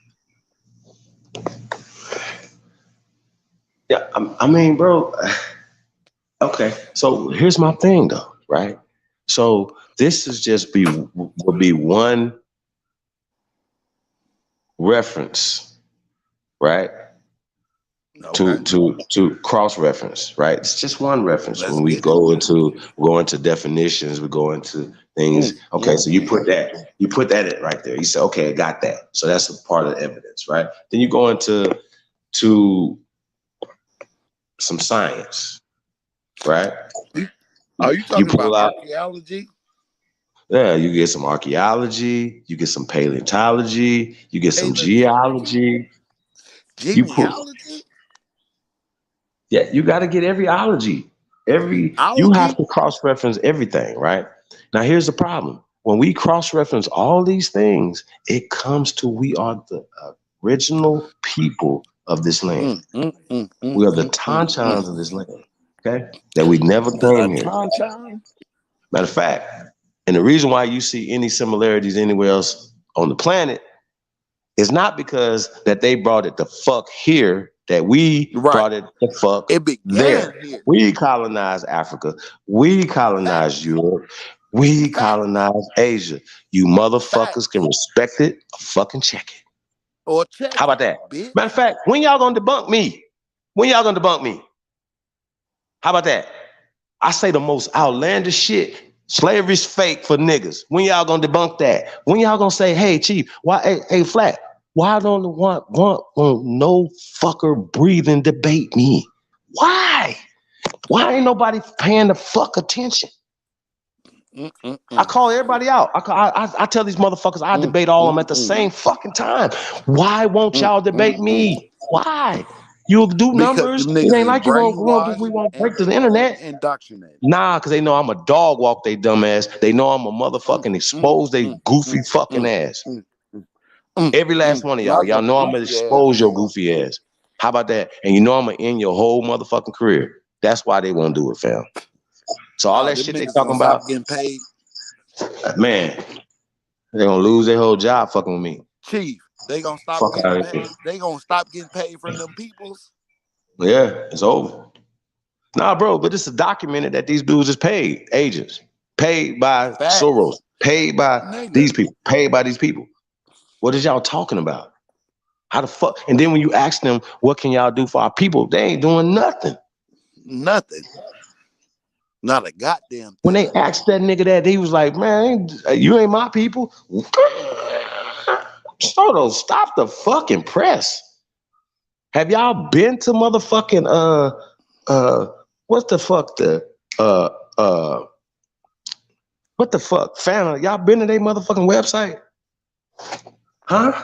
Yeah, I mean, bro. Okay, so here's my thing, though, right? So this is just will be one reference, right? Okay. To cross reference, right? It's just one reference. Let's when we get go into definitions, we go into things. Okay, so you put that right there. You say, okay, I got that. So that's a part of the evidence, right? Then you go into some science, right? Are you talking about archaeology? Yeah, you get some archaeology, you get some paleontology, you get some geology. Genealogy? Yeah, you got to get every ology. You have to cross-reference everything, right? Now, here's the problem. When we cross-reference all these things, it comes to we are the original people of this land. We are the Tanchans of this land, okay? That we never came here. Matter of fact, and the reason why you see any similarities anywhere else on the planet is not because that they brought it the fuck here, that we brought it the fuck there. Here. We colonized Africa. We colonized Europe. We colonized Asia. You motherfuckers can respect it or fucking check it. Or check How about that? Bitch. Matter of fact, when y'all gonna debunk me? When y'all gonna debunk me? How about that? I say the most outlandish shit. Slavery's fake for niggas. When y'all gonna debunk that? When y'all gonna say, hey, Chief, why, hey, Flat, why don't want no fucker breathing debate me? Why? Why ain't nobody paying the fuck attention? I call everybody out. I tell these motherfuckers I debate all of them at the same fucking time. Why won't y'all debate me? Why? You'll do numbers. It ain't like we won't break to the internet. Indoctrinated. Nah, because they know I'm a dog walk they dumb ass. They know I'm a motherfucking expose they goofy fucking ass. Every last one of y'all. Y'all know I'm gonna expose your goofy ass. How about that? And you know I'm gonna end your whole motherfucking career. That's why they won't do it, fam. So all that shit they talking about, getting paid. Man, they're gonna lose their whole job fucking with me. Chief, they gonna stop getting paid. They gonna stop getting paid from them peoples. Yeah, it's over. Nah, bro, but it's documented that these dudes is paid, agents, paid by Facts. Soros, paid by Nigga. these people, paid by these people. What is y'all talking about? How the fuck? And then when you ask them, what can y'all do for our people? They ain't doing nothing. Nothing. Not a goddamn thing. When they asked that nigga that, he was like, man, you ain't my people. Soto, stop the fucking press. Have y'all been to motherfucking what the fuck what the fuck family? Y'all been to their motherfucking website? Huh?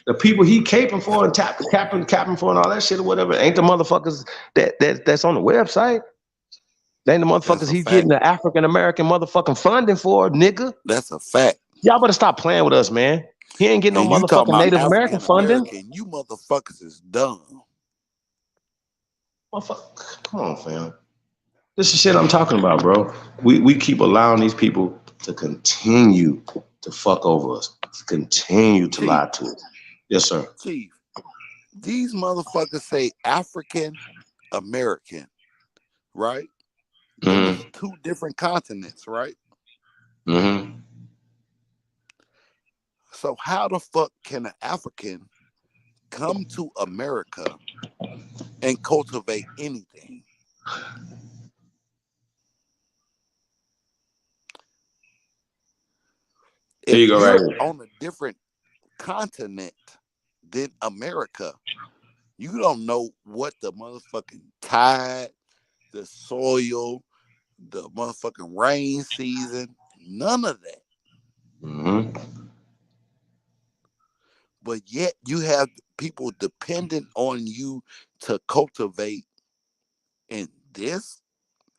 The people he caping for and capping for and all that shit or whatever ain't the motherfuckers that's on the website. They ain't the motherfuckers he getting the African American motherfucking funding for, nigga. That's a fact. Y'all better stop playing with us, man. He ain't getting no motherfucking Native American funding. You motherfuckers is dumb. Motherfucker, come on, fam. This is shit I'm talking about, bro. We keep allowing these people to continue to fuck over us, to continue to lie to us. Yes, sir. Chief, these motherfuckers say African American, right? Those are two different continents, right? Mm-hmm. So how the fuck can an African come to America and cultivate anything? Here you go, right here. On a different continent than America, you don't know what the motherfucking tide, the soil, the motherfucking rain season, none of that. Mm-hmm. But yet you have people dependent on you to cultivate in this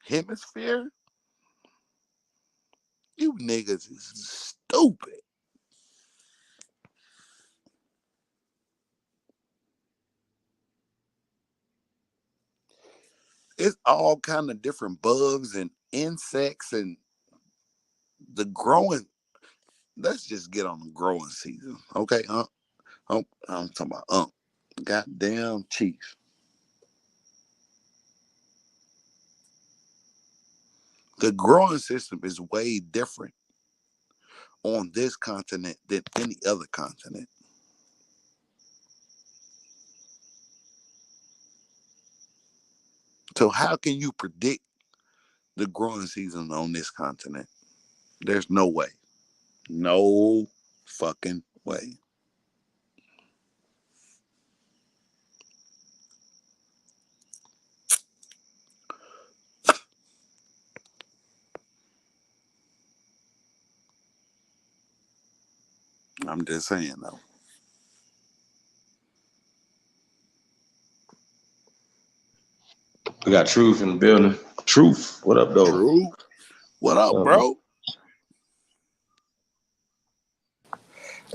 hemisphere. You niggas is stupid. It's all kind of different bugs and insects and the growing. Let's just get on the growing season, okay? I'm talking about goddamn Chief. The growing system is way different on this continent than any other continent. So how can you predict the growing season on this continent? There's no way. No fucking way. I'm just saying though. We got Truth in the building. Truth, what up, though? Truth, what up, bro?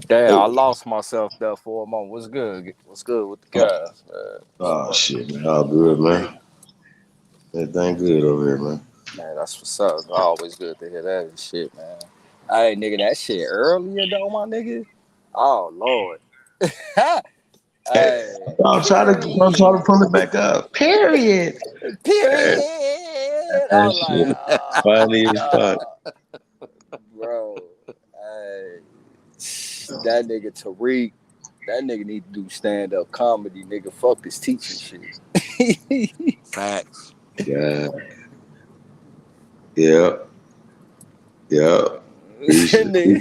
Damn, I lost myself there for a moment. What's good? What's good with the guys? Oh shit, man. All good, man. Everything good over here, man. Man, that's what's up. It's always good to hear that and shit, man. Hey, nigga, that shit earlier though, my nigga. Oh Lord. Hey, I'm trying to pull it back up. Period. Period. That shit funny as fuck. Bro. Hey. That nigga Tariq, that nigga need to do stand-up comedy, nigga. Fuck this teaching shit. Facts. Yeah. Yep. He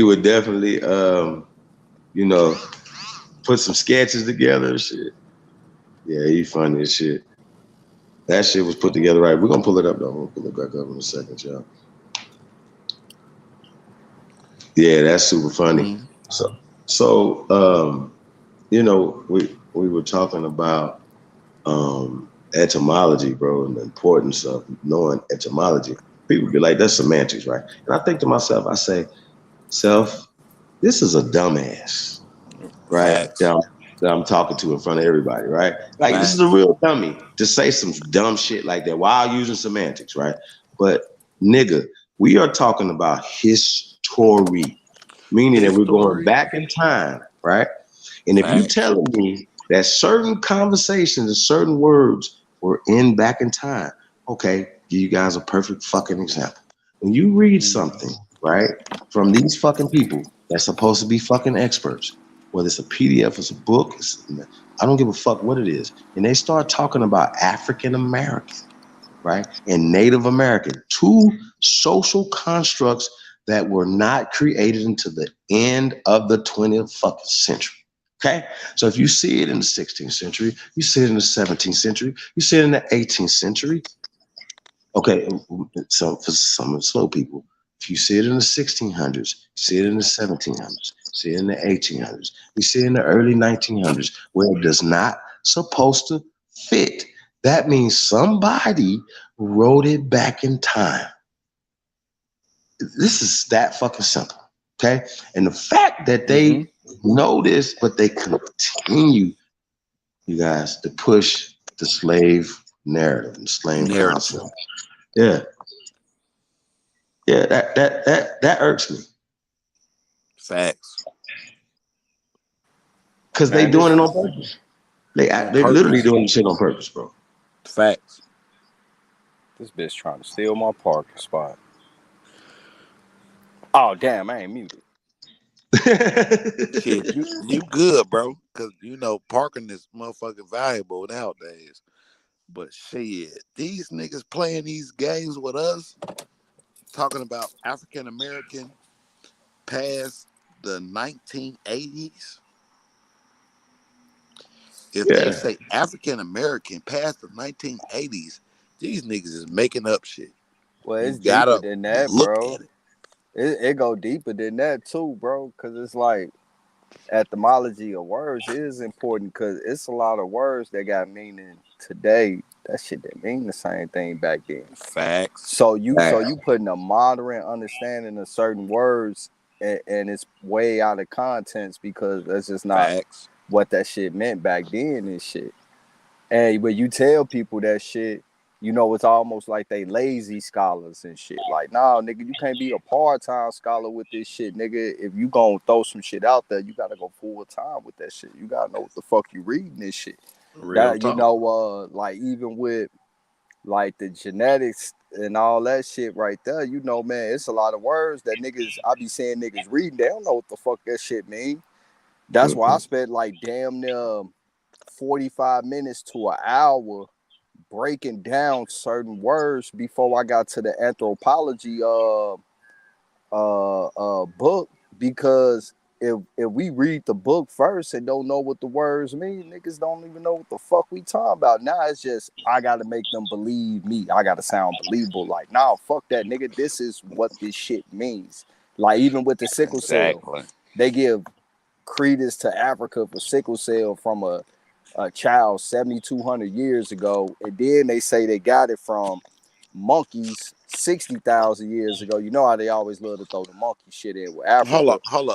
would definitely you know, put some sketches together and shit. Yeah, he funny as shit. That shit was put together right. We're gonna pull it up though. We'll pull it back up in a second, y'all. Yeah, that's super funny. Mm-hmm. So you know, we were talking about etymology, bro, and the importance of knowing etymology. People be like, that's semantics, right? And I think to myself, I say, this is a dumbass, right? That I'm talking to in front of everybody, right? Like, this is a real dummy to say some dumb shit like that while using semantics, right? But nigga, we are talking about history, meaning that we're going back in time, right? And if you telling me that certain conversations and certain words were in back in time. Okay, give you guys a perfect fucking example. When you read something, right, from these fucking people that's supposed to be fucking experts, whether it's a PDF, it's a book, I don't give a fuck what it is, and they start talking about African American, right, and Native American, two social constructs that were not created until the end of the 20th fucking century. Okay, so if you see it in the 16th century, you see it in the 17th century, you see it in the 18th century. Okay, so for some of the slow people, if you see it in the 1600s, you see it in the 1700s, see it in the 1800s, you see it in the early 1900s, where it does not supposed to fit. That means somebody wrote it back in time. This is that fucking simple. Okay, and the fact that they know this, but they continue, you guys, to push the slave narrative and slave concept. Yeah. Yeah, that irks me. Facts. Because they doing it on purpose. They literally doing the shit on purpose, bro. Facts. This bitch trying to steal my parking spot. Oh damn, I ain't muted. Shit, you good, bro? Because you know parking is motherfucking valuable nowadays. But shit, these niggas playing these games with us, talking about African American past the 1980s. If they say African American past the 1980s, these niggas is making up shit. Well, it's you gotta deeper than that, look bro. at it. It go deeper than that too, bro. Because it's like etymology of words is important because it's a lot of words that got meaning today. That shit didn't mean the same thing back then. Facts. So you putting a modern understanding of certain words and it's way out of context because that's just not what that shit meant back then and shit. And when you tell people that shit, you know, it's almost like they lazy scholars and shit. Like, nah, nigga, you can't be a part-time scholar with this shit, nigga. If you gonna throw some shit out there, you gotta go full-time with that shit. You gotta know what the fuck you reading this shit. Real talk. You know, like even with like the genetics and all that shit right there, you know, man, it's a lot of words that niggas, I be seeing niggas reading, they don't know what the fuck that shit mean. That's why I spent like damn near 45 minutes to an hour breaking down certain words before I got to the anthropology book, because if we read the book first and don't know what the words mean, niggas don't even know what the fuck we talking about. Now it's just I gotta make them believe me. I gotta sound believable. Like, nah, fuck that, nigga. This is what this shit means. Like even with the sickle cell, they give credence to Africa for sickle cell from a child 7,200 years ago, and then they say they got it from monkeys 60,000 years ago. You know how they always love to throw the monkey shit in with Africa. Hold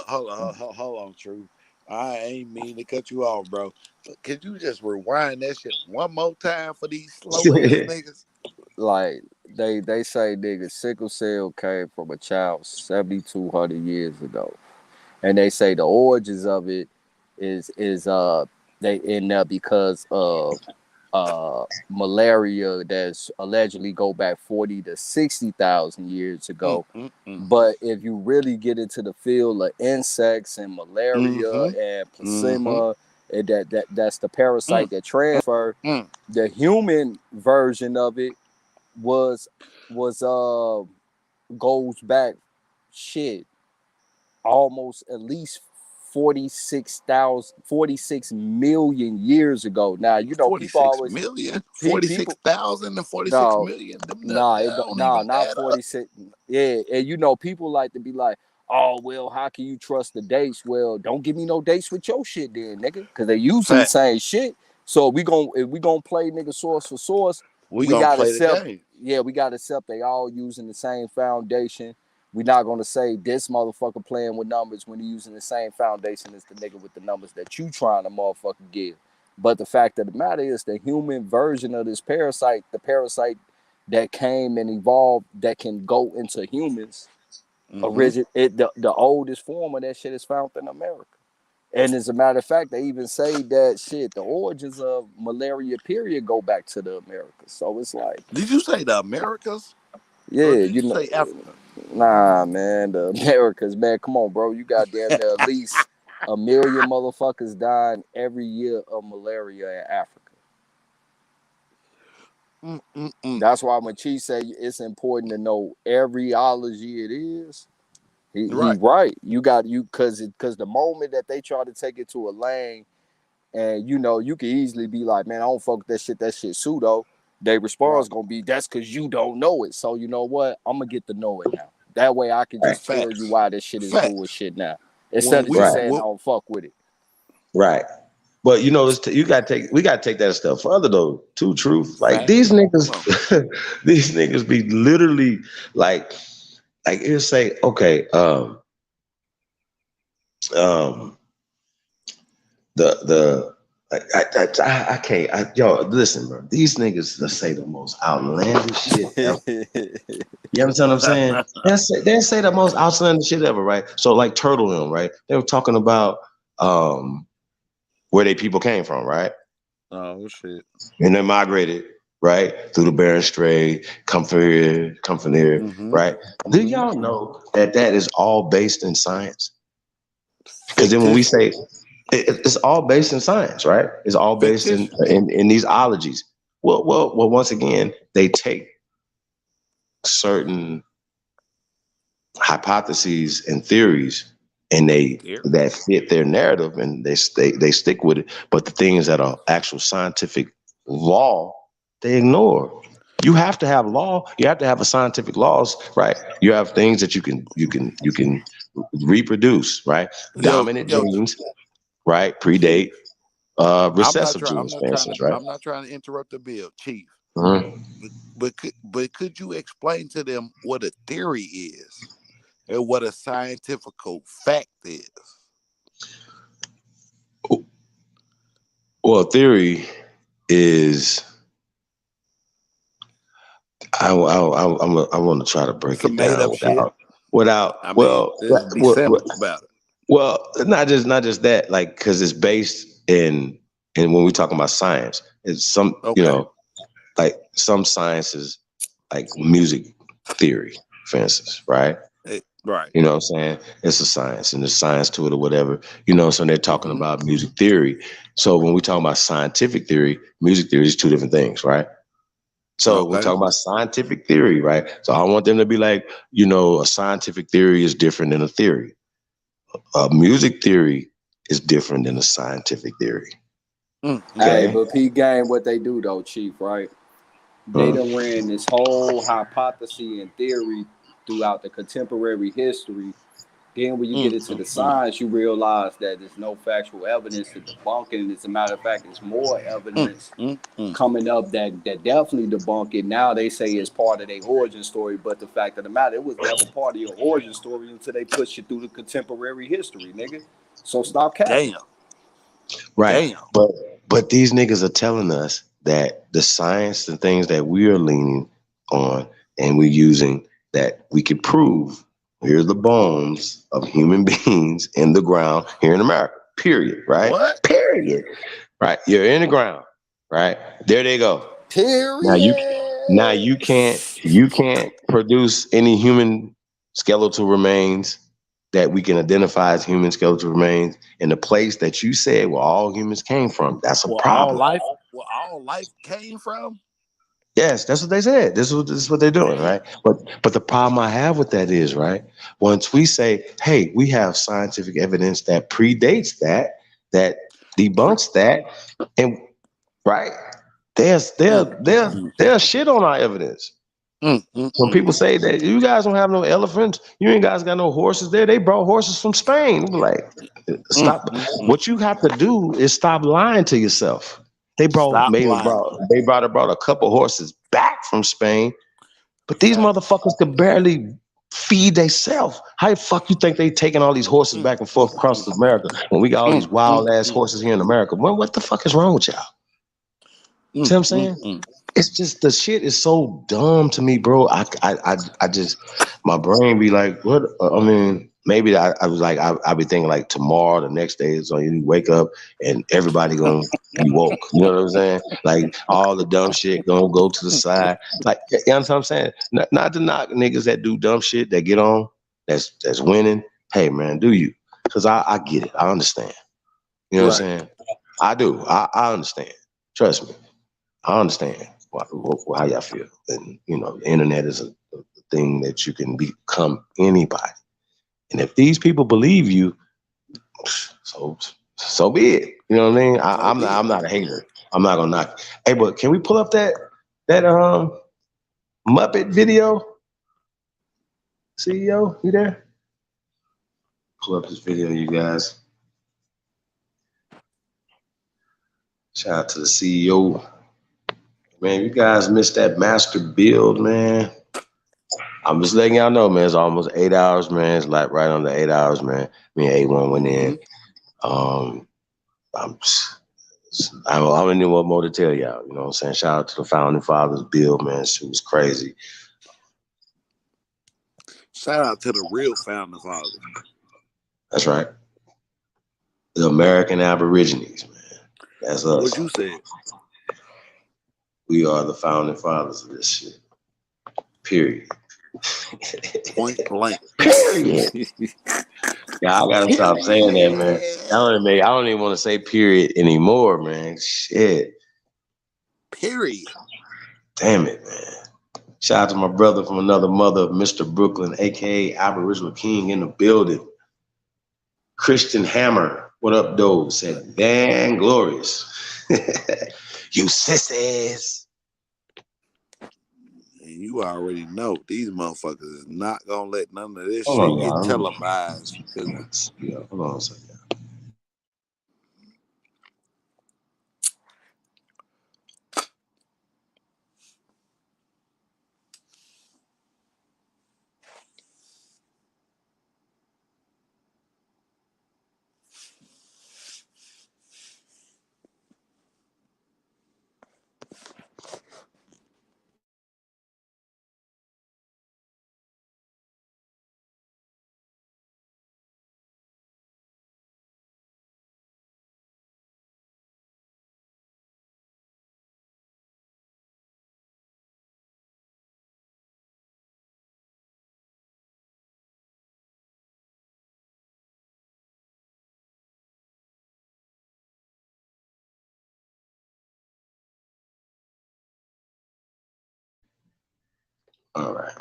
on, True. I ain't mean to cut you off, bro. But could you just rewind that shit one more time for these slow ass niggas? Like they say, nigga, sickle cell came from a child 7,200 years ago, and they say the origins of it is they end up because of malaria that's allegedly go back 40 to 60,000 years ago. But if you really get into the field of insects and malaria and placenta, and that's the parasite that transfer, the human version of it was goes back shit almost at least 46 million years ago. Now, you know, people always 46,000 and 46 million. Not 46. Yeah, and you know, people like to be like, oh, well, how can you trust the dates? Well, don't give me no dates with your shit then, nigga, because they using the same shit. So if we gonna play nigga source for source, we gotta accept. Yeah, we gotta accept they all using the same foundation. We're not gonna say this motherfucker playing with numbers when he using the same foundation as the nigga with the numbers that you trying to motherfucker give. But the fact of the matter is the human version of this parasite, the parasite that came and evolved that can go into humans, the oldest form of that shit is found in America. And as a matter of fact, they even say that shit, the origins of malaria period go back to the Americas. So it's like, Did you say the Americas? yeah, Or did you you know, say Africa? nah, man, the Americas, man, come on, bro. You got damn near at least 1 million motherfuckers dying every year of malaria in Africa. That's why when Chief say it's important to know every ology it is, he right. You got because the moment that they try to take it to a lane, and you know, you can easily be like, man, I don't fuck with that shit. That shit pseudo. Their response gonna be, that's because you don't know it. So you know what? I'm gonna get to know it now. That way I can just tell you why this shit is bullshit now, instead of just saying I don't fuck with it. Right. But you know, we gotta take that a step further though, too. Truth, like these niggas, these niggas be literally like it'll say, okay, I can't, yo, listen, bro. These niggas that say the most outlandish shit ever. You understand what I'm saying? They say the most outlandish shit ever, right? So like Turtle them, right? They were talking about where they people came from, right? Oh shit. And they migrated, right, through the Bering Strait, come from here, right? Do y'all know that is all based in science? Because then when we say it's all based in science, right? It's all based in these ologies. Well, once again, they take certain hypotheses and theories and that fit their narrative and they stick with it. But the things that are actual scientific law, they ignore. You have to have law. You have to have a scientific laws, right? You have things that you can reproduce, right? Dominant genes, right? Predate recessive genes, for instance, right? I'm not trying to interrupt the bill, Chief. Mm-hmm. But could you explain to them what a theory is and what a scientific fact is? Well, theory is. I want to try to break it down without. I mean, let's be simple about it. Well, not just that, like, because it's based in when we're talking about science, it's some you know, like some sciences, like music theory, for instance, right? Right. You know what I'm saying? It's a science and there's science to it or whatever. You know, so they're talking about music theory. So when we talk about scientific theory, music theory is two different things, right? So we're talking about scientific theory, right? So I want them to be like, you know, a scientific theory is different than a theory. A music theory is different than a scientific theory. Hey, but P game, what they do though, Chief, right? They done ran this whole hypothesis and theory throughout the contemporary history. Then when you get into the science, you realize that there's no factual evidence to debunk it. And as a matter of fact, there's more evidence coming up that definitely debunk it. Now they say it's part of their origin story, but the fact of the matter, it was never part of your origin story until they push you through the contemporary history, nigga. So stop capping. Right. But these niggas are telling us that the science and things that we are leaning on and we're using that we could prove. Here's the bones of human beings in the ground here in America. Period. Right? What? Period. Right. You're in the ground. Right. There they go. Period. Now you can't produce any human skeletal remains that we can identify as human skeletal remains in the place that you said where all humans came from. That's a problem. All life came from? Yes, that's what they said. This is what they're doing, right? But the problem I have with that is, right, once we say, hey, we have scientific evidence that predates that debunks that, and right, they'll shit on our evidence. When people say that you guys don't have no elephants, you ain't guys got no horses there. They brought horses from Spain. We're like, stop. What you have to do is stop lying to yourself. They brought a couple horses back from Spain, but these motherfuckers could barely feed themselves. How the fuck you think they taking all these horses back and forth across America when we got all these wild ass horses here in America? What the fuck is wrong with y'all? See what I'm saying? It's just the shit is so dumb to me, bro. I just my brain be like, what? I mean, maybe I was like, I'll be thinking like tomorrow, the next day, so you wake up and everybody gonna be woke. You know what I'm saying? Like all the dumb shit gonna go to the side. Like, you know what I'm saying? Not to knock niggas that do dumb shit that get on, that's winning. Hey man, do you? Because I get it. I understand. You know what I'm saying? I do. I understand. Trust me. I understand how y'all feel. And you know, the internet is a thing that you can become anybody. And if these people believe you, so be it. You know what I mean? I'm not a hater. I'm not gonna knock. Hey, but can we pull up that Muppet video? CEO, you there? Pull up this video, you guys. Shout out to the CEO. Man, you guys missed that master build, man. I'm just letting y'all know, man. It's almost 8 hours, man. It's like right under 8 hours, man. Me and A1 went in. I don't even know what more to tell y'all. You know what I'm saying? Shout out to the founding fathers, Bill, man. She was crazy. Shout out to the real founding fathers. That's right. The American Aborigines, man. That's us. What you said? We are the founding fathers of this shit. Period. Point blank. Period. Yeah, I gotta stop saying that, man. I don't even want to say period anymore, man. Shit. Period. Damn it, man. Shout out to my brother from another mother, Mr. Brooklyn, aka Aboriginal King in the building. Christian Hammer, what up, though? Said, "Dang glorious." You sissies. And you already know these motherfuckers is not gonna let none of this Hold shit on, get y'all. televised. Yeah, hold on a second. All right.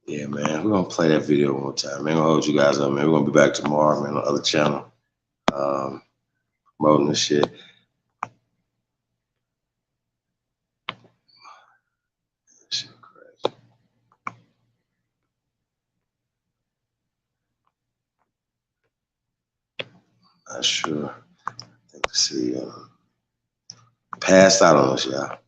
Yeah, man. We're gonna play that video one more time. Man, I'm gonna hold you guys up, man. We're gonna be back tomorrow, man, on the other channel. Promoting this shit. Shit crazy. Not sure. I think to see passed out on us, y'all.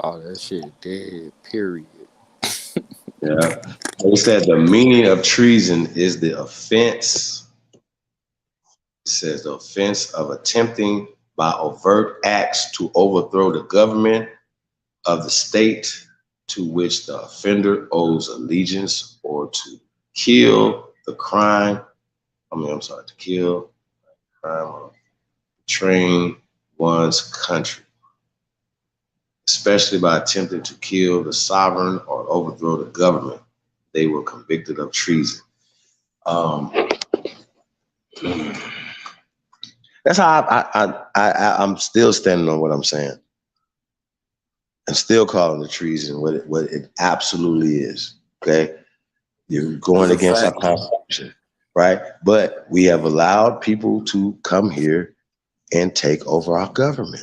Oh, that shit dead. Period. Yeah. They said the meaning of treason is the offense. It says the offense of attempting by overt acts to overthrow the government of the state to which the offender owes allegiance, or to kill the crime. To kill crime or betraying one's country, especially by attempting to kill the sovereign or overthrow the government. They were convicted of treason. That's how I'm still standing on what I'm saying. I'm still calling it treason what it absolutely is. Okay, you're going against our Constitution, right? But we have allowed people to come here and take over our government.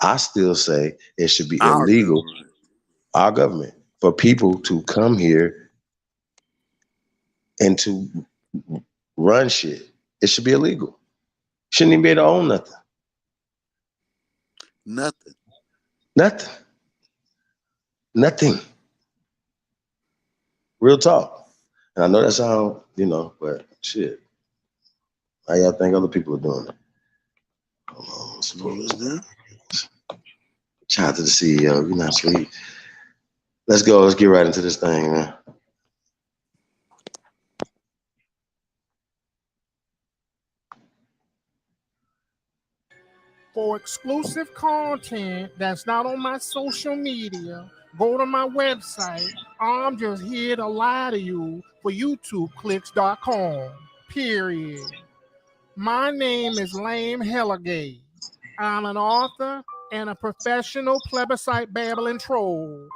I still say it should be illegal, our government, for people to come here and to run shit. It should be illegal. Shouldn't even be able to own nothing. Nothing. Real talk. And I know that sounds, but shit. How y'all think other people are doing it? Hold on, let's pull this down. Shout out to the CEO. You're not sweet. Let's go. Let's get right into this thing, man. For exclusive content that's not on my social media, go to my website. I'm just here to lie to you for YouTubeclicks.com. Period. My name is Lame Helligate. I'm an author and a professional plebiscite babbling troll.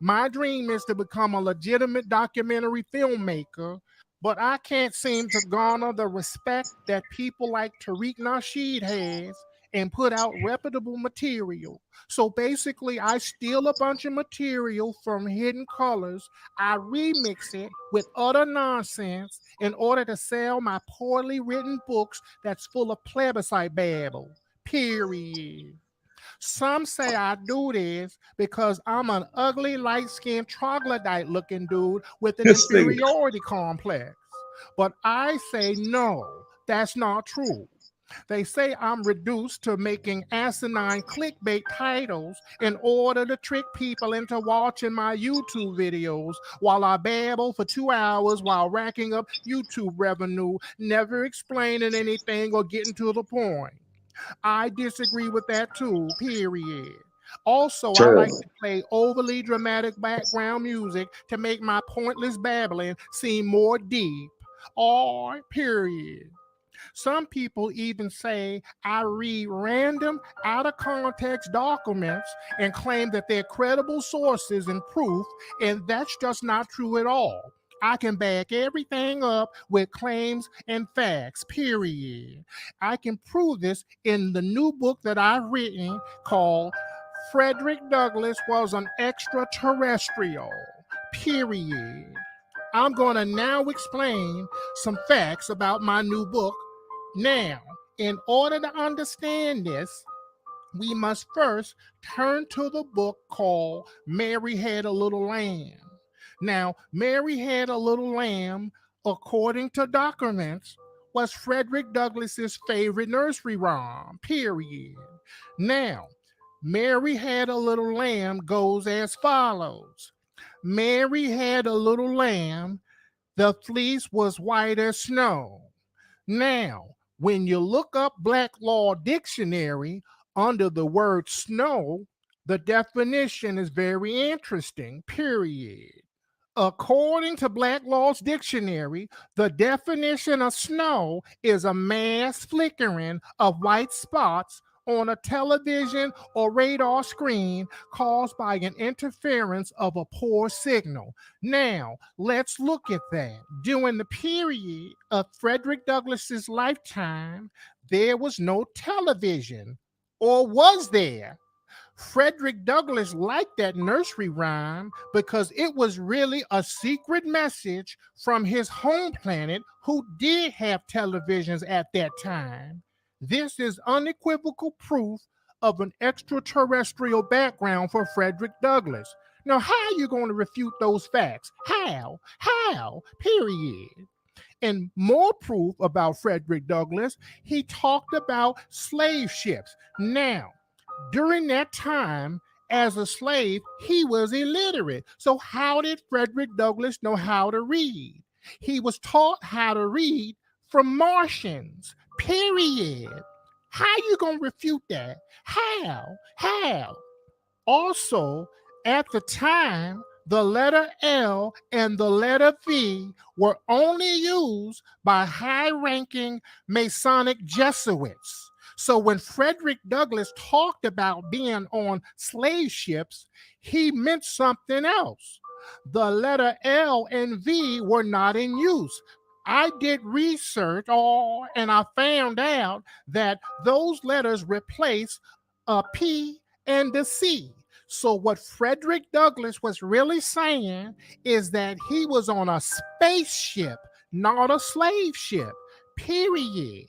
My dream is to become a legitimate documentary filmmaker, but I can't seem to garner the respect that people like Tariq Nasheed has and put out reputable material. So basically, I steal a bunch of material from Hidden Colors, I remix it with utter nonsense in order to sell my poorly written books that's full of plebiscite babble. Period. Some say I do this because I'm an ugly, light-skinned, troglodyte-looking dude with an This nigga. inferiority complex. But I say no, that's not true. They say I'm reduced to making asinine clickbait titles in order to trick people into watching my YouTube videos while I babble for 2 hours while racking up YouTube revenue, never explaining anything or getting to the point. I disagree with that too, period. Also, I like to play overly dramatic background music to make my pointless babbling seem more deep. Or, period. Some people even say I read random, out of context documents and claim that they're credible sources and proof, and that's just not true at all. I can back everything up with claims and facts, period. I can prove this in the new book that I've written called Frederick Douglass Was an Extraterrestrial, period. I'm going to now explain some facts about my new book. Now, in order to understand this, we must first turn to the book called Mary Had a Little Lamb. Now, Mary Had a Little Lamb, according to documents, was Frederick Douglass's favorite nursery rhyme, period. Now, Mary Had a Little Lamb goes as follows. Mary had a little lamb, the fleece was white as snow. Now, when you look up Black Law Dictionary under the word snow, the definition is very interesting, period. According to Black Law's Dictionary, the definition of snow is a mass flickering of white spots on a television or radar screen caused by an interference of a poor signal. Now, let's look at that. During the period of Frederick Douglass's lifetime, there was no television. Or was there? Frederick Douglass liked that nursery rhyme because it was really a secret message from his home planet who did have televisions at that time. This is unequivocal proof of an extraterrestrial background for Frederick Douglass. Now, how are you going to refute those facts? How? Period. And more proof about Frederick Douglass, he talked about slave ships. Now, during that time, as a slave, he was illiterate. So how did Frederick Douglass know how to read? He was taught how to read from Martians, period. How you going to refute that? How? Also, at the time, the letter L and the letter V were only used by high-ranking Masonic Jesuits. So when Frederick Douglass talked about being on slave ships, he meant something else. The letter L and V were not in use. I did research, and I found out that those letters replace a P and a C. So what Frederick Douglass was really saying is that he was on a spaceship, not a slave ship, period.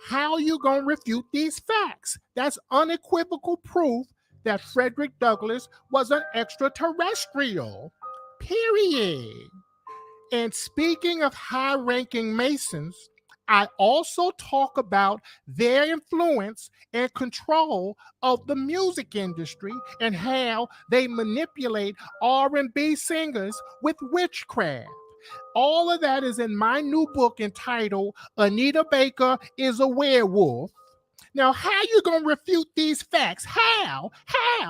How you gonna refute these facts? That's unequivocal proof that Frederick Douglass was an extraterrestrial, period. And speaking of high-ranking Masons, I also talk about their influence and control of the music industry and how they manipulate R&B singers with witchcraft. All of that is in my new book entitled Anita Baker is a Werewolf. Now, how you gonna refute these facts? How?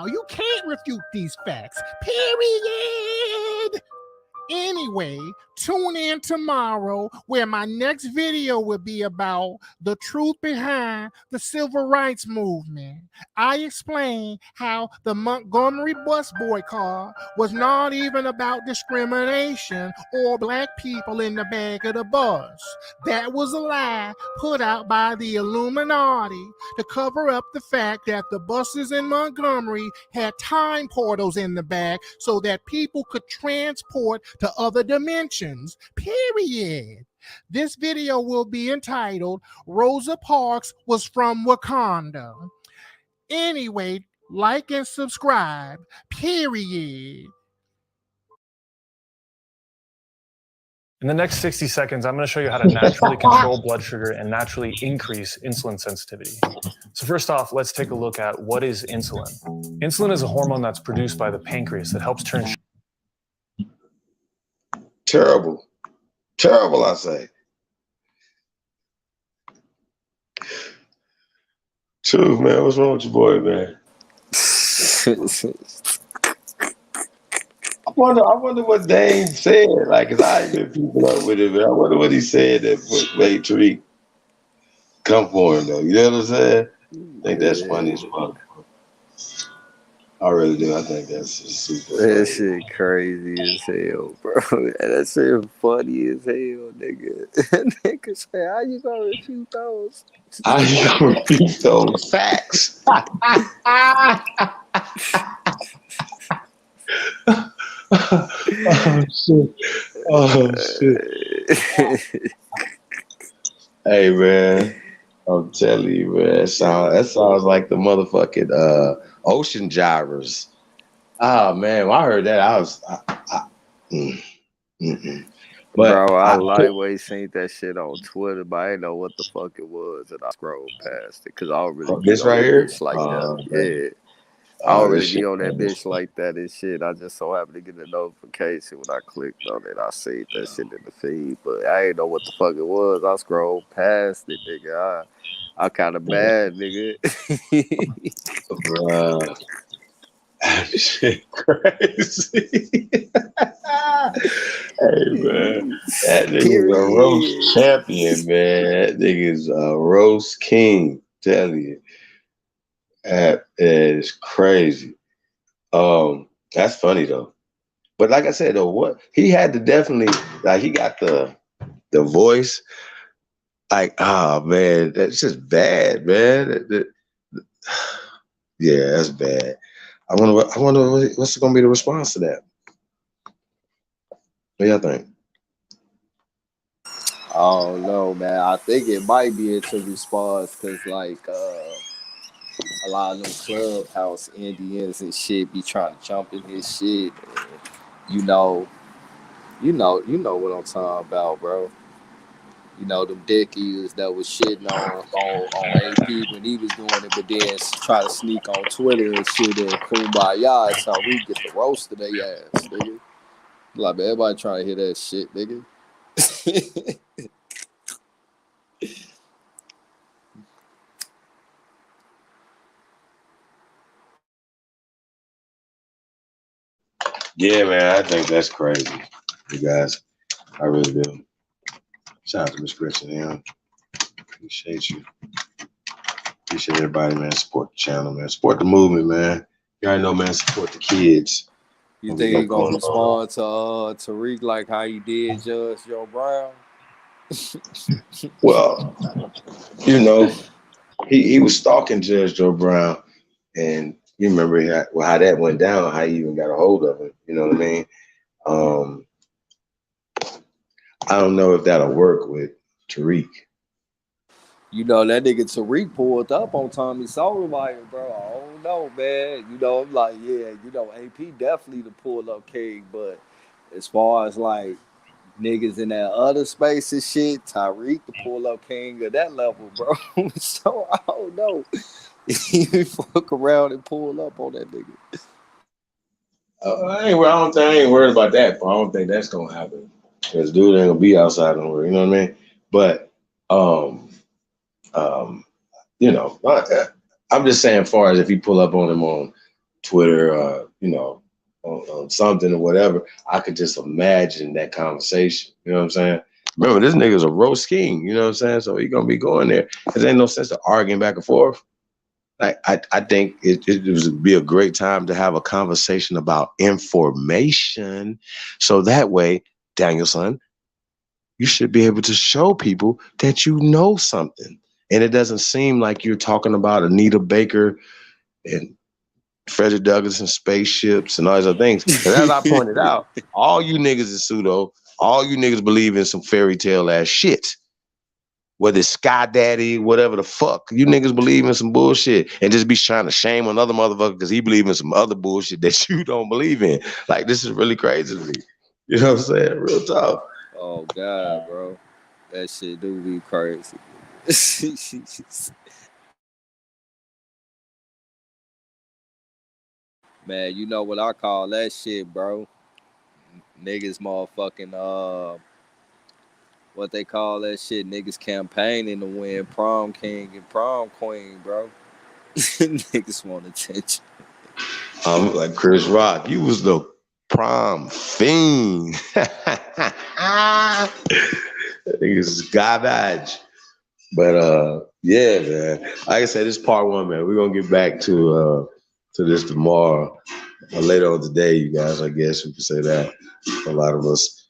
You can't refute these facts. Period. Anyway, tune in tomorrow where my next video will be about the truth behind the civil rights movement. I explain how the Montgomery bus boycott was not even about discrimination or black people in the back of the bus. That was a lie put out by the Illuminati to cover up the fact that the buses in Montgomery had time portals in the back so that people could transport to other dimensions. Period. This video will be entitled Rosa Parks Was from Wakanda. Anyway, like and subscribe. Period. In the next 60 seconds, I'm going to show you how to naturally control blood sugar and naturally increase insulin sensitivity. So first off, let's take a look at what is insulin. Insulin is a hormone that's produced by the pancreas that helps turn Terrible. Terrible, I say. Truth, man. What's wrong with your boy, man? I wonder what Dane said. Like, cause I ain't been keeping up with it, man. I wonder what he said that made Tariq come for him, though. You know what I'm saying? I think that's funny as fuck. I really do. I think that's super funny. That shit crazy as hell, bro. That shit funny as hell, nigga. Nigga say, how you gonna refute those? How you gonna refute those facts? Oh shit! Oh shit! Hey man, I'm telling you, man. That sounds like the motherfucking ocean gyres. Oh man, when I heard that, I was. But bro, I lightweight seen that shit on Twitter, but I didn't know what the fuck it was, and I scrolled past it because I don't really this right here like that. Yeah. I already be on that bitch like that and shit. I just so happened to get a notification when I clicked on it. I seen that shit in the feed, but I ain't know what the fuck it was. I scrolled past it, nigga. I kind of mad, nigga. Bruh. Shit crazy. Hey man, that nigga's a roast champion, man. That nigga's a roast king. Tell you. That is crazy. That's funny though. But like I said though, what he had to definitely like he got the voice. Like, oh man, that's just bad, man. Yeah, that's bad. I wonder what's gonna be the response to that. What y'all think? I don't know, man. I think it might be a response because like a lot of them clubhouse Indians and shit be trying to jump in his shit. And, you know what I'm talking about, bro. You know, them dick eaters that was shitting on AP when he was doing it, but then try to sneak on Twitter and shit and kumbaya. That's how we get the roast of their ass, nigga. Like, man, everybody trying to hear that shit, nigga. Yeah, man, I think that's crazy. You guys, I really do. Shout out to Miss Christian, appreciate you. Appreciate everybody, man. Support the channel, man. Support the movement, man. You already know, man. Support the kids. You think he gonna respond to Tariq like how he did Judge Joe Brown? Well, you know, he was stalking Judge Joe Brown, and you remember how that went down, how he even got a hold of him. You know what I mean? I don't know if that'll work with Tariq. You know, that nigga Tariq pulled up on Tommy Sotomayor, bro. I don't know, man. You know, I'm like, yeah, you know, AP definitely the pull-up king, but as far as like Niggas in that other space and shit, Tariq the pull up king of that level, bro. So I don't know. You fuck around and pull up on that nigga. I ain't worried about that. I don't think that's gonna happen. Cause dude ain't gonna be outside nowhere. You know what I mean? But you know, I'm just saying, as far as if you pull up on him on Twitter, you know, on something or whatever, I could just imagine that conversation. You know what I'm saying? Remember, this nigga's a roast king. You know what I'm saying? So he gonna be going there. Cause ain't no sense to arguing back and forth. Like I think it would be a great time to have a conversation about information. So that way, Danielson, you should be able to show people that you know something. And it doesn't seem like you're talking about Anita Baker and Frederick Douglass and spaceships and all these other things. Because as I pointed out, all you niggas is pseudo. All you niggas believe in some fairy tale ass shit. Whether it's Sky Daddy, whatever the fuck, you niggas believe in some bullshit and just be trying to shame another motherfucker because he believe in some other bullshit that you don't believe in. Like, this is really crazy to me. You know what I'm saying? Real talk. Oh God, bro, that shit do be crazy. Man, you know what I call that shit, bro? Niggas motherfucking what they call that shit? Niggas campaigning to win prom king and prom queen, bro. Niggas want attention. I'm like Chris Rock. You was the prom fiend. Niggas is garbage. But yeah, man. Like I said, this is part one, man. We're gonna get back to this tomorrow. Later on today, you guys, I guess we could say that. A lot of us.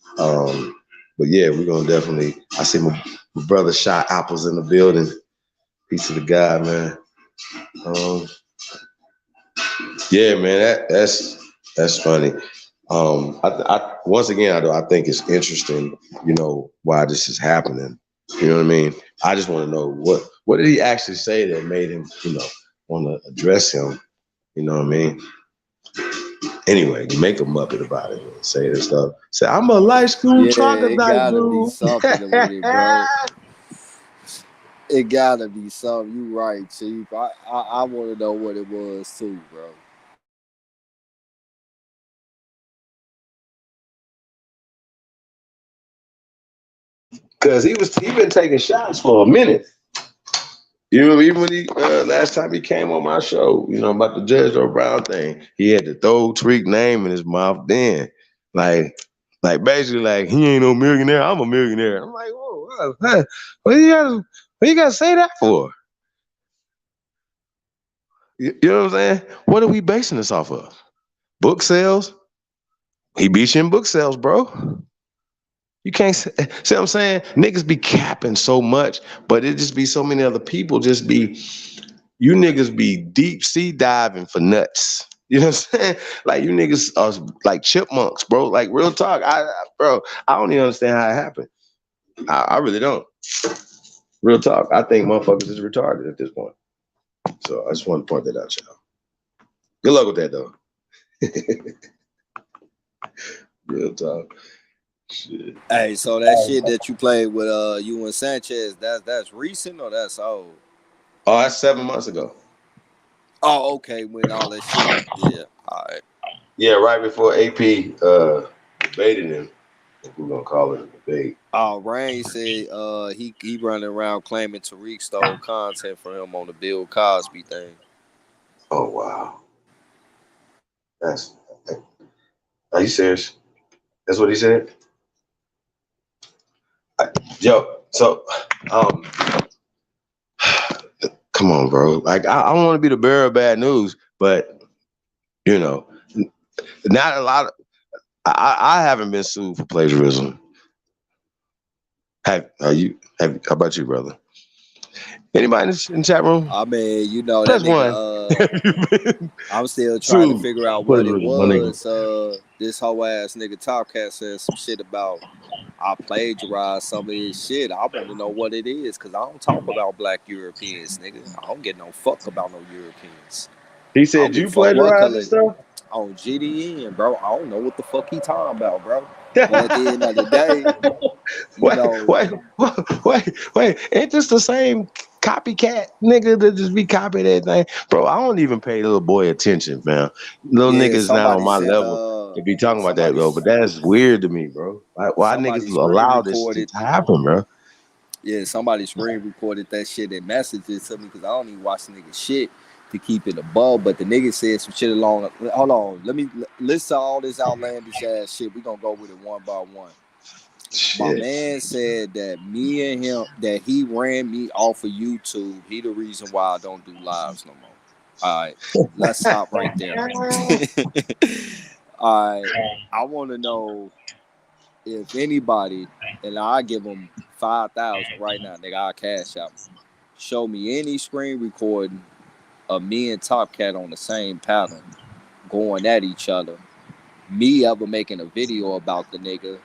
But yeah, we're gonna definitely. I see my brother Shot Apples in the building. Peace to the guy, man. Yeah, man, that's funny. I once again, I think it's interesting, you know, why this is happening. You know what I mean? I just want to know what did he actually say that made him, you know, want to address him. You know what I mean? Anyway, you make a muppet about it and say this stuff. Say, I'm a light school troglodyte, it gotta dude. be something with it, bro. It gotta be something. You right, Chief. I want to know what it was too, bro. Cause he been taking shots for a minute. You know, even when he last time he came on my show, you know, about the Judge O'Brien thing, he had to throw Tariq name in his mouth then. Like basically like he ain't no millionaire, I'm a millionaire. I'm like, whoa, what you gotta say that for? You know what I'm saying? What are we basing this off of? Book sales? He beat you in book sales, bro. You can't see what I'm saying? Niggas be capping so much, but it just be so many other people just be, you niggas be deep sea diving for nuts. You know what I'm saying? Like you niggas are like chipmunks, bro. Like real talk. I don't even understand how it happened. I really don't. Real talk. I think motherfuckers is retarded at this point. So I just want to point that out, y'all. Good luck with that though. Real talk. Shit. Hey, so that shit that you played with you and Sanchez, that's recent or that's old? Oh, that's 7 months ago. Oh, okay. When all that shit, yeah. All right. Yeah, right before AP debated him. We're gonna call it a debate. Rain said he running around claiming Tariq stole content from him on the Bill Cosby thing. Oh wow. Are you serious? That's what he said? Yo, so come on, bro. Like I don't want to be the bearer of bad news, but you know, not a lot of I haven't been sued for plagiarism. How about you, brother? Anybody in the chat room? I mean, you know, Press that nigga, I'm still trying to figure out what it was. This whole ass nigga Top Cat said some shit about I plagiarized some of his shit. I want to know what it is, because I don't talk about black Europeans, nigga. I don't get no fuck about no Europeans. He said you plagiarized this stuff? On GDN, bro. I don't know what the fuck he talking about, bro. But at the end of the day, you know, wait. Ain't this the same copycat nigga that just be copying everything? Bro, I don't even pay little boy attention, man. Little yeah, niggas not on my level to be talking about that, bro. But that's weird to me, bro. Why niggas somebody screen allow this shit recorded. to happen, bro? Yeah, somebody screen recorded that shit and messaged it to me because I don't even watch the nigga shit to keep it above. But the nigga said some shit along. Hold on, let me listen to all this outlandish ass shit. We gonna go with it one by one. Shit. My man said that me and him, that he ran me off of YouTube. He the reason why I don't do lives no more. All right, let's stop right there. All right, I want to know if anybody, and I give them 5,000 right now, nigga, I'll cash out. Show me any screen recording of me and Top Cat on the same pattern, going at each other. Me ever making a video about the nigga,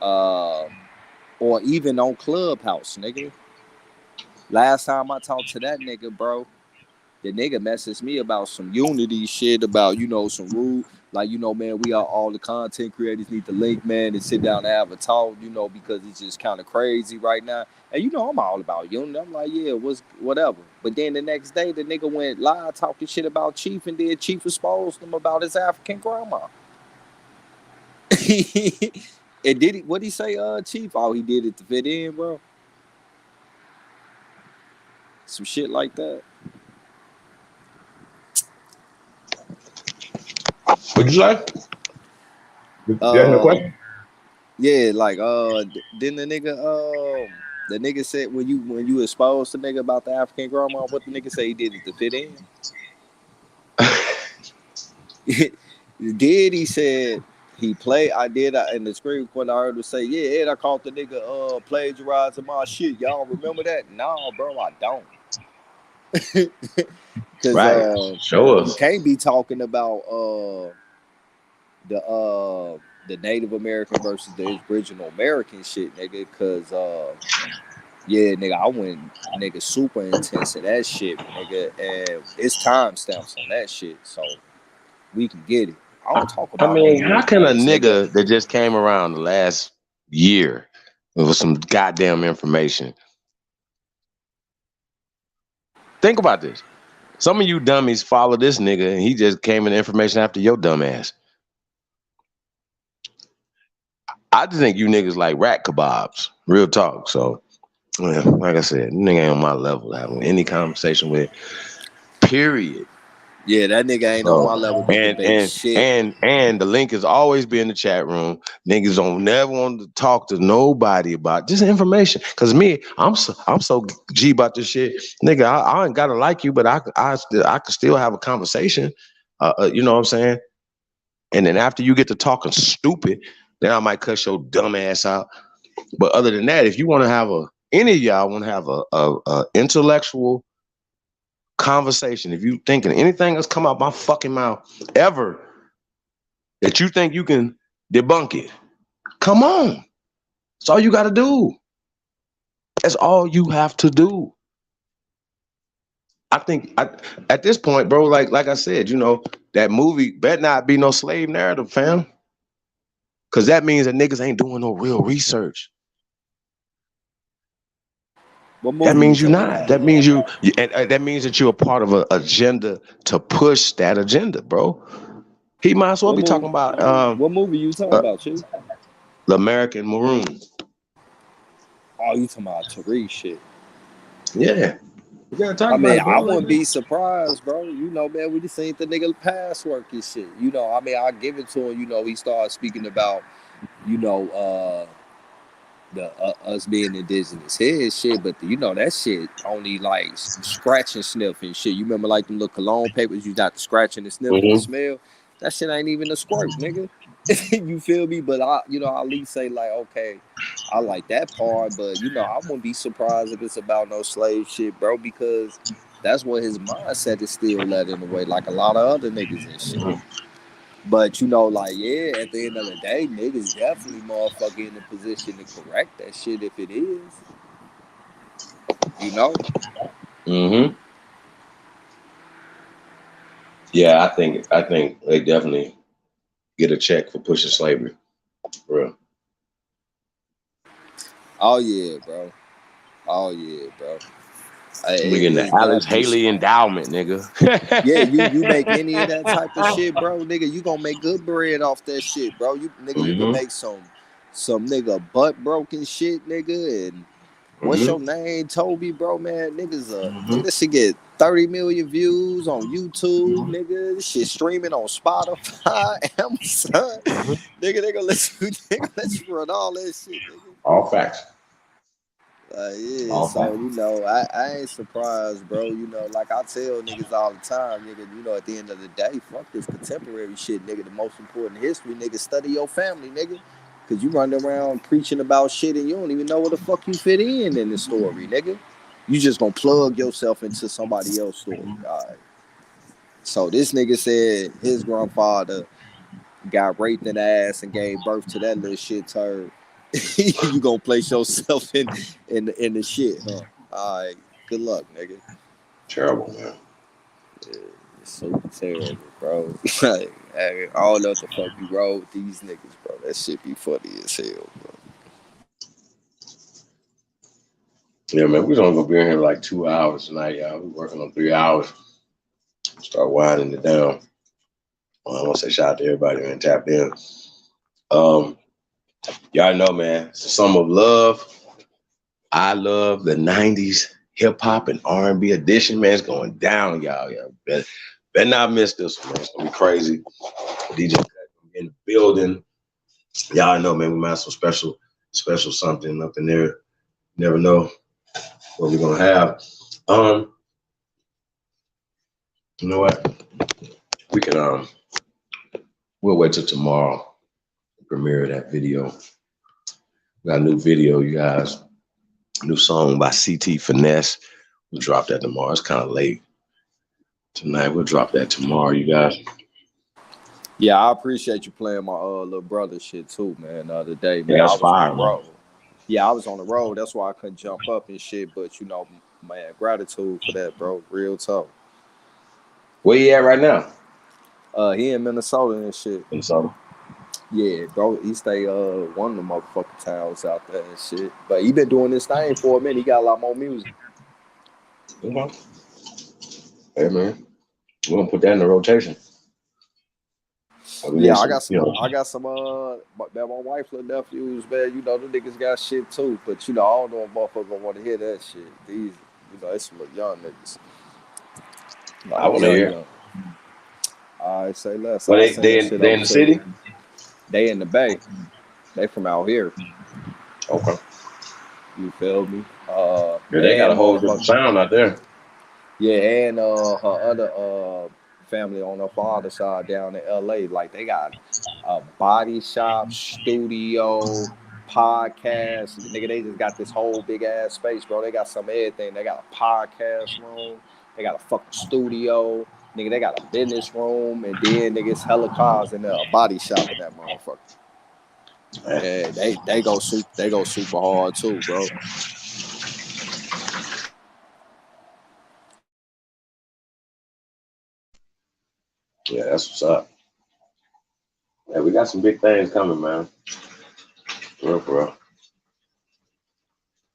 or even on Clubhouse, nigga. Last time I talked to that nigga, bro, the nigga messaged me about some unity shit, about, you know, some rule. Like, you know, man, we are all the content creators need to link, man, and sit down and have a talk, you know, because it's just kind of crazy right now. And, you know, I'm all about unity. I'm like, yeah, whatever. But then the next day, the nigga went live talking shit about Chief, and then Chief exposed him about his African grandma. And did he, what'd he say, Chief? Oh, he did it to fit in, bro. Some shit like that. What'd you say? You asking a question? Yeah, like then the nigga said when you exposed the nigga about the African grandma, what the nigga say he did it to fit in? Did he said he played? I did in the screen recording. I heard him say, "Yeah, Ed, I caught the nigga plagiarizing my shit." Y'all remember that? No, bro, I don't. Because Right. Show you us. can't be talking about the Native American versus the original American shit, nigga. Because yeah, nigga, I went nigga super intense to that shit, nigga, and it's timestamps on that shit, so we can get it. I don't talk I about mean, no how new can a things, nigga. nigga that just came around the last year with some goddamn information? Think about this. Some of you dummies follow this nigga and he just came in information after your dumb ass. I just think you niggas like rat kebabs. Real talk. So, yeah, like I said, nigga ain't on my level having any conversation with, period. Yeah, that nigga ain't on my level to debate shit. And the link is always be in the chat room. Niggas don't never want to talk to nobody about just information. Cause me, I'm so G about this shit, nigga. I ain't gotta like you, but I can still have a conversation. You know what I'm saying? And then after you get to talking stupid, then I might cuss your dumb ass out. But other than that, if you want to have any of y'all want to have a intellectual conversation, if you thinking anything that's come out my fucking mouth ever that you think you can debunk it, come on. That's all you got to do. That's all you have to do. I think at this point, bro, like I said, you know, that movie better not be no slave narrative, fam. Cause that means that niggas ain't doing no real research. What movie That means you talking not. about? That means that means that you're a part of an agenda to push that agenda, bro. He might as well be talking about What movie you talking about, Chief? the American Maroon. Oh, you talking about Tariq shit? Yeah. You gotta talk I about mean, it, bro. I wouldn't be surprised, bro. You know, man, we just seen the nigga past work and shit. You know, I mean, I give it to him. You know, he started speaking about, you know, us being indigenous head shit, but you know that shit only like scratch and sniff and shit. You remember like them little cologne papers you got to scratch and sniff and the smell? That shit ain't even a squirt, nigga. You feel me? But I, you know, I at least say like, okay, I like that part, but you know, I wouldn't be surprised if it's about no slave shit, bro, because that's what his mindset is still led in the way, like a lot of other niggas and shit. But you know, like, yeah, at the end of the day, niggas definitely motherfucker in a position to correct that shit if it is. You know? Mm-hmm. Yeah, I think they definitely get a check for pushing slavery. For real. Oh yeah, bro. Oh yeah, bro. We getting the It's Alice definitely Haley endowment, nigga. yeah. You make any of that type of shit, bro, nigga. You gonna make good bread off that shit, bro. You can make some nigga butt broken shit, nigga. And what's your name, Toby, bro, man? Nigga, this shit get 30 million views on YouTube, nigga. This shit streaming on Spotify, Amazon. Nigga, they gonna let you run all that shit, nigga. All facts. Yeah, All so facts. I ain't surprised, bro. Like I tell niggas all the time, nigga, at the end of the day, fuck this contemporary shit, nigga. The most important history, nigga, study your family, nigga. Cause you run around preaching about shit and you don't even know where the fuck you fit in the story, nigga. You just gonna plug yourself into somebody else's story. All right. So this nigga said his grandfather got raped in the ass and gave birth to that little shit turd. You gonna place yourself in the shit, huh? All right, good luck, nigga. Terrible, man. Yeah, it's so terrible, bro. Like, I don't know what the fuck you roll with these niggas, bro. That shit be funny as hell, bro. Yeah, man, we're only gonna be in here like 2 hours tonight, y'all. We're working on 3 hours. Start winding it down. I want to say shout out to everybody, man, tapped in. Y'all know, man, it's a summer of love. I love the 90s hip hop and R&B edition, man. It's going down, y'all. Better not miss this one, man. It's gonna be crazy. DJ in the building. Y'all know, man, we might have some special something up in there. Never know what we're gonna have. You know what? We can we'll wait till tomorrow to premiere that video. We got a new video, you guys. New song by CT Finesse. We'll drop that tomorrow. It's kind of late tonight. We'll drop that tomorrow, you guys. Yeah, I appreciate you playing my little brother shit too, man. The other day, man, Yeah, I that's was fire, on the road. Yeah, I was on the road. That's why I couldn't jump up and shit. But man, gratitude for that, bro. Real talk. Where you at right now? He in Minnesota and shit. Minnesota. Yeah, bro. He stay one of the motherfucking towns out there and shit. But he been doing this thing for a minute. He got a lot more music. Okay. Hey man, we're gonna put that in the rotation. Yeah, I got some that my wife little nephews, man. The niggas got shit too. But I don't know if motherfuckers gonna want to hear that shit. These, it's some little young niggas. Like, I want to hear. Young. I say less. Well, I send they that shit in the city. They in the Bay. They from out here. Okay. You feel me? Yeah, they got a whole different sound out there. Yeah, and her other family on her father's side down in LA, like they got a body shop, studio, podcast. Nigga, they just got this whole big ass space, bro. They got some of everything. They got a podcast room. They got a fucking studio. Nigga, they got a business room, and then niggas hella cars in there, a body shop in that motherfucker. Yeah, they go super hard too, bro. Yeah, that's what's up. Yeah, we got some big things coming, man. For real.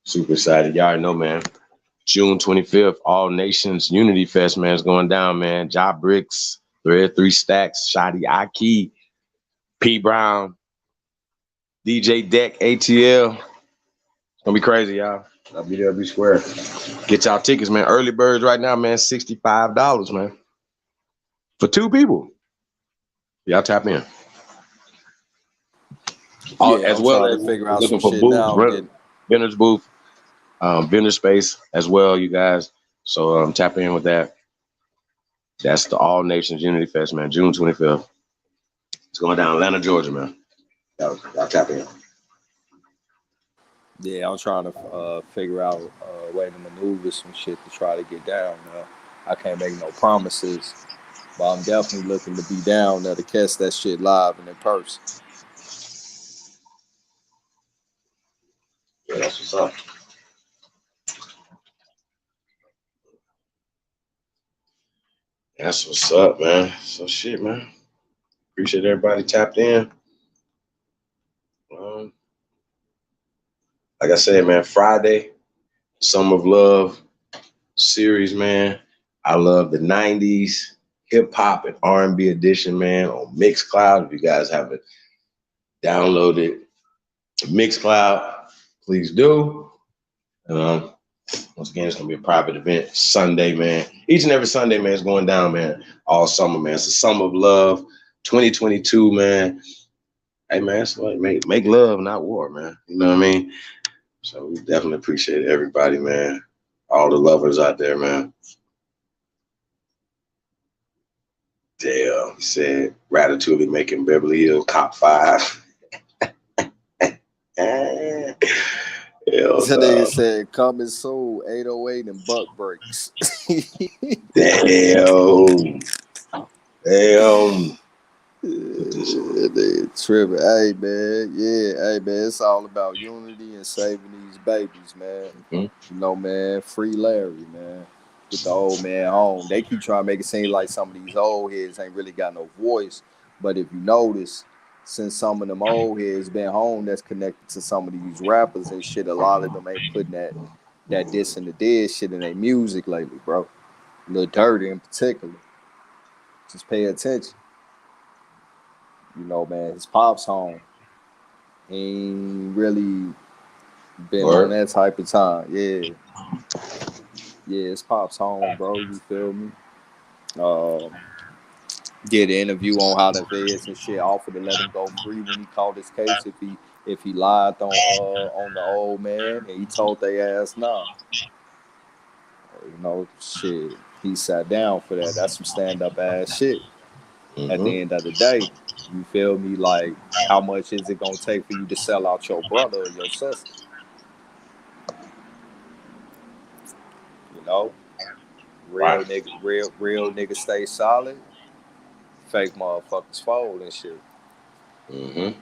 Super excited. Y'all already know, man. June 25th, All Nations Unity Fest, man, is going down, man. Job Bricks, Thread 3 Stacks, Shadi Aki, P Brown, DJ Deck, ATL. It's gonna be crazy, y'all. I'll be there, be square. Get y'all tickets, man. Early birds right now, man, $65, man. For 2 people. Y'all tap in. Yeah, As I'm well trying as to figure out looking some for shit now. booths, vendors booth, vendor space as well, you guys. So tap in with that. That's the All Nations Unity Fest, man. June 25th. It's going down Atlanta, Georgia, man. Y'all tap in. Yeah, I'm trying to figure out a way to maneuver some shit to try to get down there. I can't make no promises, but I'm definitely looking to be down there to catch that shit live and in person. Yeah, that's what's up. That's what's up, man. So shit, man. Appreciate everybody tapped in. like I said, man, Friday, Summer of Love series, man. I love the 90s hip hop and R&B edition, man, on Mixcloud. If you guys haven't downloaded Mixcloud, please do. Once again, it's gonna be a private event Sunday, man. Each and every Sunday, man, it's going down, man. All summer, man. It's the Summer of Love 2022, man. Hey, man, it's like make love, not war, man. You know what I mean? So we definitely appreciate everybody, man. All the lovers out there, man. Damn, he said Ratatouille making Beverly Hills Cop 5. So nigga said coming soon, 808 and buck breaks. Damn. Tripping. Hey man, hey man, it's all about unity and saving these babies, man. You know, man, free Larry, man. Get the old man home. They keep trying to make it seem like some of these old heads ain't really got no voice. But if you notice, since some of them old heads been home that's connected to some of these rappers and shit, a lot of them ain't putting that this and the dead shit in their music lately, bro. Lil Dirty in particular. Just pay attention. You know, man, his pop's home. He ain't really been on that type of time. Yeah, his pop's home, bro. You feel me? Did an interview on how the feds and shit offered to let him go free when he called his case if he lied on the old man, and he told they ass nah. You know, shit. He sat down for that. That's some stand-up ass shit. At the end of the day, you feel me? Like, how much is it gonna take for you to sell out your brother or your sister? You know, real nigga stay solid. Fake motherfuckers fold and shit. You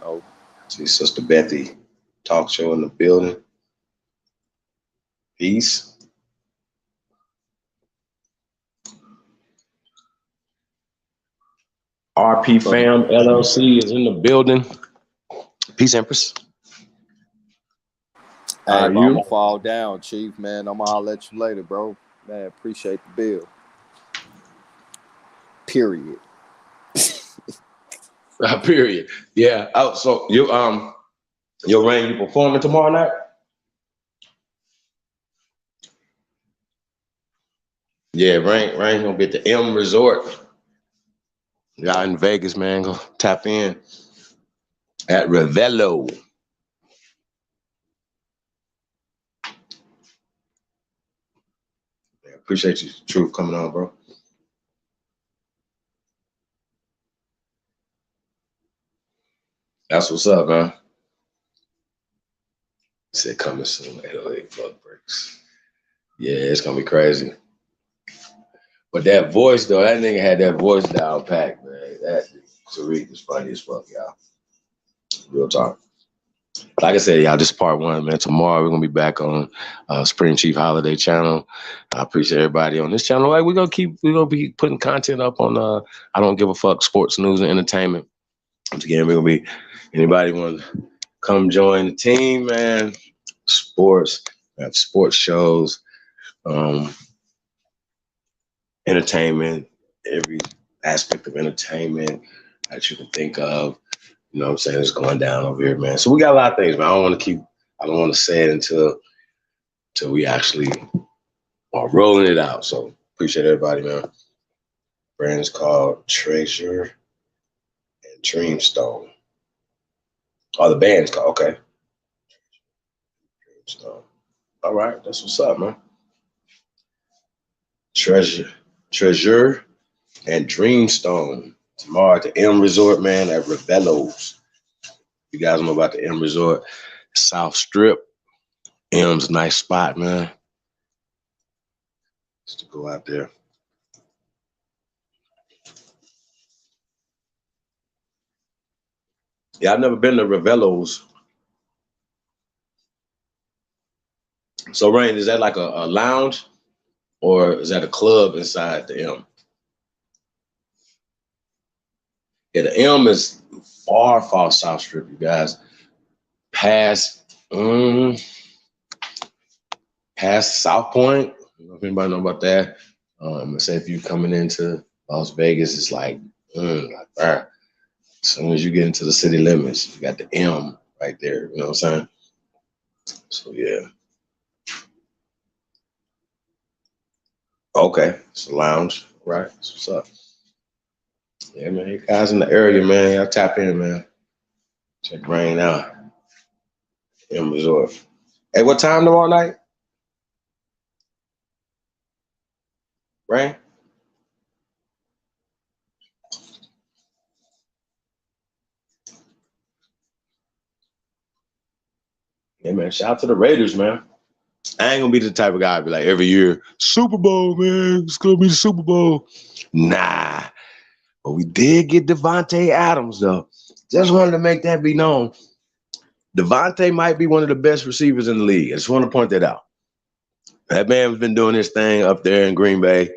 know. See Sister Bethy talk show in the building. Peace. RP Fam LLC is in the building. Peace, Empress. Hey, I'm gonna fall down, Chief, man. I'm gonna holler at you later, bro. Man, appreciate the bill. Period. Period. Yeah. Oh, so you Rain, you performing tomorrow night? Yeah, Rain gonna be at the M Resort. Y'all in Vegas, man. Go tap in at Ravello. Yeah, appreciate you, Truth, coming on, bro. That's what's up, man. Said coming soon. 808 Buck Breaks. Yeah, it's gonna be crazy. But that voice, though, that nigga had that voice down packed, man. That Tariq was funny as fuck, y'all. Real talk. Like I said, y'all, this is part one, man. Tomorrow we're gonna be back on Spring Chief Holiday channel. I appreciate everybody on this channel. Like, we're gonna be putting content up on I Don't Give a Fuck Sports News and Entertainment. Once again, we're gonna be anybody want to come join the team, man. Sports, we have sports shows, entertainment, every aspect of entertainment that you can think of. You know what I'm saying? It's going down over here, man. So we got a lot of things, man. I don't want to say it until we actually are rolling it out. So appreciate everybody, man. Brand is called Treasure and Dreamstone. Oh, the band's called, okay. Dreamstone. All right, that's what's up, man. Treasure and Dreamstone. Tomorrow at the M Resort, man, at Ravello's. You guys know about the M Resort, South Strip. M's nice spot, man. Just to go out there. Yeah, I've never been to Ravello's. So, Rain, is that like a lounge or is that a club inside the M? Yeah, the M is far South Strip, you guys. Past Past South Point. I don't know if anybody know about that. Say if you're coming into Las Vegas, it's like, as soon as you get into the city limits, you got the M right there. You know what I'm saying? So yeah. Okay, it's a lounge, right? That's what's up. Yeah, man. You guys in the area, man. Y'all tap in, man. Check Rain out. M Resort. Hey, what time tomorrow night? Rain? Yeah, man. Shout out to the Raiders, man. I ain't gonna be the type of guy to be like every year, Super Bowl, man. It's gonna be the Super Bowl. Nah. But we did get Devontae Adams, though. Just wanted to make that be known. Devontae might be one of the best receivers in the league. I just want to point that out. That man's been doing this thing up there in Green Bay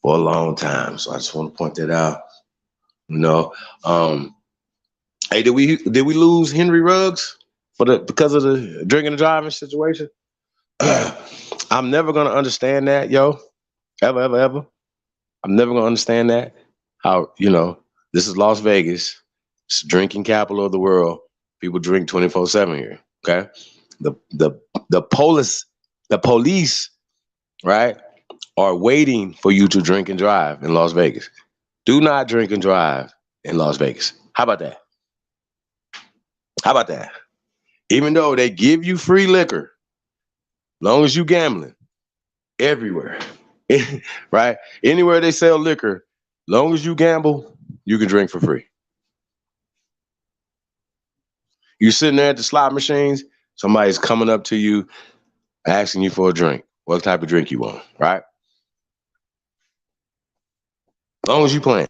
for a long time. So I just want to point that out. You know. Hey, did we lose Henry Ruggs because of the drinking and driving situation? I'm never gonna understand that, yo. Ever. I'm never gonna understand that. How, this is Las Vegas. It's drinking capital of the world. People drink 24/7 here. Okay. The police, right, are waiting for you to drink and drive in Las Vegas. Do not drink and drive in Las Vegas. How about that? Even though they give you free liquor, long as you gambling, everywhere, right? Anywhere they sell liquor, long as you gamble, you can drink for free. You're sitting there at the slot machines, somebody's coming up to you, asking you for a drink. What type of drink you want, right? As long as you playing,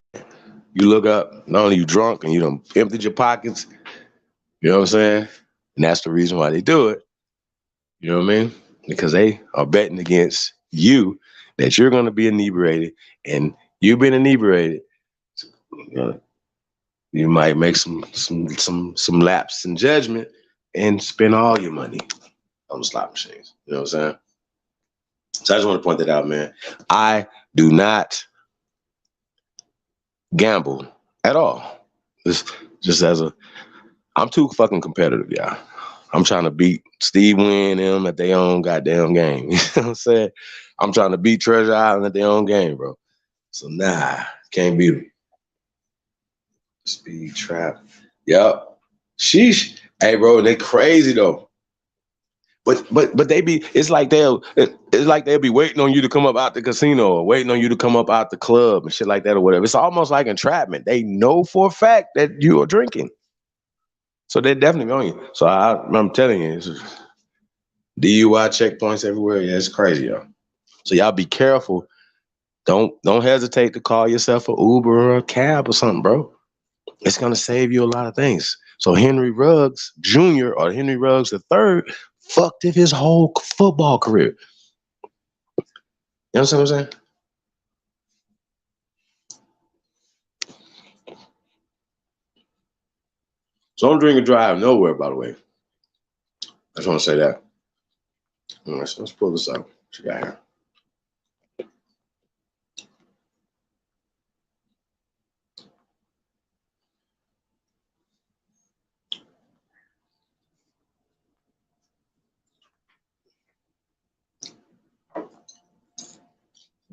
you look up, not only you drunk and you done emptied your pockets, you know what I'm saying? And that's the reason why they do it. You know what I mean? Because they are betting against you that you're going to be inebriated, and you being inebriated, you might make some lapse in judgment and spend all your money on the slot machines. You know what I'm saying? So I just want to point that out, man. I do not gamble at all. I'm too fucking competitive, y'all. I'm trying to beat Steve Wynn and them at their own goddamn game. You know what I'm saying? I'm trying to beat Treasure Island at their own game, bro. So nah, can't beat them. Speed trap. Yep. Sheesh. Hey, bro, they crazy though. But it's like they'll be waiting on you to come up out the casino or waiting on you to come up out the club and shit like that or whatever. It's almost like entrapment. They know for a fact that you are drinking. So they're definitely on you. So I'm telling you, it's DUI checkpoints everywhere. Yeah, it's crazy, yo. So y'all be careful. Don't hesitate to call yourself an Uber or a cab or something, bro. It's gonna save you a lot of things. So Henry Ruggs Jr. or Henry Ruggs III fucked up his whole football career. You understand what I'm saying? So don't drink and drive nowhere, by the way. I just want to say that. All right, so let's pull this up. What you got here?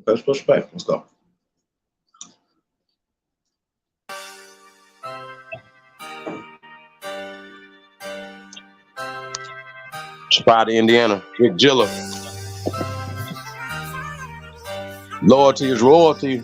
Let's push back. Let's go. Spada, Indiana. Big Jilla. Loyalty is royalty.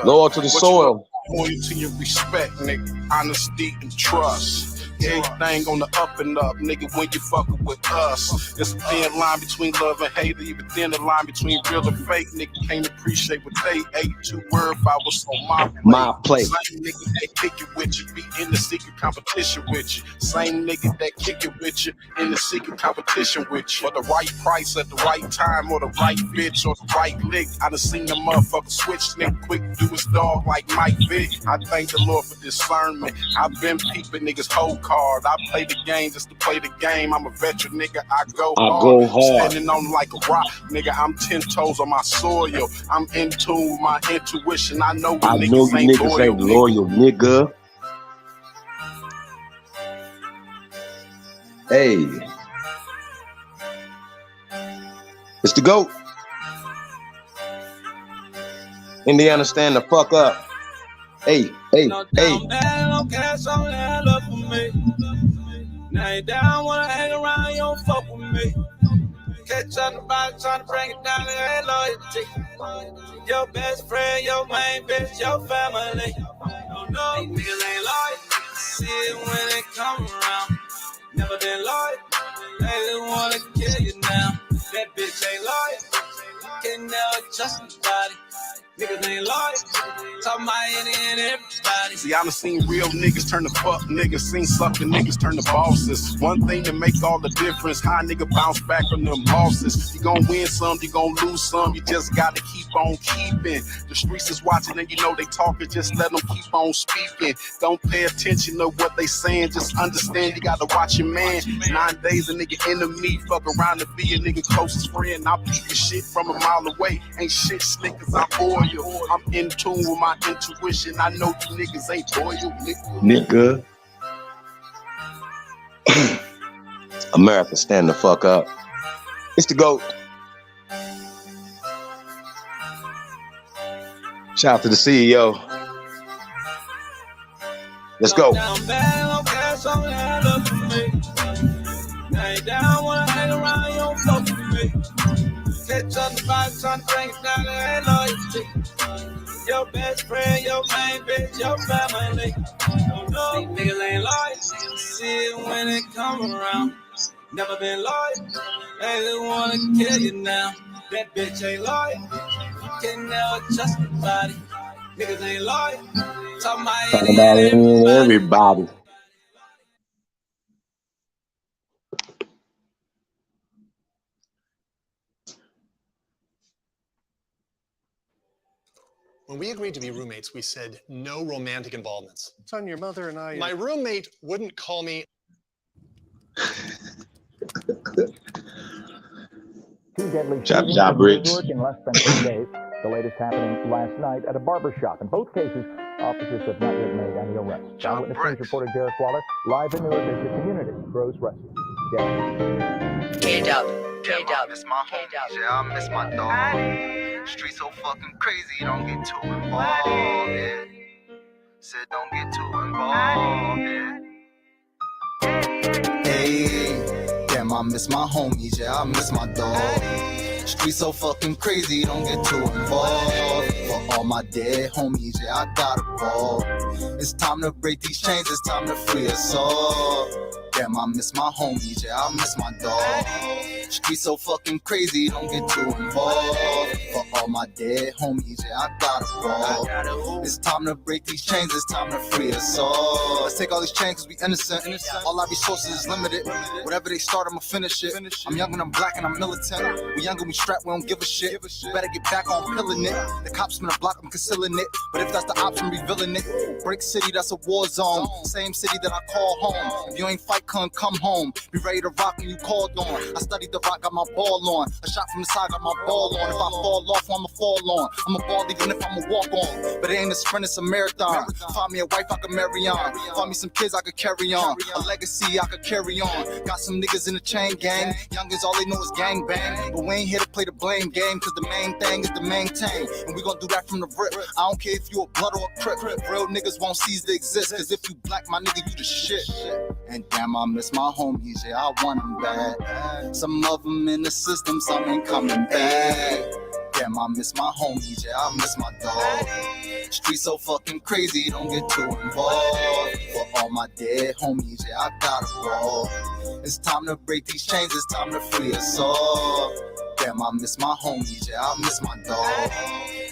Loyal to the soil. Loyalty and respect, nigga. Honesty and trust. Everything on the up and up, nigga, when you fucking with us. There's a thin line between love and hate, even thin the line between real and fake. Nigga can't appreciate what they ate. Too worried if I was on my plate. Same nigga that kick it with you, be in the secret competition with you. Same nigga that kick it with you, in the secret competition with you. For the right price at the right time, or the right bitch, or the right lick. I done seen the motherfucker switch, nigga, quick do his dog like Mike Vick. I thank the Lord for discernment. I've been peeping niggas' whole card. I play the game just to play the game. I'm a veteran, nigga. I go hard. Standing on like a rock, nigga. I'm 10 toes on my soil. I'm in tune with my intuition. I know you niggas ain't loyal, nigga. Hey, it's the GOAT. Indiana, stand the fuck up. Hey. No cash on that love for me. Now you down, wanna hang around, you don't fuck with me. Catch on the box, trying to bring it down to that loyalty. Your best friend, your main bitch, your family. No, these niggas ain't loyal. See it when it come around. Never been loyal. They just wanna kill you now. That bitch ain't loyal. Can never trust nobody. Niggas ain't loyal. Talking about any and everybody. See, I done seen real niggas turn to fuck niggas, seen sucking niggas turn to bosses. One thing to make all the difference, how a nigga bounce back from them losses. You gon' win some, you gon' lose some, you just gotta keep on keeping. The streets is watching and you know they talking, just let them keep on speaking. Don't pay attention to what they saying, just understand you gotta watch your man. 9 days a nigga enemy, fuck around to be a nigga closest friend. I peep your shit from a mile away, ain't shit slick cause I'm loyal. I'm in tune with my intuition. I know you niggas ain't loyal, nigga. America, stand the fuck up. It's the GOAT. Shout out to the CEO. Let's go. Catch on the box, trying to bring it down to that loyalty. Your best friend, your main bitch, your family. No, these niggas ain't loyal. See it when it come around. Never been loyal. They just wanna kill you now. That bitch ain't loyal. Can never trust nobody. Niggas ain't loyal. Talking about everybody. When we agreed to be roommates, we said no romantic involvements. Son, your mother and I... My roommate wouldn't call me... Two deadly Chop, shootings chop, in Bricks. New York in less than 2 days. The latest happening last night at a barber shop. In both cases, officers have not yet made any arrests. Eyewitness News reporter Derek Waller live in New York as the community grows restless. K-Dub. I miss my homies, yeah, I miss my dog. Street so fucking crazy, don't get too involved, yeah. Said don't get too involved, yeah. Hey, damn, I miss my homies, yeah, I miss my dog. Street so fucking crazy, don't get too involved. For all my dead homies, yeah, I gotta ball. It's time to break these chains, it's time to free us all. Damn, I miss my homies, yeah, I miss my dog. Street so fucking crazy, don't get too involved. For all my dead homies, yeah, I gotta ball. It's time to break these chains, it's time to free us all. Let's take all these chains cause we innocent. All our resources is limited. Whatever they start, I'ma finish it. I'm young and I'm black and I'm militant. We young and we strapped, we don't give a shit. Better get back on pilling it. The cops been a block, I'm concealing it. But if that's the option, revealing it. Break city, that's a war zone. Same city that I call home. If you ain't fight, come home. Be ready to rock when you called on. I studied the rock, got my ball on. A shot from the side, got my ball on. If I fall off, I'ma fall on. I'm a ball even if I'm a walk on. But it ain't a sprint, it's a marathon. Find me a wife I can marry on. Find me some kids I could carry on. A legacy I could carry on. Got some niggas in the chain gang. Youngins, all they know is gang bang. But we ain't here to play the blame game, cause the main thing is to maintain. And we gon' do that from the rip. I don't care if you a blood or a crip. Real niggas won't cease to exist, cause if you black, my nigga, you the shit. And damn, I miss my homies, yeah, I want them back. Some of them in the system, some ain't coming back. Damn, I miss my homies, yeah, I miss my dog. Street so fucking crazy, don't get too involved. For all my dead homies, yeah, I gotta roll. It's time to break these chains, it's time to free us all. Damn, I miss my homies, yeah, I miss my dog.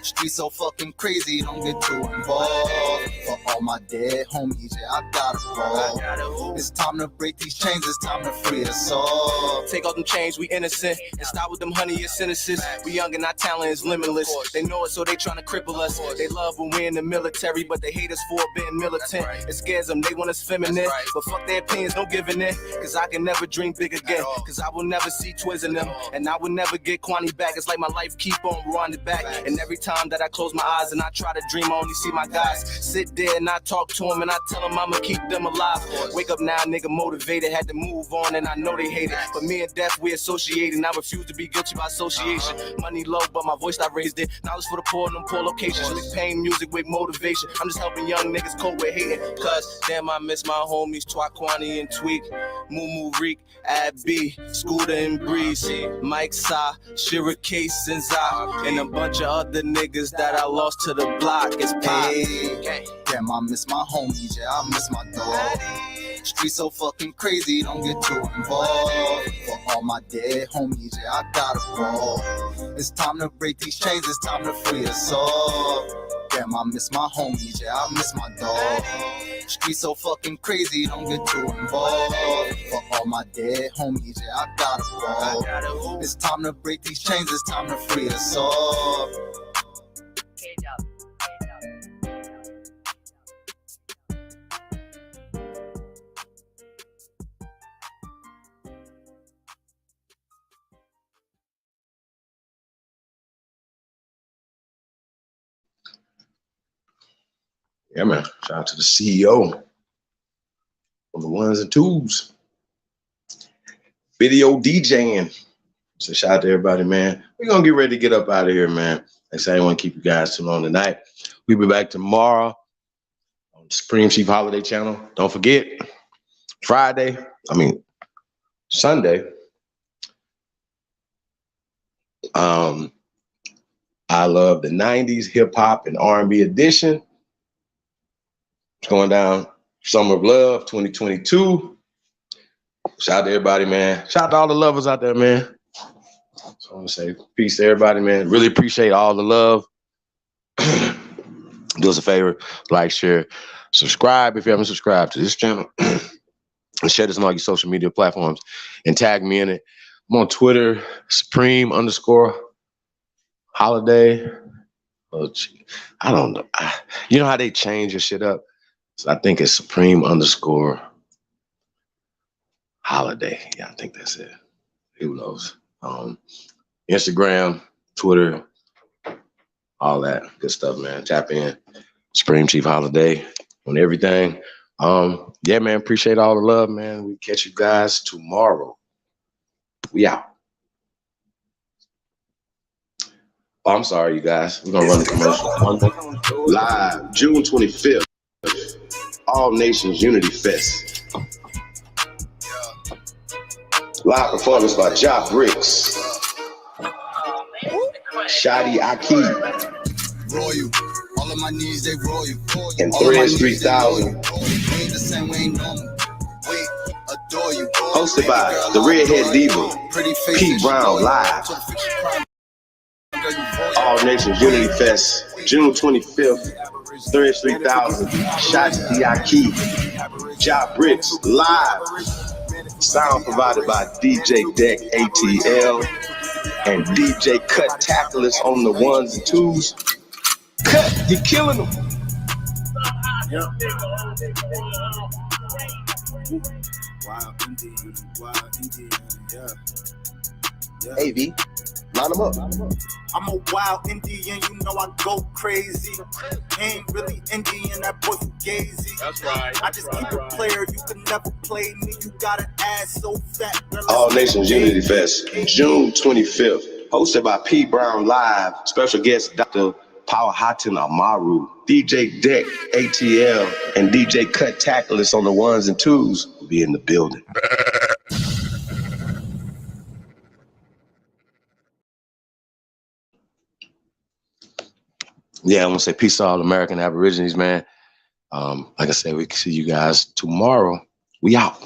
Street so fucking crazy, don't get too involved. For all my dead homies, yeah, I gotta ball. It's time to break these chains, it's time to free us all. Take off them chains, we innocent. And stop with them honey sentences. We young and our talent is limitless. They know it, so they tryna cripple us. They love when we're in the military, but they hate us for being militant. It scares them, they want us feminine. But fuck their opinions, no giving in. Cause I can never dream big again. Cause I will never see Twiz in them. And I will never get Kwani back. It's like my life keep on rewinding back. And every time that I close my eyes and I try to dream, I only see my guys. Sit there and I talk to them and I tell them I'ma keep them alive. Wake up now, nigga motivated, had to move on and I know they hate it. But me and death, we associated and I refuse to be guilty by association. Money low, but my voice I raised it. Knowledge for the poor in them poor locations. With pain, music with motivation. I'm just helping young niggas cope with hating. Cause damn, I miss my homies, Twakwani and Tweak, Moo Reek, Ab B, Scooter and Breeze, Mike Sa, Shira Case and Za, and a bunch of other niggas that I lost to the block. It's pop. Hey, damn, I miss my homies, yeah, I miss my dog. Street so fucking crazy, don't get too involved. For all my dead homies, yeah, I gotta ball. It's time to break these chains, it's time to free us all. Damn, I miss my homies, yeah, I miss my dog. Street so fucking crazy, don't get too involved. For all my dead homies, yeah, I gotta ball. It's time to break these chains, it's time to free us all. Yeah, man. Shout out to the CEO on the ones and twos. Video DJing. So shout out to everybody, man. We're going to get ready to get up out of here, man. Like I said, I didn't want to keep you guys too long tonight. We'll be back tomorrow on the Supreme Chief Holiday Channel. Don't forget, Sunday. I love the 90s hip hop and R&B edition. It's going down Summer of Love 2022. Shout out to everybody, man. Shout out to all the lovers out there, man. So I want to say peace to everybody, man. Really appreciate all the love. Do us a favor, like, share, subscribe if you haven't subscribed to this channel. And share this on all your social media platforms and tag me in it. I'm on Twitter, Supreme_Holiday. Oh, I don't know. You know how they change your shit up? So I think it's Supreme_Holiday. Yeah, I think that's it. Who knows? Instagram, Twitter, all that good stuff, man. Tap in. Supreme Chief Holiday on everything. Yeah, man, appreciate all the love, man. We catch you guys tomorrow. We out. Oh, I'm sorry, you guys. We're gonna run the commercial. Live, June 25th. All Nations Unity Fest. Live performance by Ja Bricks, Shadi Akib, Royal. All of my needs, they royal. and Threads 3000. Hosted by the Redhead Diva, Pete Brown Live. All Nations Unity Fest, June 25th. Threads 3000, Shadi Akib, Ja Bricks Live. Sound provided by DJ Deck ATL and DJ Cut Tacklers on the ones and twos. Cut, you killing them. Wild Indian, yeah. Hey, V, line them up. I'm a wild Indian, you know I go crazy. Ain't really Indian, that boy fugazi. That's right. I just keep a player, you can never play me. You got an ass so fat. All Nations Unity Fest, June 25th. Hosted by P. Brown Live. Special guest Dr. Power Hatin Amaru, DJ Deck ATL, and DJ Cut Tacklers on the ones and twos will be in the building. Yeah, I want to say peace to all American Aborigines, man. Like I said, we can see you guys tomorrow. We out.